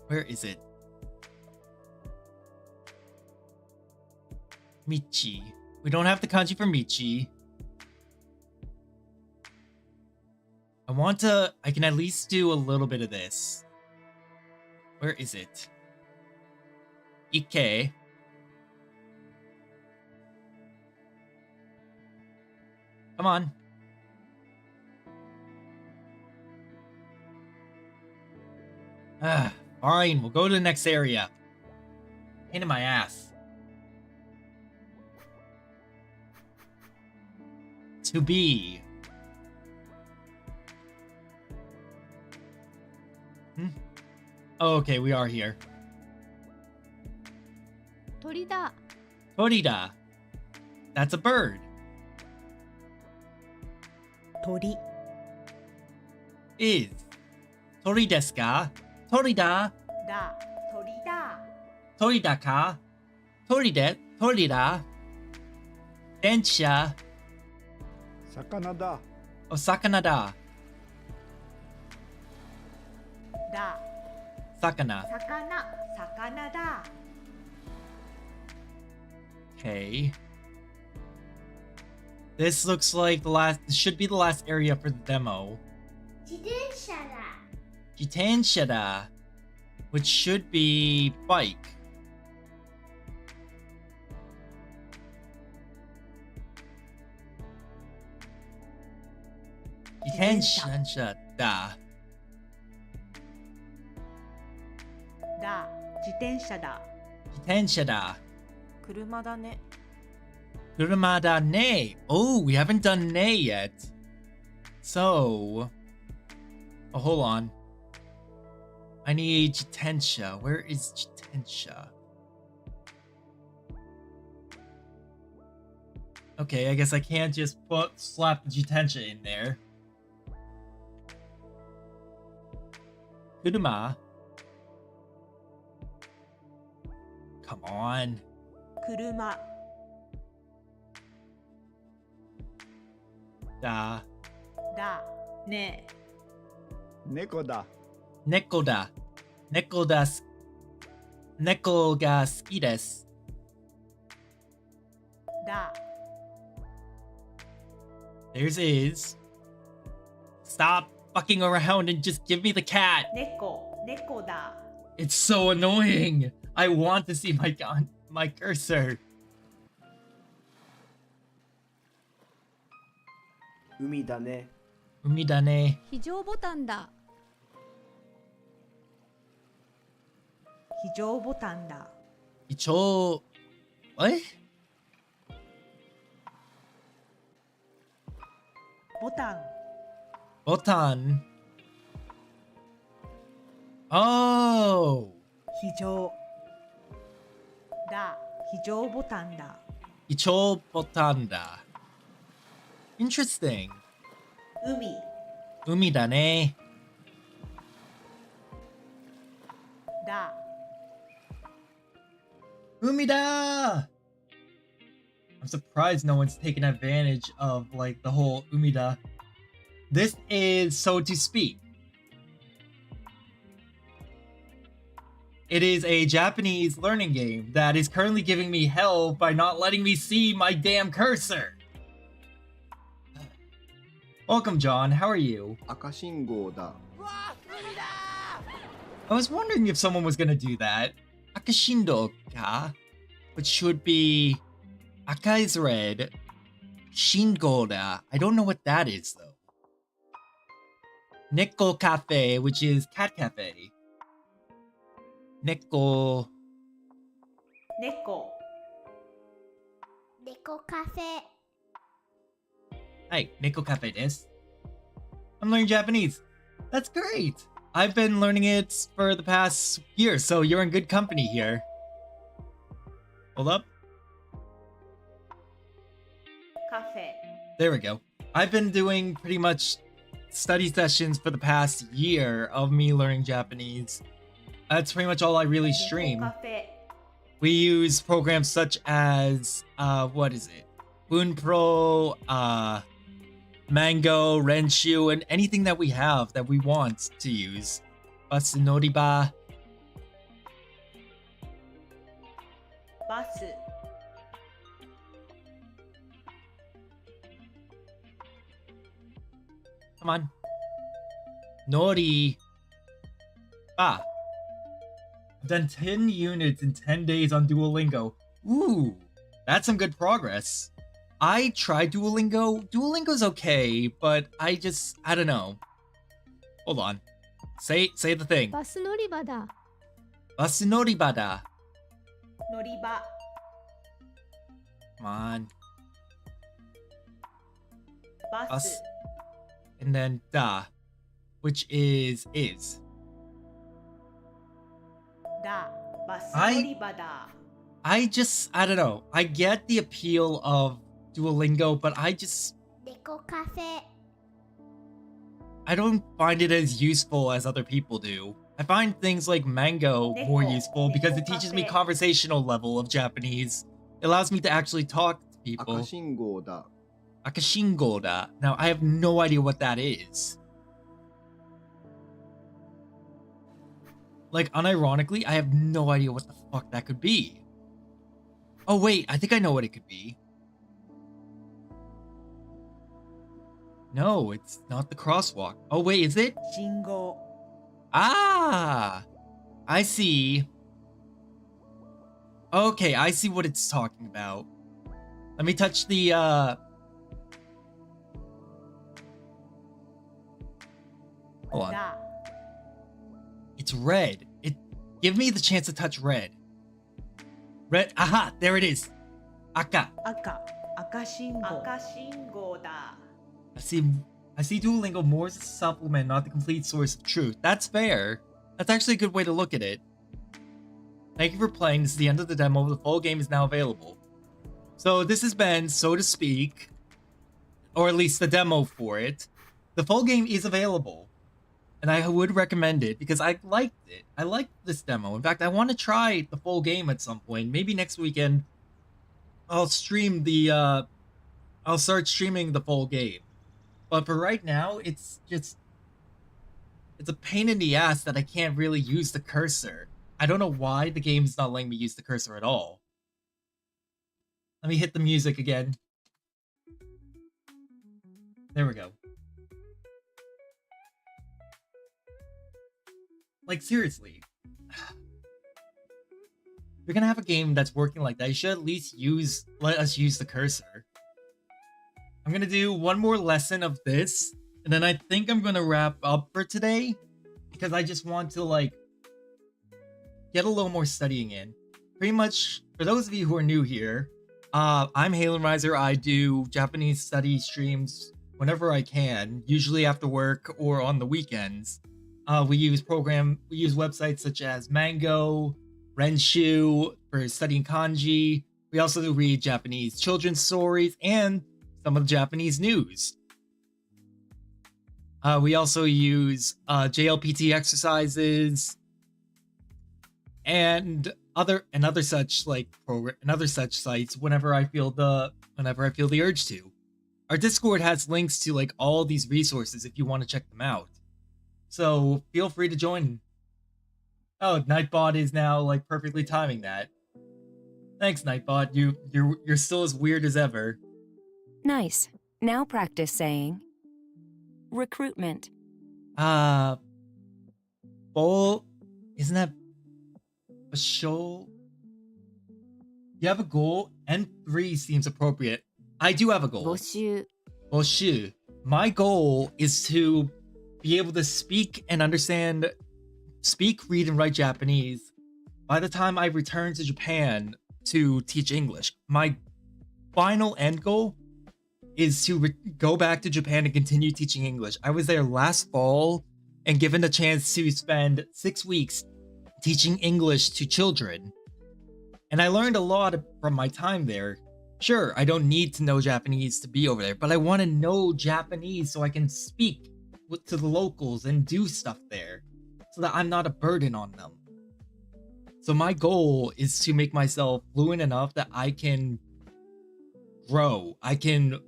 Where is it? Michi. We don't have the kanji for Michi. I can at least do a little bit of this. Where is it? Ike. Come on. Fine, we'll go to the next area. Pain in my ass. To be. Oh, okay, we are here. 鳥だ Torida. That's a bird. 鳥 Is. Tori desu ka? Torida. だ鳥だ Torida ka? Toride. Torida. Densha. 魚だ Osakana da. だ Sakana. 魚だ Okay. This looks like the last. This should be the last area for the demo. 自転車だ Jitensha da. Which should be bike. Jitensha da. だ自転車だ Jitensha da. 車だね Kurumada ne. Oh, we haven't done ne yet. So. Oh, hold on. I need Jitensha. Where is Jitensha? Okay, I guess I can't just slap Jitensha in there. Kuruma. Come on. 車 Da. だね猫だ Neko da. Neko da. Neko ga suki desu. だ There's is. Stop fucking around and just give me the cat. 猫だ It's so annoying. I want to see my cursor. 海だね Umi da ne. 非常ボタンだ非常ボタンだ Icho. What? ボタン Botan. Oh. 非常だ非常ボタンだ Icho botan da. Interesting. 海 Umi da ne. だ Umida! I'm surprised no one's taken advantage of like the whole Umida. This is So to Speak. It is a Japanese learning game that is currently giving me hell by not letting me see my damn cursor. Welcome, John. How are you? 赤信号だ I was wondering if someone was gonna do that. Akashindo ka, which should be Aka is red, Shingo da. I don't know what that is though. Neko Cafe, which is cat cafe. Neko. 猫 猫カフェ Hi, Neko Cafe desu. I'm learning Japanese. That's great. I've been learning it for the past year, so you're in good company here. Hold up. カフェ There we go. I've been doing pretty much study sessions for the past year of me learning Japanese. That's pretty much all I really 猫 stream. カフェ We use programs such as what is it? Bunpro, Mango, Renshu, and anything that we have that we want to use. Basunoriba. バス Come on. Nori. Ba. I've done 10 units in 10 days on Duolingo. Ooh, that's some good progress. I tried Duolingo. Duolingo's okay, but I don't know. Hold on. Say the thing. バス乗り場だ。 Basunoribada. 乗り場。 Come on. バ Bus. ス。 And then da, which is. だ。バスはい乗り場だ。 I don't know. I get the appeal of Duolingo, but I デコカフェ。 don't find it as useful as other people do. I find things like Mango more Neko. useful because it Neko teaches me cafe. conversational level of Japanese. It allows me to actually talk to 赤 people. 信号だ。 Akashingoda. Now, I have no idea what that is. Like, unironically, I have no idea what the fuck that could be. Oh, wait, I think I know what it could be. No, it's not the crosswalk. Oh, wait, is it? 信号。 Ah! I see. Okay, I see what it's talking about. Let me touch the, Hold on. だ。 It's red. Give me the chance to touch red. Red. Aha! There it is. Aka. 赤。赤信号。赤信号だ。 I see Duolingo more as a supplement, not the complete source of truth. That's fair. That's actually a good way to look at it. Thank you for playing. This is the end of the demo. The full game is now available. So this has been, so to speak, or at least the demo for it. The full game is available. And I would recommend it because I liked it. I liked this demo. In fact, I want to try the full game at some point. Maybe next weekend I'll stream the I'll start streaming the full game. But for right now, it's a pain in the ass that I can't really use the cursor. I don't know why the game's not letting me use the cursor at all. Let me hit the music again. There we go. Like, seriously. If you're gonna have a game that's working like that, you should at least let us use the cursor. I'm gonna do one more lesson of this, and then I think I'm gonna wrap up for today, because I just want to, like, get a little more studying in. Pretty much, for those of you who are new here, I'm Halen Riser. I do Japanese study streams whenever I can, usually after work or on the weekends. We use websites such as Mango, Renshu for studying kanji. We also do read Japanese children's stories and some of the Japanese news. We also use JLPT exercises and other such sites whenever I feel the urge to. Our Discord has links to like all these resources if you want to check them out. So feel free to join. Oh, Nightbot is now like perfectly timing that. Thanks, Nightbot. You're still as weird as ever. Nice. Now practice saying recruitment. Isn't that a show? You have a goal? N3 seems appropriate. I do have a goal. 募集。 Boshu. My goal is to be able to speak, read, and write Japanese by the time I return to Japan to teach English. My final end goal is to go back to Japan and continue teaching English. I was there last fall and given the chance to spend 6 weeks teaching English to children. And I learned a lot from my time there. Sure, I don't need to know Japanese to be over there, but I want to know Japanese so I can speak to the locals and do stuff there so that I'm not a burden on them. So my goal is to make myself fluent enough that I can grow. I can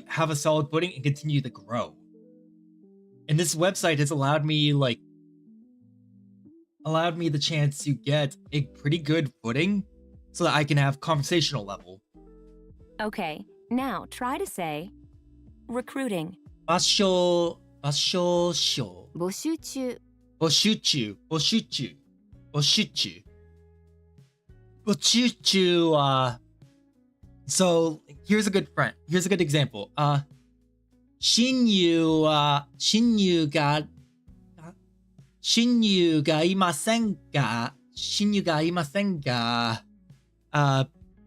have a solid footing and continue to grow. And this website has allowed me the chance to get a pretty good footing so that I can have conversational level. Okay, now try to say recruiting. 場所 募集中。 募集中は So here's a good friend. Here's a good example. Shinyu ga imasen ga? Shinyu ga imasen ga?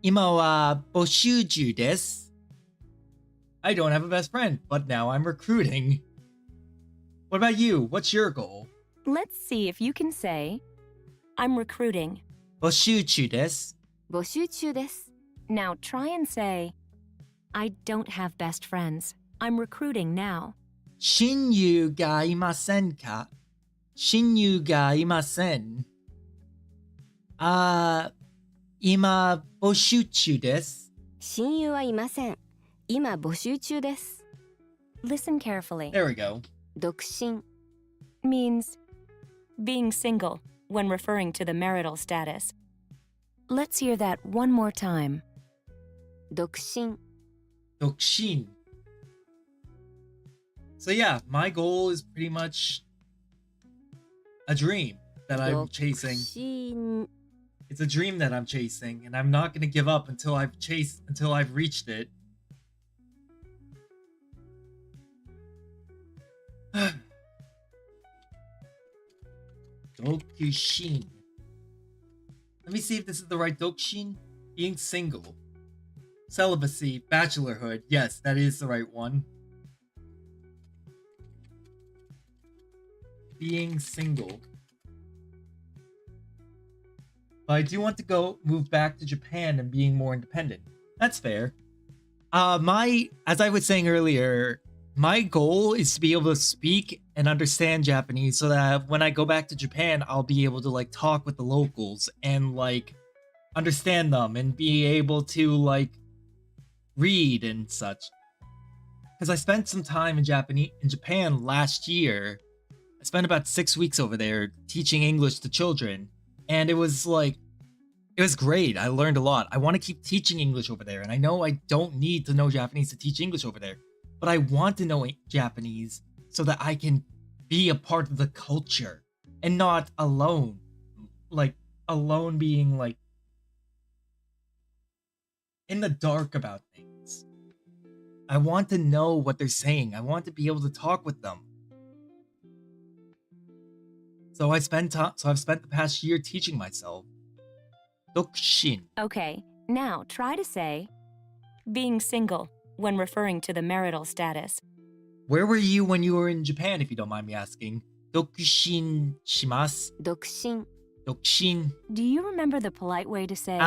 Ima wa boshuju desu. I don't have a best friend, but now I'm recruiting. What about you? What's your goal? Let's see if you can say, I'm recruiting. Boshuju desu. 募集中です Now try and say, I don't have best friends. I'm recruiting now. Shinyu ga imasen ka? Shinyu ga imasen. Ima boshuju desu. 親友はいません今募集中です Listen carefully. There we go. 独身 Means being single when referring to the marital status. Let's hear that one more time. 独身 Dokushin. So yeah, my goal is pretty much a dream that I'm 独 chasing. 身 It's a dream that I'm chasing, and I'm not gonna give up until I've reached it. Dokushin. Let me see if this is the right Dokushin. Being single. Celibacy, bachelorhood. Yes, that is the right one. Being single. But I do want to move back to Japan and being more independent. That's fair. As I was saying earlier, my goal is to be able to speak and understand Japanese so that when I go back to Japan, I'll be able to like talk with the locals and like understand them and be able to like read and such. Because I spent some time in Japan last year. I spent about 6 weeks over there teaching English to children. And it was great. I learned a lot. I want to keep teaching English over there. And I know I don't need to know Japanese to teach English over there. But I want to know Japanese so that I can be a part of the culture and not alone. Like, alone being like in the dark about things. I want to know what they're saying. I want to be able to talk with them. So I've spent the past year teaching myself. Dokushin. Okay, now try to say, being single when referring to the marital status. Where were you when you were in Japan, if you don't mind me asking? Dokushin shimasu. 独身 Dokushin. Do you remember the polite way to say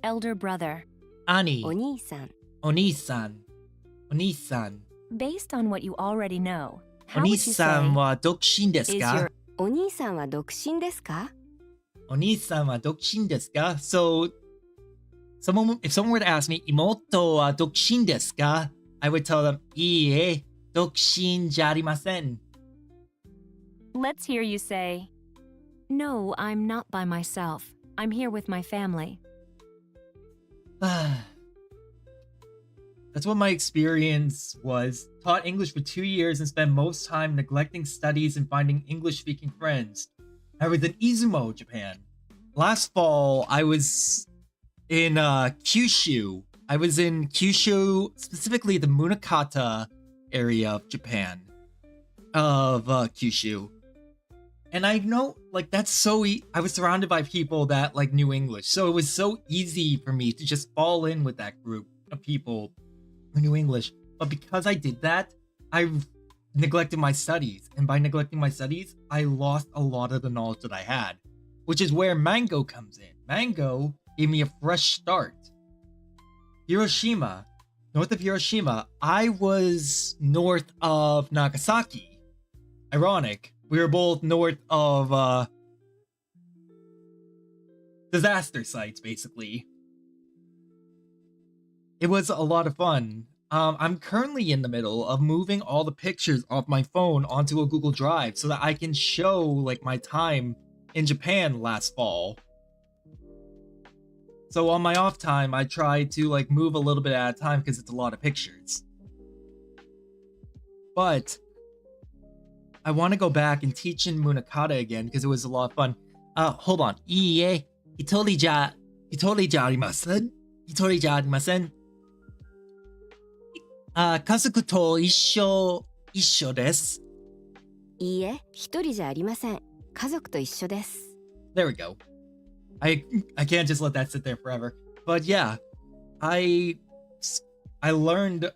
elder brother? Ani. お兄さん Onisan. Onisan. Based on what you already know, how would you say, Onisan wa dokushin desu is ka? your お兄さんは独身ですか Onisan wa dokushin desu ka? So, if someone were to ask me, Imoto wa dokushin desu ka? I would tell them, Iie, dokushin ji arimasen. Let's hear you say, no, I'm not by myself. I'm here with my family. That's what my experience was. Taught English for 2 years and spent most time neglecting studies and finding English-speaking friends. I was in Izumo, Japan. Last fall, I was in Kyushu. I was in Kyushu, specifically the Munakata area of Japan. Kyushu. And I know, like, that's so I was surrounded by people that, like, knew English. So it was so easy for me to just fall in with that group of people who knew English. But because I did that, I neglected my studies. And by neglecting my studies, I lost a lot of the knowledge that I had. Which is where Mango comes in. Mango gave me a fresh start. Hiroshima. North of Hiroshima, I was north of Nagasaki. Ironic. We were both north of disaster sites, basically. It was a lot of fun. I'm currently in the middle of moving all the pictures off my phone onto a Google Drive so that I can show like my time in Japan last fall. So on my off time, I try to like move a little bit at a time because it's a lot of pictures. But I want to go back and teach in Munakata again because it was a lot of fun. Hold on. Iie, hitori ja arimasu? 一人じゃありません。家族と一緒です。いいえ、一人じゃありません。家族と一緒です。 There we go. I can't just let that sit there forever. But yeah, I learned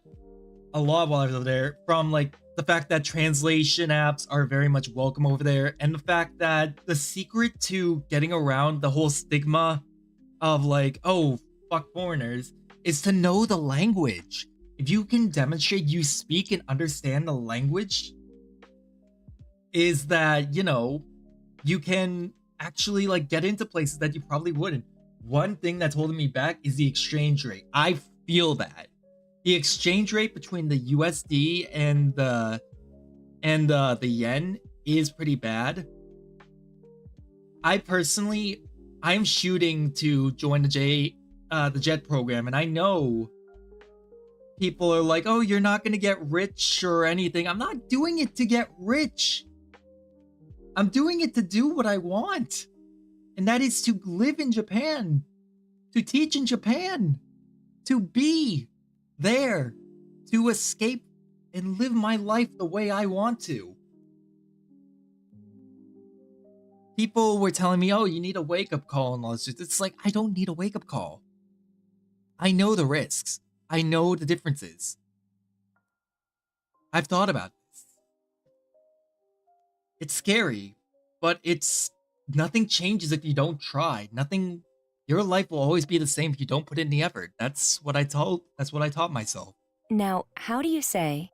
a lot while I was over there from like the fact that translation apps are very much welcome over there, and the fact that the secret to getting around the whole stigma of like, oh, fuck foreigners, is to know the language. If you can demonstrate you speak and understand the language, is that, you know, you can actually like get into places that you probably wouldn't. One thing that's holding me back is the exchange rate. I feel that the exchange rate between the USD and the yen is pretty bad. I'm shooting to join the JET program, and I know people are like, oh, you're not gonna get rich or anything. I'm not doing it to get rich. I'm doing it to do what I want. And that is to live in Japan, to teach in Japan, to be there, to escape and live my life the way I want to. People were telling me, oh, you need a wake-up call and all this. It's like, I don't need a wake-up call. I know the risks. I know the differences. I've thought about this. It's scary, but nothing changes if you don't try. Your life will always be the same if you don't put in the effort. That's what I taught myself. Now, how do you say,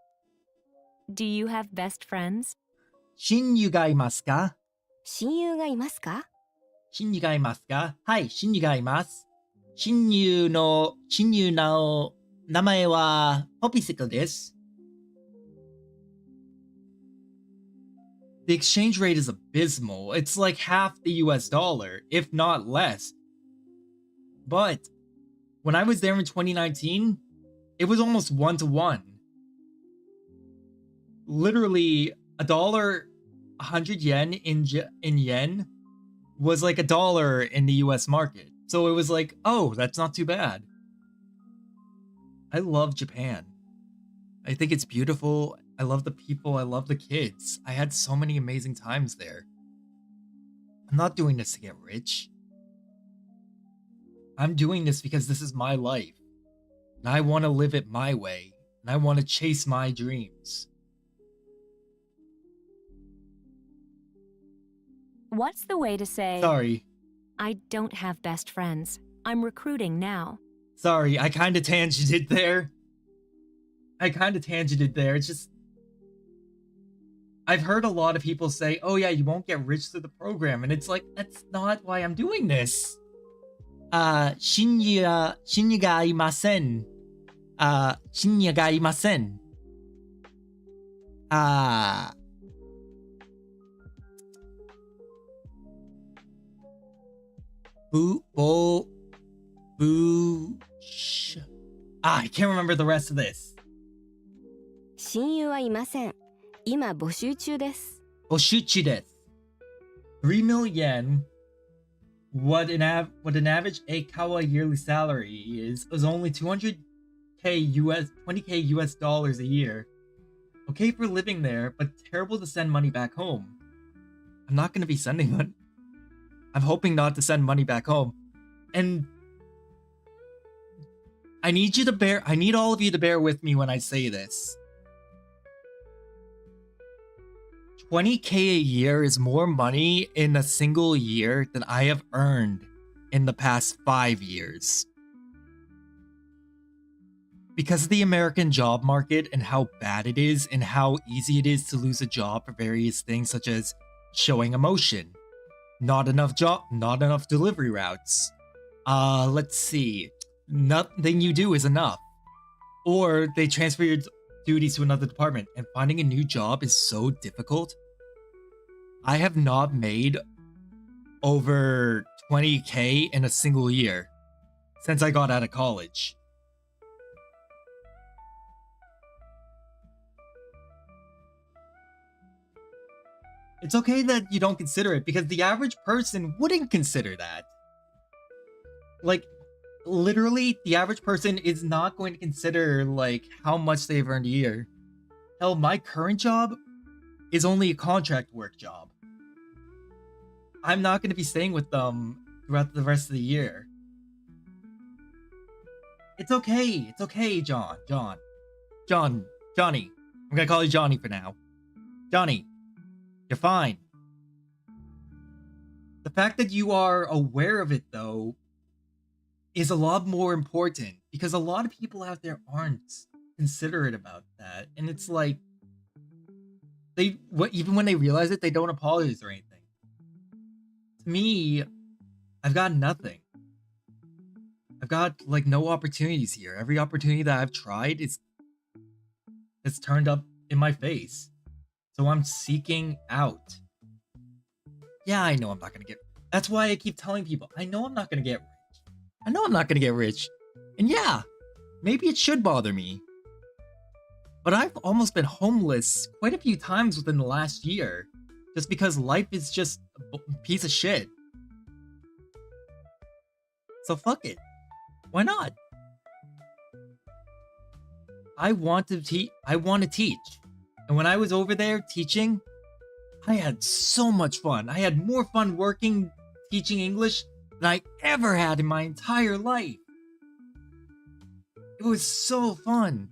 do you have best friends? 親友がいますか?親友がいますか?親友がいますか?はい、親友がいます。親友の名前はポピシクです。The exchange rate is abysmal. It's like half the US dollar, if not less. But when I was there in 2019, it was almost 1-to-1. Literally, $100 yen in yen was like $1 in the US market. So it was like, oh, that's not too bad. I love Japan. I think it's beautiful. I love the people. I love the kids. I had so many amazing times there. I'm not doing this to get rich. I'm doing this because this is my life. And I want to live it my way. And I want to chase my dreams. What's the way to say, Sorry. I don't have best friends. I'm recruiting now. Sorry, I kind of tangented there. It's just... I've heard a lot of people say, oh yeah, you won't get rich through the program. And it's like, that's not why I'm doing this. 親友がいません。親友がいません。I can't remember the rest of this. 親友はいません。今募集中です。募集中です。3 million yen. What an average Eikawa yearly salary is only 20k US dollars a year. Okay for living there, but terrible to send money back home. I'm not going to be sending money. I'm hoping not to send money back home. And I need all of you to bear with me when I say this. 20k a year is more money in a single year than I have earned in the past 5 years. Because of the American job market and how bad it is and how easy it is to lose a job for various things such as showing emotion, not enough delivery routes. Let's see. Nothing you do is enough. Or they transfer your duties to another department, and finding a new job is so difficult. I have not made over 20k in a single year since I got out of college. It's okay that you don't consider it, because the average person wouldn't consider that. Like, literally, the average person is not going to consider, like, how much they've earned a year. Hell, my current job is only a contract work job. I'm not going to be staying with them throughout the rest of the year. It's okay. It's okay, Johnny. I'm gonna call you Johnny for now. Johnny, you're fine. The fact that you are aware of it, though, is a lot more important, because a lot of people out there aren't considerate about that, and it's like even when they realize it, they don't apologize or anything. To me, I've got nothing. I've got like no opportunities here. Every opportunity that I've tried it's turned up in my face. So I'm seeking out. Yeah, I know I'm not gonna get. That's why I keep telling people, I know I'm not gonna get rich. I know I'm not gonna get rich. And yeah, maybe it should bother me. But I've almost been homeless quite a few times within the last year, just because life is just a piece of shit. So fuck it. Why not? I want to teach. And when I was over there teaching, I had so much fun. I had more fun working teaching English than I ever had in my entire life. It was so fun.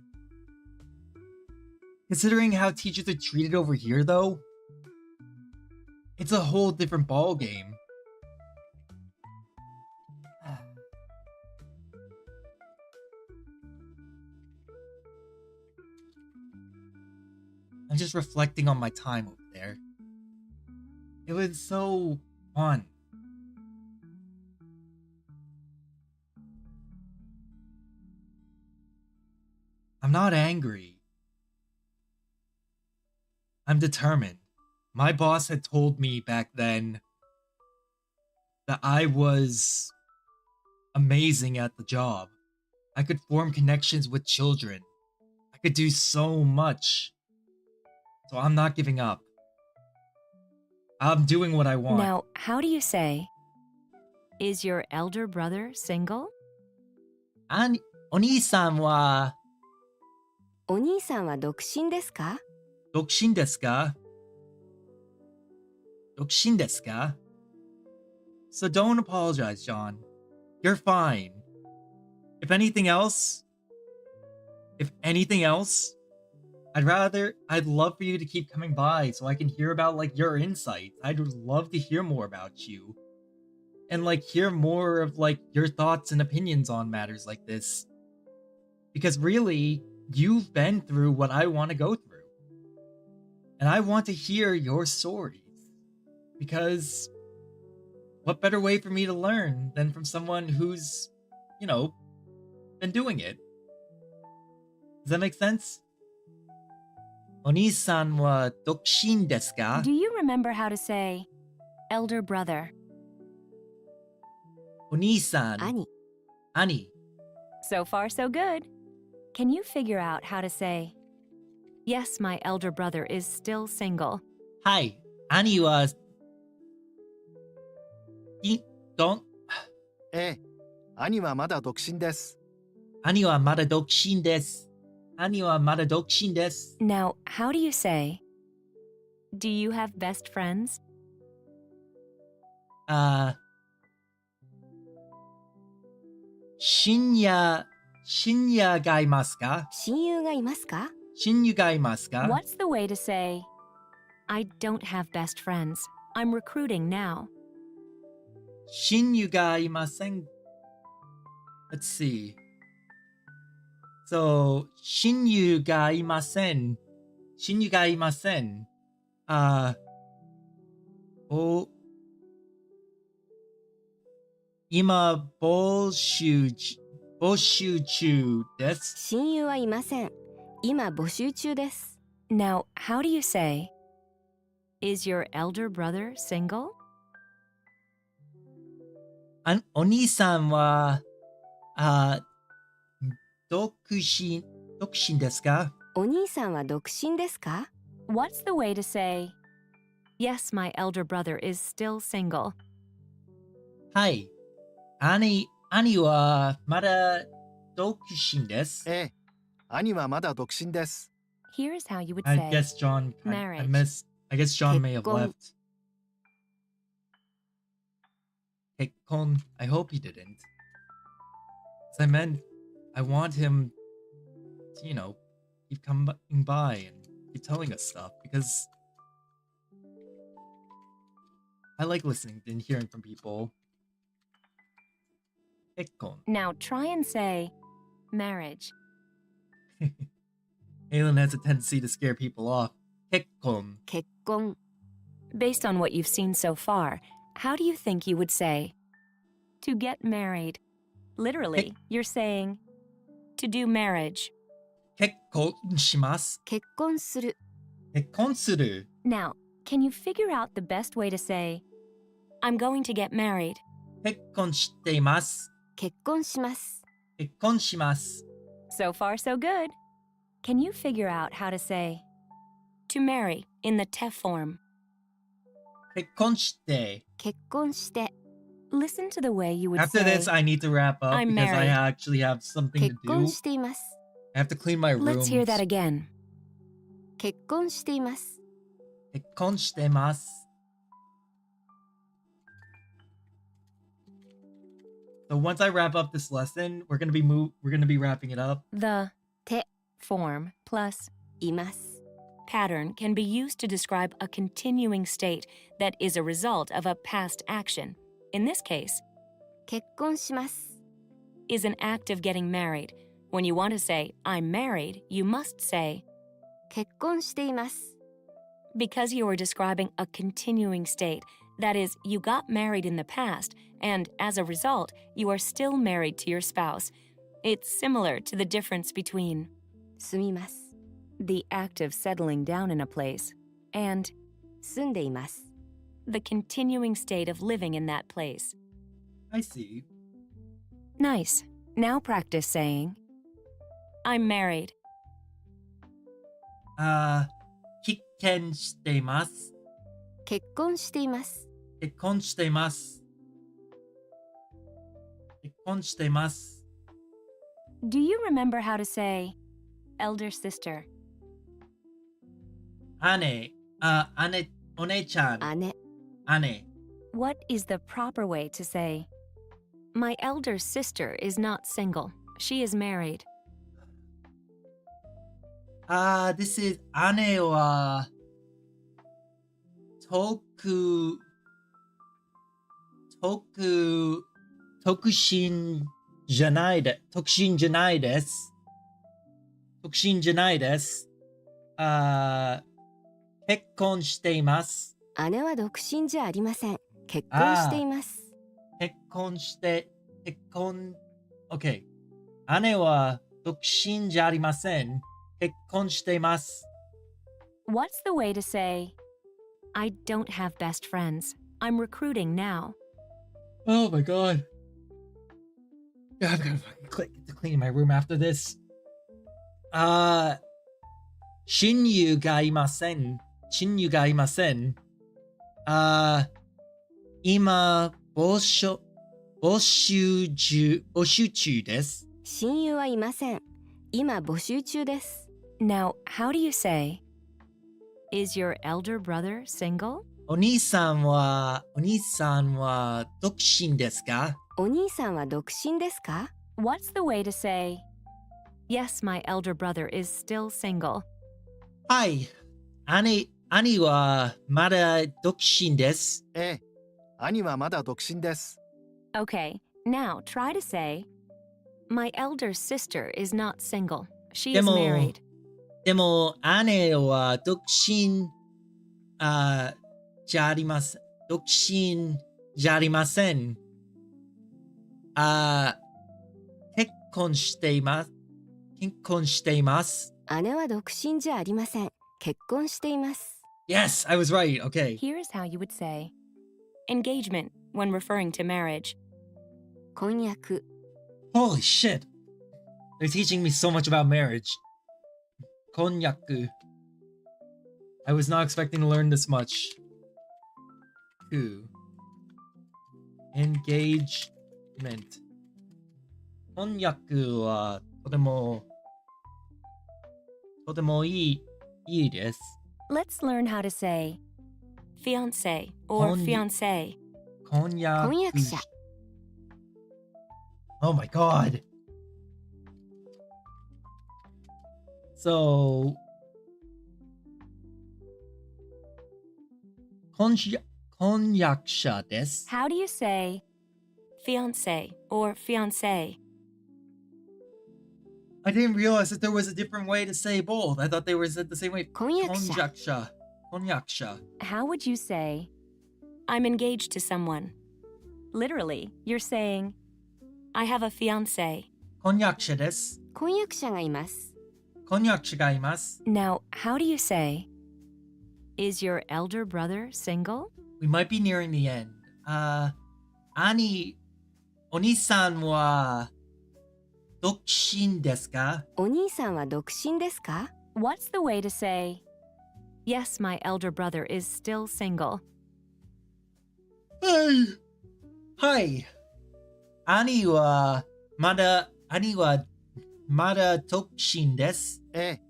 Considering how teachers are treated over here, though, it's a whole different ball game. I'm just reflecting on my time over there. It was so fun. I'm not angry. I'm determined. My boss had told me back then that I was amazing at the job. I could form connections with children. I could do so much. So I'm not giving up. I'm doing what I want. Now, how do you say, is your elder brother single? お兄さんはお兄さんは独身ですか？独身ですか? 独身ですか? So don't apologize, John. You're fine. If anything else, I'd love for you to keep coming by so I can hear about like your insights. I'd love to hear more about you. And like hear more of like your thoughts and opinions on matters like this. Because really, you've been through what I want to go through. And I want to hear your stories. Because what better way for me to learn than from someone who's, been doing it? Does that make sense? お兄さんは独身ですか? Do you remember how to say elder brother? お兄さん。兄。兄。 So far, so good. Can you figure out how to say, yes, my elder brother is still single? はい。兄はええ、兄はまだ独身です。兄はまだ独身です。兄はまだ独身です。 Now, how do you say, do you have best friends? 深夜がいますか? 親友がいますか？親友がいますか? What's the way to say, I don't have best friends. I'm recruiting now. 親友がいません. Let's see. So, 親友がいません. 親友がいません. 今募集中です。親友はいません。今募集中です。Now, how do you say, is your elder brother single? お兄さんは、独身ですか? お兄さんは独身ですか？ What's the way to say, yes, my elder brother is still single? はい。兄はまだ独身です。ええ、兄はまだ独身です。 Here's how you would I say guess John. marriage. I guess John may have 結婚。 left. 結婚. I hope he didn't. 'Cause I meant I want him to, keep coming by and keep telling us stuff because I like listening and hearing from people. 結婚. Now try and say marriage. Aelin has a tendency to scare people off. 結婚. 結婚。 Based on what you've seen so far, how do you think you would say to get married? Literally, you're saying to do marriage. 結婚します。結婚する。結婚する. Now, can you figure out the best way to say I'm going to get married? 結婚しています。結婚します。結婚します. So far, so good. Can you figure out how to say to marry in the te form? 結婚して. 結婚して。 Listen to the way you would After say this, I need to wrap up I'm because I married. actually have something to 結 do. 婚しています。 I have to clean my room. Let's hear that again. 結婚しています。結婚してます. So once I wrap up this lesson, we're gonna be wrapping it up. The te form plus います。 pattern can be used to describe a continuing state that is a result of a past action. In this case, 結婚します。 is an act of getting married. When you want to say I'm married, you must say 結婚しています。 because you are describing a continuing state. That is, you got married in the past, and as a result, you are still married to your spouse. It's similar to the difference between 住みます。 the act of settling down in a place and 住んでいます。 the continuing state of living in that place. I see. Nice. Now practice saying, I'm married. 結婚しています. 結婚しています。結婚しています. 結婚しています. Do you remember how to say elder sister? 姉、お姉ちゃん. 姉。姉. What is the proper way to say, my elder sister is not single. She is married. This is 姉は特身じゃないです。結婚しています。姉は独身じゃありません。結婚しています。OK。姉は独身じゃありません。結婚しています。What's the way to say, I don't have best friends. I'm recruiting now. Oh my god. Yeah, I've got to fucking clean my room after this. 親友がいません。今、募集中です。親友はいません。今募集中です。 Now, how do you say, is your elder brother single? お兄さんは独身ですか？お兄さんは独身ですか？ What's the way to say, yes, my elder brother is still single? はい。兄はまだ独身です。ええ、兄はまだ独身です。 Okay, now try to say, my elder sister is not single. She is でも married. でも姉は独身じゃありません。独身じゃありません。結婚しています。姉は独身じゃありません。結婚しています。 Yes, I was right. Okay. Here's how you would say, engagement when referring to marriage. 婚約。 Holy shit. They're teaching me so much about marriage. Konyaku. I was not expecting to learn this much. 2. Engagement. こんにゃくはとてもいいです。 Let's learn how to say fiancé or Con- fiancée. こんにゃく。婚約者 Oh my god. So, 婚約者です。 How do you say fiancé or fiancée? I didn't realize that there was a different way to say both. I thought they were said the same way. 婚約者 婚約者。 How would you say, I'm engaged to someone? Literally, you're saying, I have a fiancé. 婚約者です。婚約者がいます 婚約者がいます。 Now, how do you say, is your elder brother single? We might be nearing the end. お兄さんは独身ですか？お兄さんは独身ですか What's the way to say, yes, my elder brother is still single? はい。兄はまだ独身です。ええ、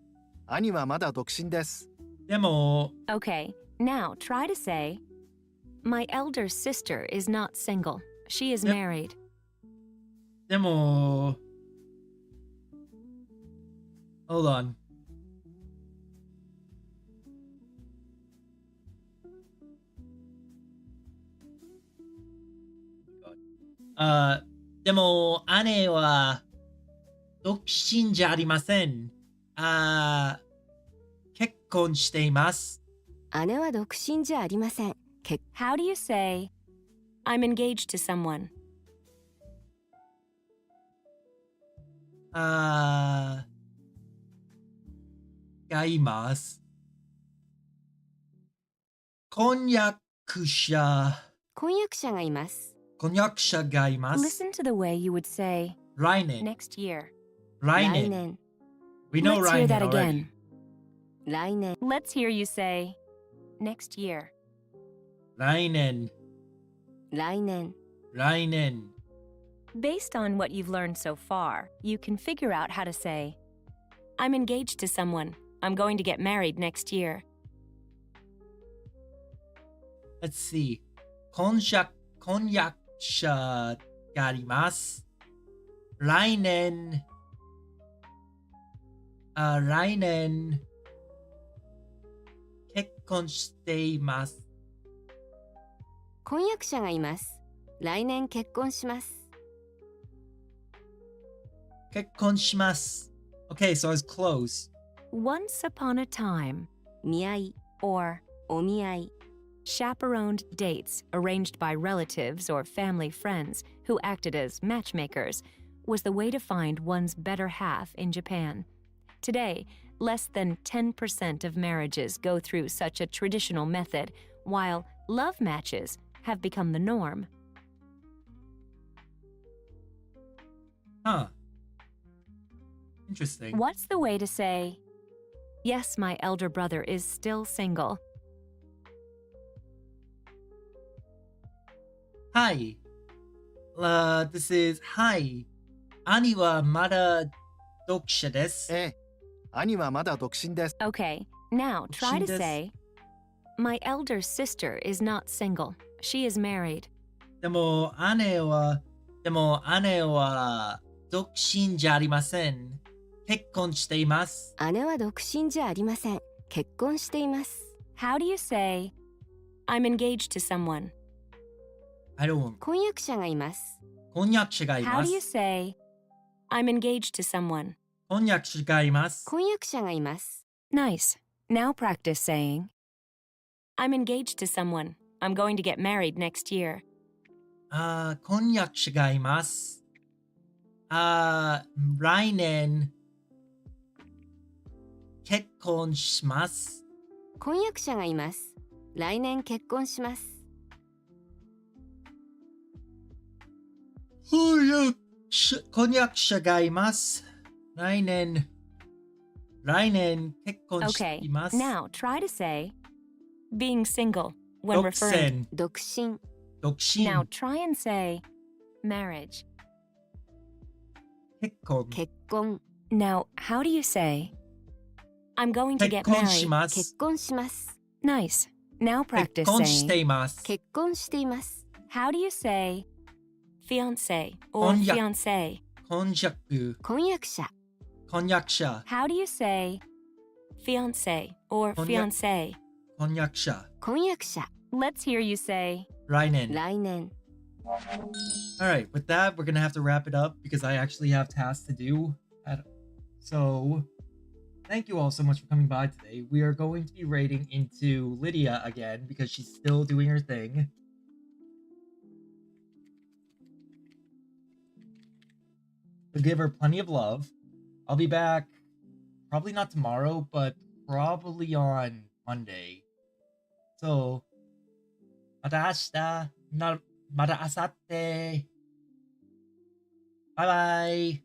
兄はまだ独身です。でも、 Okay, now try to say, my elder sister is not single. She is Yep. married. でも、Hold on. Uh, でも、姉は独身じゃありません。結婚しています。姉は独身じゃありません How do you say, I'm engaged to someone? がいます。婚約者がいます がいます。 Listen to the way you would say, 来年 next year. 来来年年 We know Let's hear 来年 that already. again. 来年 Let's hear you say, next year. 来年来年 来年 Based on what you've learned so far, you can figure out how to say, I'm engaged to someone. I'm going to get married next year. Let's see. 婚約者があります。来年結婚しています。婚約者がいます来年結婚します結婚します。Okay, so it's close. Once upon a time, 見合い or お見合い chaperoned dates arranged by relatives or family friends who acted as matchmakers was the way to find one's better half in Japan. Today, less than 10% of marriages go through such a traditional method, while love matches have become the norm. Huh. Interesting. What's the way to say, yes, my elder brother is still single? Hi. This is Hi. 兄はまだ独身です。ええ、兄はまだ独身です。 Okay, now try to She does- say, my elder sister is not single. She is married. でも姉は独身じゃありません。結婚しています。姉は独身じゃありません結婚しています How do you say, I'm engaged to someone? I don't. 婚約者がいます婚約者がい How ま do you す。 say, I'm engaged to someone? 婚約者がいます。婚約者がいます Nice. Now practice saying, I'm engaged to someone. I'm going to get married next year. 婚約者がいます。来年結婚します。婚約者がいます来年結婚します婚約者がいます。来年結婚し Okay, ます。 now try to say, being single when referring. 独身。独身独身。 Now try and say, marriage. Kekkon. 結婚 Now, how do you say, I'm going to get 結婚 married? します。結婚します Nice. Now 結 practice 婚し saying, ています。結婚しています how do you say, fiance or Konjac. fiancé? 婚約。婚約者婚約者。 How do you say, fiance or Konjac. fiancé? 婚約者。婚約者 Let's hear you say, 来年。来年 Alright, with that, we're gonna have to wrap it up because I actually have tasks to do. So, thank you all so much for coming by today. We are going to be raiding into Lydia again because she's still doing her thing. We'll give her plenty of love. I'll be back, probably not tomorrow, but probably on Monday. So, また明日、また明後日。バイバイ。